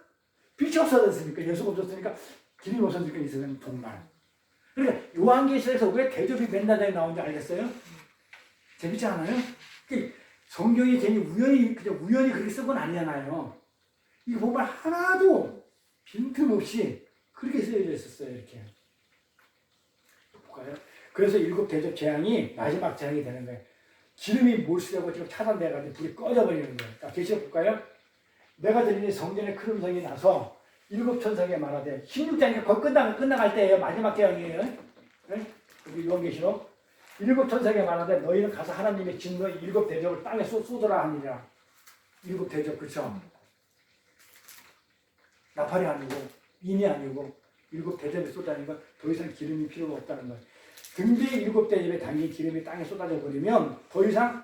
빛이 없어졌으니까, 예수가 없었으니까, 기름이 없어지니까 이 세상은 종말. 그러니까 요한계시에서 왜 대접이 맨날 나오는지 알겠어요? 재밌지 않아요? 성경이 괜히 우연히 그렇게 쓴 건 아니잖아요. 이거 보면 하나도 빈틈없이 그렇게 쓰여져 있었어요, 이렇게. 볼까요? 그래서 7 대접 재앙이 마지막 재앙이 되는 거예요. 기름이 몰수되고 지금 차단돼가지고 불이 꺼져버리는 거예요. 자, 계시록 볼까요? 내가 들으니 성전에 큰 음성이 나서 7 천사에게 말하되 16장이 거의 끝나갈 때예요. 마지막 재앙이에요. 네? 여기 요한계시록 7 천사에게 말하되 너희는 가서 하나님의 진노의 7 대접을 땅에 쏟으라 하니라. 7 대접, 그렇죠? 나팔이 아니고 인이 아니고 7 대접이 쏟아지는 건 더 이상 기름이 필요가 없다는 거예요. 등대의 7 대접에 담긴 기름이 땅에 쏟아져 버리면 더 이상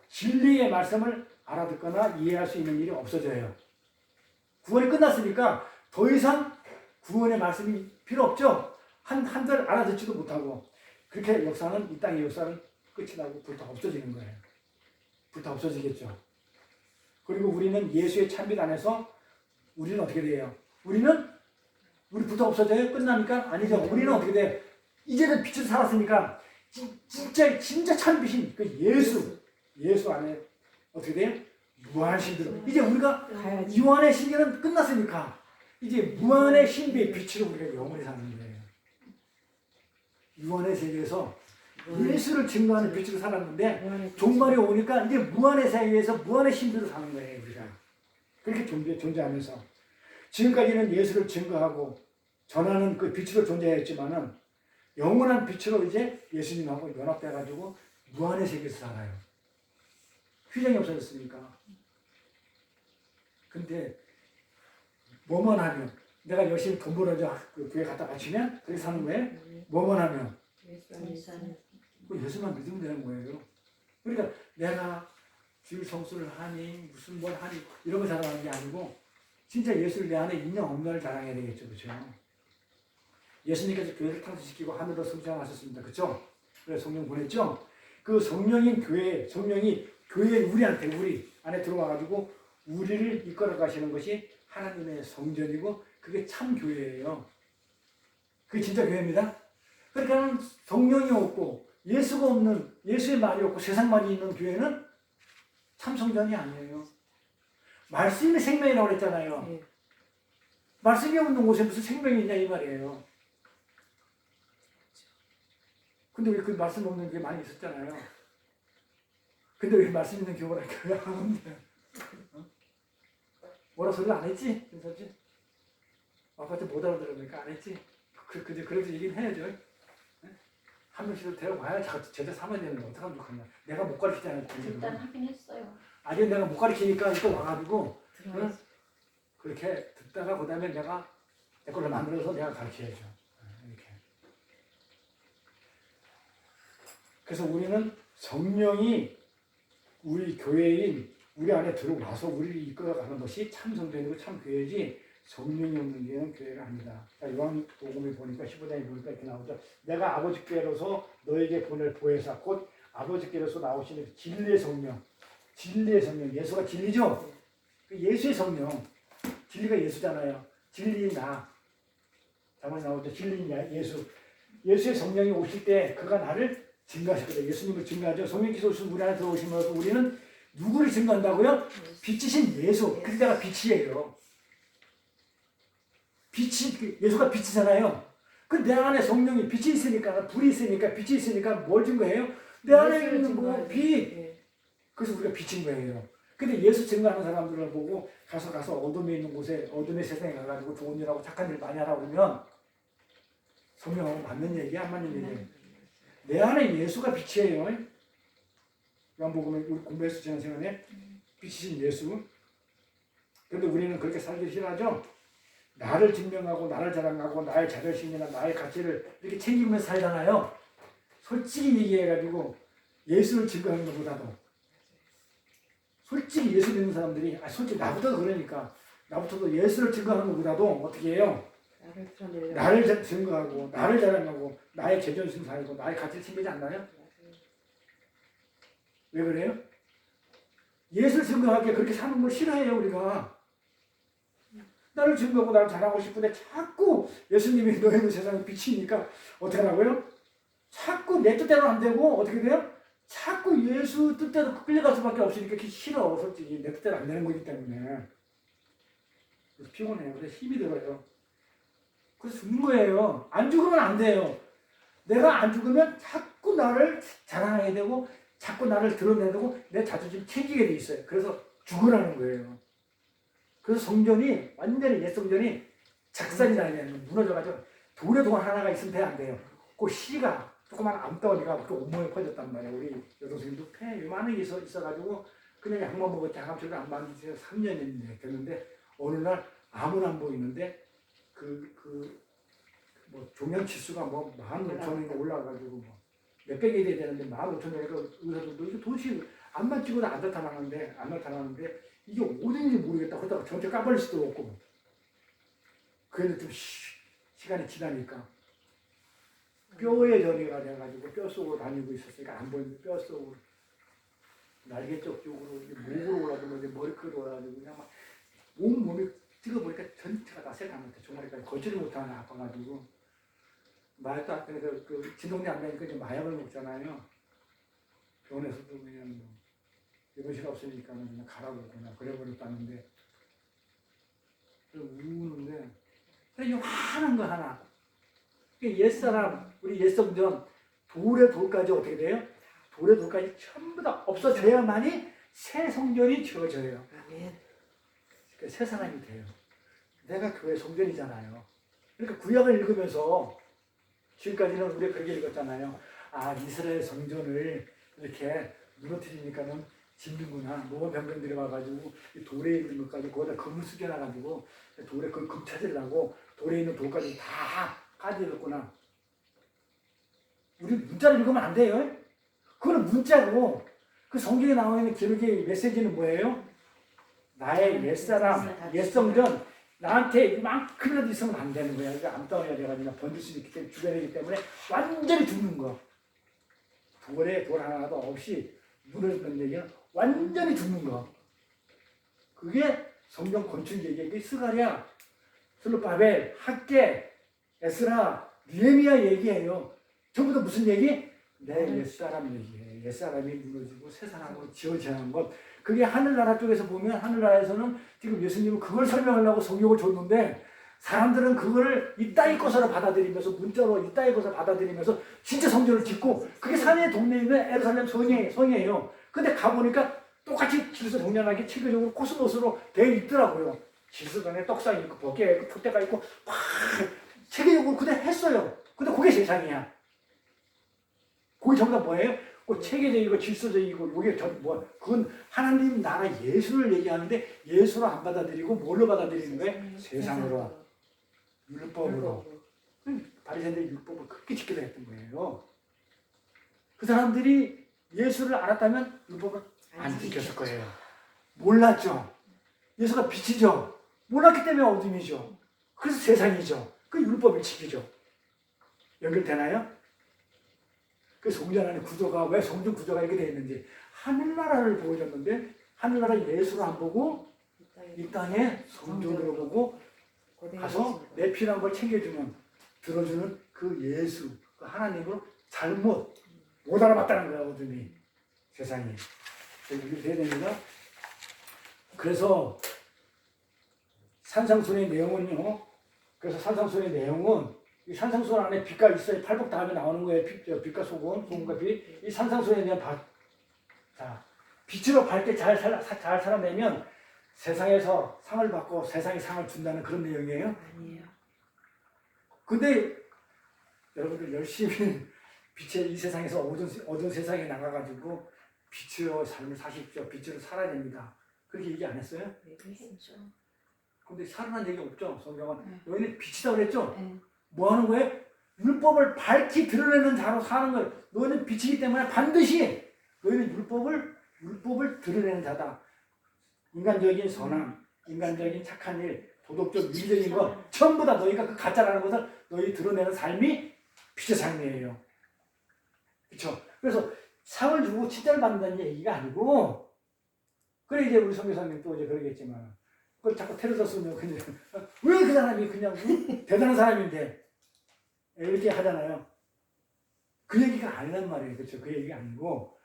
진리의 말씀을 알아듣거나 이해할 수 있는 일이 없어져요. 구원이 끝났으니까 더 이상 구원의 말씀이 필요 없죠. 한들 알아듣지도 못하고 그렇게 역사는 이 땅의 역사는 끝이 나고 불타 없어지는 거예요. 불타 없어지겠죠. 그리고 우리는 예수의 참빛 안에서 우리는 어떻게 돼요? 우리 불타 없어져요? 끝나니까? 아니죠. 우리는 어떻게 돼요? 이제는 빛을 살았으니까 진짜 참빛인 그 예수 안에 어떻게 돼요? 무한의 신비로. 이제 우리가 가야지. 유한의 신비는 끝났으니까 이제 무한의 신비의 빛으로 우리가 영원히 사는 거예요. 유한의 세계에서 예수를 증거하는 빛으로 살았는데 종말이 오니까 이제 무한의 세계에서 무한의 신비로 사는 거예요. 우리가 그렇게 존재하면서 지금까지는 예수를 증거하고 전하는 그 빛으로 존재했지만은 영원한 빛으로 이제 예수님하고 연합돼가지고 무한의 세계에서 살아요. 휘장이 없어졌으니까. 근데 뭐만 하면 내가 열심히 돈 벌어서 그 교회 갖다 바치면 그렇게 사는 거예요? 뭐만 하면 예수만 믿으면 되는 거예요. 그러니까 내가 주일 성수를 하니 무슨 뭘 하니 이런 거 자랑하는 게 아니고 진짜 예수를 내 안에 있냐 없냐를 자랑해야 되겠죠. 그렇죠? 예수님께서 교회를 탄생시키고 하늘로 승천하셨습니다. 그렇죠? 그래서 성령 보냈죠? 그 성령인 교회, 성령이 교회 우리 안에 들어와가지고 우리를 이끌어 가시는 것이 하나님의 성전이고 그게 참 교회예요. 그게 진짜 교회입니다. 그러니까 성령이 없고 예수가 없는, 예수의 말이 없고 세상 말이 있는 교회는 참 성전이 아니에요. 말씀이 생명이라고 그랬잖아요. 네. 말씀이 없는 곳에 무슨 생명이 있냐 이 말이에요. 근데 왜 그 말씀 없는 게 많이 있었잖아요. 근데 왜 말씀 있는 교회를 교회 안 오는데? 뭐라 소리 안 했지? 괜찮지? 아빠한테 못 알아들으니까 안 했지? 그래도 얘기는 해야죠. 한 명씩을 데려와야 제자 삼아야 되는 거 어떡하면 좋겠냐. 내가 못 가르치잖아요. 일단 하긴 했어요. 아니 내가 못 가르치니까 또 와가지고 들어가야지. 그렇게 듣다가 그 다음에 내가 내 걸로 만들어서 내가 가르쳐야죠. 이렇게. 그래서 우리는 성령이 우리 교회인 우리 안에 들어와서 우리를 이끌어가는 것이 참 성전이고 참 교회지 성령이 없는 교회는 교회가 아니다. 요한복음에 보니까 15장에 보니까 이렇게 나오죠. 내가 아버지께로서 너에게 보낼 보혜사 곧 아버지께로서 나오시는 진리의 성령. 진리의 성령. 예수가 진리죠? 그 예수의 성령. 진리가 예수잖아요. 진리인 나. 자막에 나오죠. 진리인 예수. 예수의 성령이 오실 때 그가 나를 증거하셨거든요. 예수님을 증거하죠. 성령께서 오시면 우리 안에 들어오시면서 우리는 누구를 증거한다고요? 빛이신 예수. 그래서 내가 빛이에요. 빛이, 예수가 빛이잖아요. 그 내 안에 성령이 빛이 있으니까, 불이 있으니까, 빛이 있으니까 뭘 증거해요? 내 안에 있는 뭐 빛. 그래서 우리가 빛인 거예요. 근데 예수 증거하는 사람들을 보고 가서 어둠에 있는 곳에, 어둠의 세상에 가가지고 좋은 일하고 착한 일 많이 하라고 그러면 성령하고 맞는 얘기야, 안 맞는 얘기야? 내 안에 예수가 빛이에요. 요한복음에 우리 공부해서 지난 시간에 빛이신 예수. 그런데 우리는 그렇게 살기 싫어하죠? 나를 증명하고 나를 자랑하고 나의 자존심이나 나의 가치를 이렇게 챙기면서 살잖아요. 솔직히 얘기해가지고 예수를 증거하는 것보다도 솔직히 예수 믿는 사람들이 솔직히 나부터 그러니까 나부터도 예수를 증거하는 것보다도 어떻게 해요? 나를 증거하고 나를 자랑하고 나의 자존심 살고 나의 가치를 챙기지 않나요? 왜 그래요? 예수를 증거하기에 그렇게 사는 걸 싫어해요 우리가. 나를 증거하고 나를 자랑하고 싶은데 자꾸 예수님이 너희는 세상의 빛이니까 어떻게 하라고요? 자꾸 내 뜻대로 안 되고 어떻게 돼요? 자꾸 예수 뜻대로 끌려갈 수밖에 없으니까 그게 싫어. 솔직히 내 뜻대로 안 되는 거기 때문에. 그래서 피곤해요. 그래서 힘이 들어요. 그래서 죽는 거예요. 안 죽으면 안 돼요. 내가 안 죽으면 자꾸 나를 자랑하게 되고 자꾸 나를 드러내고 내 자존심 챙기게 돼 있어요. 그래서 죽으라는 거예요. 그래서 성전이 완전히 옛 성전이 작살이 나면 무너져가지고 돌에 돈 하나가 있으면 돼 안 돼요. 그 씨가 조그만 암덩어리가 그 온몸에 퍼졌단 말이에요. 우리 여동생도 폐 요만하게 있어가지고 그냥 약만 먹었지 항암치료를 안 받은 지 3년이 됐는데 어느 날 아무나 안 보이는데 뭐 종양 치수가 뭐 15,000인가 올라가가지고 뭐 몇백이 돼야 되는데 15,000이니까 의사들도 이게 도대체 앞만 찍어도 안 나타나는데 이게 어딘지 모르겠다 그러다가 전체 까버릴 수도 없고 그래도 좀 시간이 지나니까 뼈에 전이가 돼가지고 뼈 속으로 다니고 있었으니까 안 보이는데 뼈 속으로 날개 쪽으로 목으로 올라가고 머리끝으로 올라가지고 그냥 막 몸이 찍어보니까 전체가 다 새까맣대. 종아리까지 걷지를 못하는 아파가지고 마약도 아까 그 진동제 안 되니까 이제 마약을 먹잖아요. 병원에서도 그냥 뭐 이것이 없으니까 그냥 가라고 그냥 그래버렸다는데 우는데 그래 요만한 거 하나 옛사람 우리 옛성전 돌의 돌까지 어떻게 돼요? 돌의 돌까지 전부 다 없어져야만이 새 성전이 지어져요. 아멘. 그러니까 새 사람이 돼요. 내가 교회 성전이잖아요. 그러니까 구약을 읽으면서 지금까지는 우리가 그렇게 읽었잖아요. 아 이스라엘 성전을 이렇게 무너뜨리니까는 짓는구나. 모범 병병들이 와가지고 돌에 있는 것까지 거기다 금을 숙여놔가지고 돌에 그 금 찾으려고 돌에 있는 돌까지 다 까지렸구나. 우리 문자를 읽으면 안 돼요. 그거는 문자고 그 성경에 나와 있는 기록의 메시지는 뭐예요? 나의 옛사람, 옛성전 나한테 이만큼이라도 있으면 안 되는 거야. 그러니까 암덩어리가 돼가지고 번질 수 있기 때문에 주변이기 때문에 완전히 죽는 거. 돌에 돌 하나도 없이 무너지는 얘기는 완전히 죽는 거. 그게 성경 건축 얘기야. 그게 스가랴, 슬루바벨, 학개, 에스라, 느헤미야 얘기예요. 전부 다 무슨 얘기? 내 옛사람 얘기예요. 옛사람이 무너지고 새 사람으로 지어져야 하는 것. 그게 하늘나라 쪽에서 보면 하늘나라에서는 지금 예수님은 그걸 설명하려고 성경을 줬는데 사람들은 그거를 이따위 것으로 받아들이면서 문자로 이따위 것으로 받아들이면서 진짜 성전을 짓고 그게 산의 동네에 있는 에루살렘 성이에요. 근데 가보니까 똑같이 질서정연하게 체계적으로 코스모스로 되어 있더라고요. 질서관에 떡상이 있고 벽에 있고 푯대가 있고 막 체계적으로 그대로 했어요. 근데 그게 세상이야. 그게 전부 다 뭐예요? 그 체계적이고 질서적이고 이게 그건 하나님 나라 예수를 얘기하는데 예수로 안 받아들이고 뭘로 받아들이는 거예요? 세상으로. 율법으로. 바리새인들이 율법을 그렇게 지키려 했던 거예요. 그 사람들이 예수를 알았다면 율법을 안 지켰을 거예요. 몰랐죠. 예수가 빛이죠. 몰랐기 때문에 어둠이죠. 그래서 세상이죠. 그 율법을 지키죠. 연결되나요? 그 성전 안의 구조가 왜 성전 구조가 이렇게 되어 있는지 하늘나라를 보여줬는데 하늘나라 예수를 안 보고 이 땅에 성전으로 보고 가서 내 필요한 걸 챙겨주는 들어주는 그 예수 그 하나님으로 잘못 못 알아봤다는 거야. 어둠이 세상이 이렇게 돼야 됩니다. 그래서 산상순의 내용은요. 그래서 산상순의 내용은 이 산상순 안에 빛과 있어야 팔복 다음에 나오는 거예요. 빛과 소금, 소금과 빛. 이 산상순에 대한 자, 빛으로 밝게 잘 살아내면 세상에서 상을 받고 세상에 상을 준다는 그런 내용이에요. 아니에요. 근데 여러분들 열심히 빛의 이 세상에서 어두운 세상에 나가가지고 빛으로 삶을 사십시오. 빛으로 살아야 됩니다. 그렇게 얘기 안 했어요? 네, 그랬죠. 근데 살아난 얘기 없죠. 성경은. 네. 너희는 빛이다 그랬죠? 네. 뭐 하는 거예요? 율법을 밝히 드러내는 자로 사는 거예요. 너희는 빛이기 때문에 반드시 너희는 율법을 드러내는 자다. 인간적인 선함, 인간적인 착한 일, 도덕적 윤리적인 것 전부 다 너희가 그 가짜라는 것을 너희 드러내는 삶이 빛의 삶이에요. 그렇죠? 그래서 상을 주고 칭찬을 받는다는 얘기가 아니고 그래 이제 우리 선교사님 또 이제 그러겠지만 그걸 자꾸 테러서 쓰면 그냥 왜 그 사람이 그냥 대단한 사람인데 이렇게 하잖아요. 그 얘기가 아니란 말이에요. 그렇죠? 그 얘기가 아니고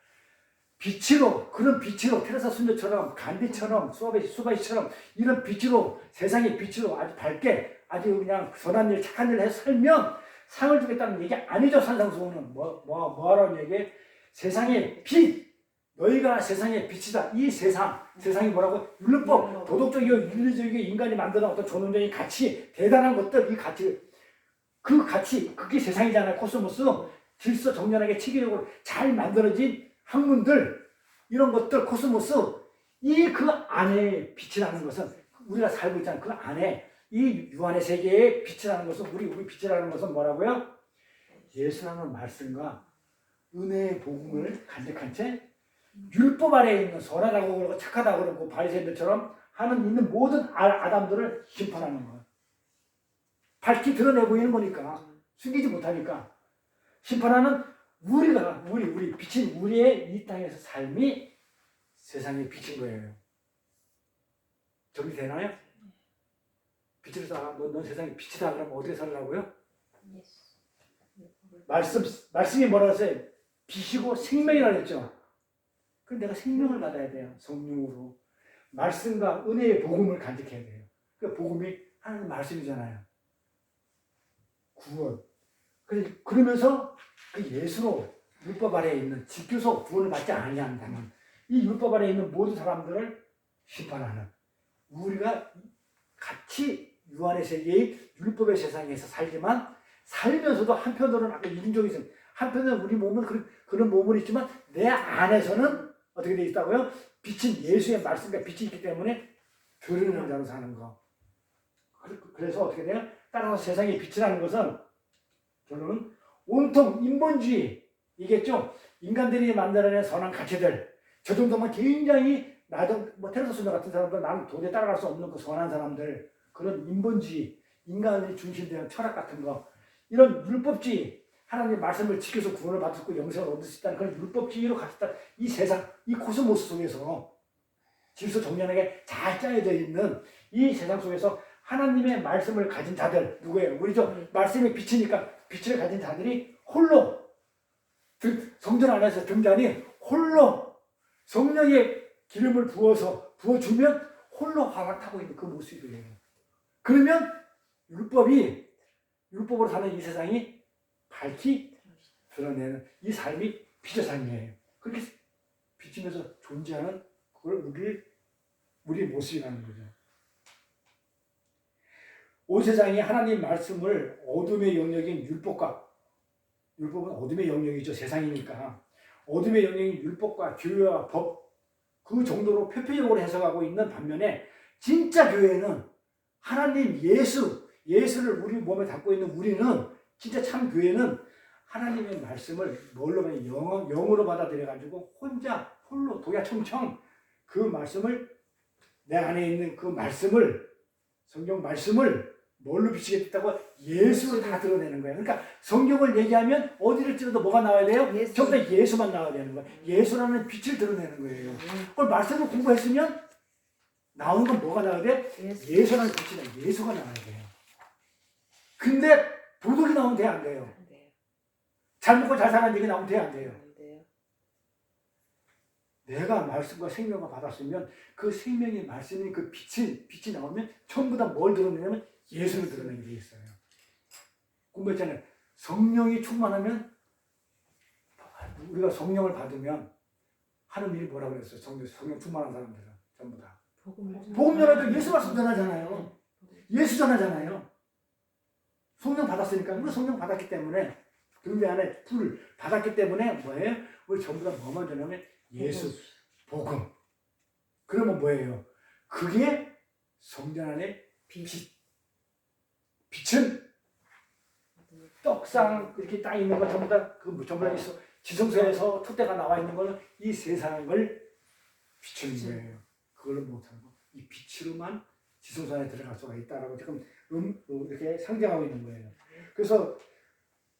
빛으로 그런 빛으로 테레사 순교처럼 간디처럼 수바시처럼 이런 빛으로 세상의 빛으로 아주 밝게 아주 그냥 선한 일 착한 일을 해서 살면 상을 주겠다는 얘기 아니죠. 산상수호는 뭐하라는 얘기? 세상의 빛 너희가 세상의 빛이다. 이 세상이 뭐라고? 율법, 도덕적이고 윤리적이고 인간이 만드는 어떤 존엄적인 가치, 대단한 것들, 이 가치, 그 가치, 그게 세상이잖아요. 코스모스, 질서 정연하게 체계적으로 잘 만들어진 학문들, 이런 것들, 코스모스, 이 그 안에 빛이라는 것은 우리가 살고 있잖아요. 그 안에 이 유한의 세계의 빛이라는 것은 우리 빛이라는 것은 뭐라고요? 예수라는 말씀과 은혜의 복음을 간직한 채 율법 아래에 있는 선하다고 그러고 착하다고 그러고 바리새인들처럼 하는 있는 모든 아담들을 심판하는 거예요. 밝히 드러내 보이는 거니까 숨기지 못하니까 심판하는 우리가 우리 비친 우리의 이 땅에서 삶이 세상에 비친 거예요. 정리되나요? 빛을 쏴. 넌 세상에 빛이다. 그러면 어떻게 살라고요? 말씀이 뭐라고 했어요? 빛이고 생명이라고 했죠. 그럼 내가 생명을 받아야 돼요. 성령으로. 말씀과 은혜의 복음을 간직해야 돼요. 그 복음이 하나님 말씀이잖아요. 구원. 그러면서 그 예수로 율법 아래에 있는 지켜서 구원을 받지 아니한다면 이 율법 아래에 있는 모든 사람들을 심판하는 우리가 같이 유한의 세계의 율법의 세상에서 살지만 살면서도 한편으로는 아까 이중적이 있어요. 한편으로는 우리 몸은 그런 몸은 있지만 내 안에서는 어떻게 되어 있다고요? 빛은 예수의 말씀과 빛이 있기 때문에 드러내는 자로 사는 거. 그래서 어떻게 돼요? 따라서 세상의 빛이라는 것은 결론은 온통 인본주의이겠죠. 인간들이 만들어낸 선한 가치들. 저 정도면 굉장히 나도 테레사 소녀 같은 사람들 나는 도저히 따라갈 수 없는 그 선한 사람들 그런 인본주의 인간이 중심되는 철학 같은 거 이런 율법주의 하나님의 말씀을 지켜서 구원을 받고 영생을 얻을 수 있다는 그런 율법주의로 갔다 이 세상 이 코스모스 속에서 질서 정연하게 잘 짜여져 있는 이 세상 속에서 하나님의 말씀을 가진 자들 누구예요? 우리죠. 말씀이 빛이니까 빛을 가진 자들이 홀로 성전 안에서 등잔이 홀로 성령의 기름을 부어주면 홀로 화가 타고 있는 그 모습이에요. 그러면 율법으로 사는 이 세상이 밝히 드러내는 이 삶이 빛의 삶이에요. 그렇게 비치면서 존재하는 그걸 우리의 모습이라는 거죠. 온 세상이 하나님 말씀을 어둠의 영역인 율법은 어둠의 영역이죠. 세상이니까. 어둠의 영역인 율법과 교회와 법 그 정도로 표피적으로 해석하고 있는 반면에 진짜 교회는 하나님 예수를 우리 몸에 담고 있는 우리는 진짜 참 교회는 하나님의 말씀을 뭘로 받아 영으로 받아들여가지고 홀로 도야청청 그 말씀을 내 안에 있는 그 말씀을 성경 말씀을 뭘로 비치겠다고 예수를 다 드러내는 거예요. 그러니까 성경을 얘기하면 어디를 찔러도 뭐가 나와야 돼요? 예수. 전부 다 예수만 나와야 되는 거예요. 예수라는 빛을 드러내는 거예요. 그걸 말씀을 공부했으면 나오는 건 뭐가 나와야 돼? 예수라는 빛이다. 예수가 나와야 돼요. 근데 도덕이 나오면 돼? 안 돼요? 잘 먹고 잘 사는 얘기 나오면 돼? 안 돼요? 내가 말씀과 생명을 받았으면 그 생명의 말씀이 그 빛이 나오면 전부 다 뭘 드러내냐면 예수를 드러내게 돼 있어요. 공부했잖아요. 성령이 충만하면 우리가 성령을 받으면 하는 일이 뭐라고 그랬어요? 성령 충만한 사람들은 전부 다. 복음 전하도 예수 말씀 전하잖아요. 예수 전하잖아요. 성령 받았으니까 우리 성령 받았기 때문에 등대 안에 불 받았기 때문에 뭐예요? 우리 전부 다 뭐만 전하면 예수 복음. 그러면 뭐예요? 그게 성전 안에 빛은 떡상 이렇게 딱 있는 거 전부 다 전부 다 있어. 지성소에서 촛대가 나와 있는 거는 이 세상을 비추는 거예요. 그걸 못하고 이 빛으로만 지성소 안에 들어갈 수가 있다라고 지금 이렇게 상징하고 있는 거예요. 그래서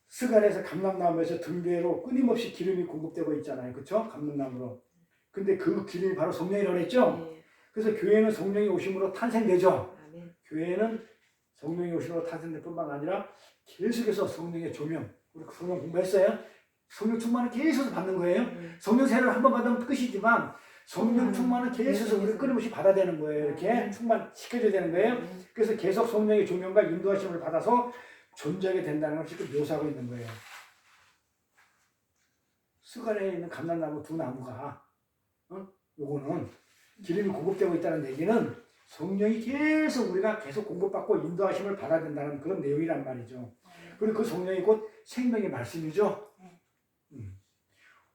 스갈에서 감람나무에서 등대로 끊임없이 기름이 공급되고 있잖아요. 그렇죠? 감람나무로. 근데 그 기름이 바로 성령이라고 했죠? 그래서 교회는 성령이 오심으로 탄생되죠? 교회는 성령이 오심으로 탄생될 뿐만 아니라 계속해서 성령의 조명, 우리 성령 공부했어요? 성령 충만을 계속 받는 거예요. 성령 세례를 한 번 받으면 끝이지만 성령 충만은 계속 우리 끊임없이 받아야 되는 거예요. 이렇게 충만시켜줘야 되는 거예요. 그래서 계속 성령의 조명과 인도하심을 받아서 존재하게 된다는 것을 지금 묘사하고 있는 거예요. 스갈에 있는 감람나무 두 나무가 요거는 기름이 공급되고 있다는 얘기는 성령이 계속 우리가 계속 공급받고 인도하심을 받아야 된다는 그런 내용이란 말이죠. 그리고 그 성령이 곧 생명의 말씀이죠.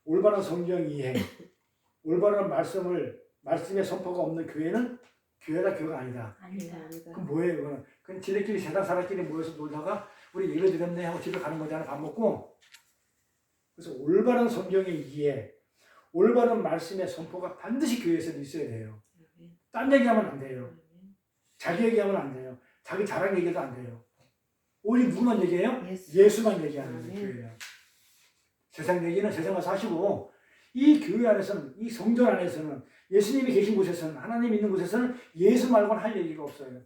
올바른 성경 이해, 올바른 말씀의 선포가 없는 교회는 교회가 아니다. 아니다. 그럼 뭐예요, 그거는? 그냥 지네끼리 세상 사람끼리 모여서 놀다가 우리 예배 드렸네 하고 집에 가는 거잖아, 밥 먹고. 그래서 올바른 성경의 이해, 올바른 말씀의 선포가 반드시 교회에서 있어야 돼요. 아멘. 딴 얘기하면 안 돼요. 아멘. 자기 얘기하면 안 돼요. 자기 자랑 얘기도 안 돼요. 오직 누구만 얘기해요? 예수. 예수만 얘기하는 아멘. 교회예요. 세상 얘기는 세상 가서 하시고 이 교회 안에서는 이 성전 안에서는 예수님이 계신 곳에서는 하나님 있는 곳에서는 예수 말고는 할 얘기가 없어요.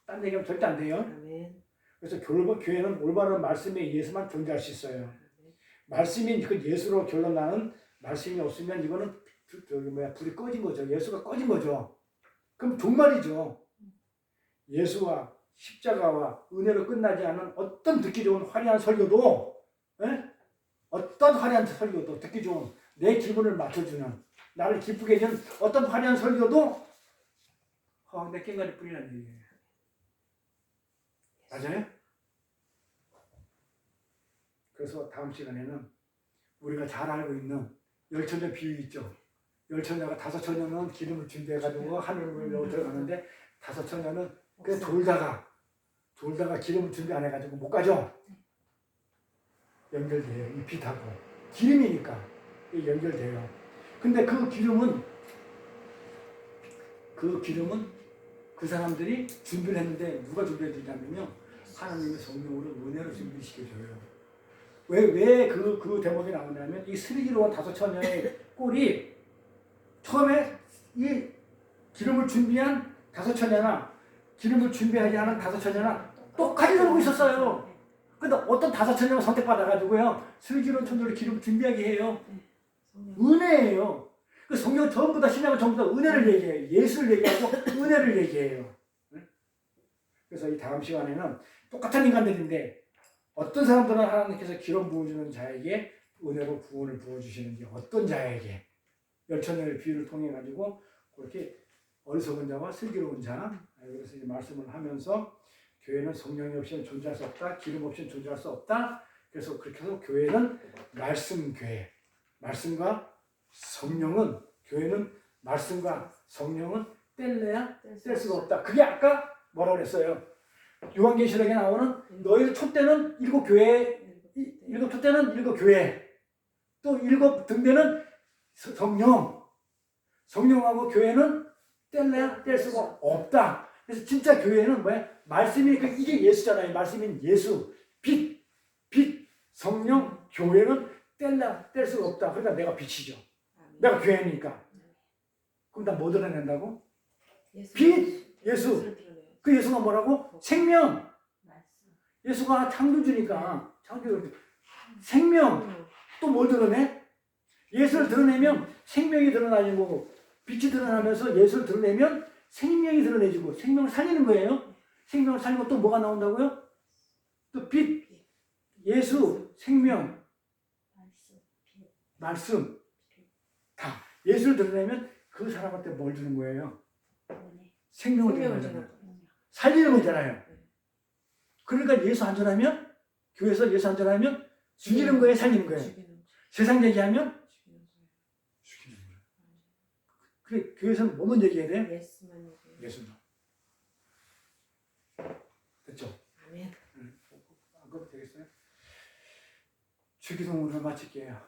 딴 얘기하면 절대 안 돼요. 아멘. 그래서 결국 교회는 올바른 말씀의 예수만 존재할 수 있어요. 말씀이 그 예수로 결론 나는 말씀이 없으면 이거는 불이 꺼진 거죠. 예수가 꺼진 거죠. 그럼 종말이죠. 예수와 십자가와 은혜로 끝나지 않은 어떤 듣기 좋은 화려한 설교도, 어떤 화려한 설교도 듣기 좋은 내 기분을 맞춰주는 나를 기쁘게 해주는 어떤 화려한 설교도 내 깽가리 뿐이라는 얘기예요. 맞아요? 그래서 다음 시간에는 우리가 잘 알고 있는 열처녀 비유 있죠. 열처녀가 5처녀는 기름을 준비해가지고 하늘로 들어가는데 5처녀는 그 돌다가 기름을 준비 안 해가지고 못 가죠. 연결돼요. 이 빛하고 기름이니까 연결돼요. 근데 그 기름은 그 사람들이 준비를 했는데 누가 준비해 주냐면요. 하나님의 성령으로 은혜로 준비시켜줘요. 왜 그 대목이 나오냐면 이 슬기로운 5처녀의 꼴이 처음에 이 기름을 준비한 5처녀나 기름을 준비하지 않은 5처녀나 똑같이 놀고 있었어요. 근데 어떤 5처녀가 선택받아가지고요. 슬기로운 처녀를 기름을 준비하게 해요. 은혜예요. 그 성경 전부 다 신약은 전부 다 은혜를 얘기해요. 예수를 얘기하고 은혜를 얘기해요. 그래서 이 다음 시간에는 똑같은 인간들인데 어떤 사람들은 하나님께서 기름 부어주는 자에게 은혜로 구원을 부어주시는지 어떤 자에게 열처녀의 비유를 통해 가지고 그렇게 어리석은 자와 슬기로운 자 그래서 이 말씀을 하면서 교회는 성령이 없이는 존재할 수 없다. 기름 없이는 존재할 수 없다. 그래서 그렇게 해서 교회는 말씀교회 말씀과 성령은 교회는 말씀과 성령은 뗄래야 뗄 수가 없다. 그게 아까 뭐라고 그랬어요? 요한계시록에 나오는 너희들 촛대는 7교회, 7촛대는 7교회, 또 7등대는 성령하고 교회는 뗄래야 뗄 수가 없다. 그래서 진짜 교회는 뭐야? 말씀이 이게 예수잖아요. 말씀인 예수, 빛, 성령, 교회는 뗄래야 뗄 수가 없다. 그러니까 내가 빛이죠. 내가 교회니까. 그럼 나 뭐 드러낸다고? 빛, 예수. 그 예수가 뭐라고? 생명. 예수가 창조주니까 생명. 또 뭘 드러내? 예수를 드러내면 생명이 드러나는 거고 빛이 드러나면서 예수를 드러내면 생명이 드러내지고 생명을 살리는 거예요. 생명을 살리고 또 뭐가 나온다고요? 또 빛, 예수, 생명, 말씀. 다 예수를 드러내면 그 사람한테 뭘 주는 거예요? 생명을 주는 거잖아요. 살리는 거잖아요. 그러니까 예수 안전하면 교회에서 예수 안전하면 죽이는 거예요, 살리는 거예요. 세상 얘기하면 죽이는 거예요. 그래 교회에서는 뭐만 얘기해야 돼요? 예수만. 됐죠? 아멘. 그럼 되겠어요? 주기도문을 마칠게요.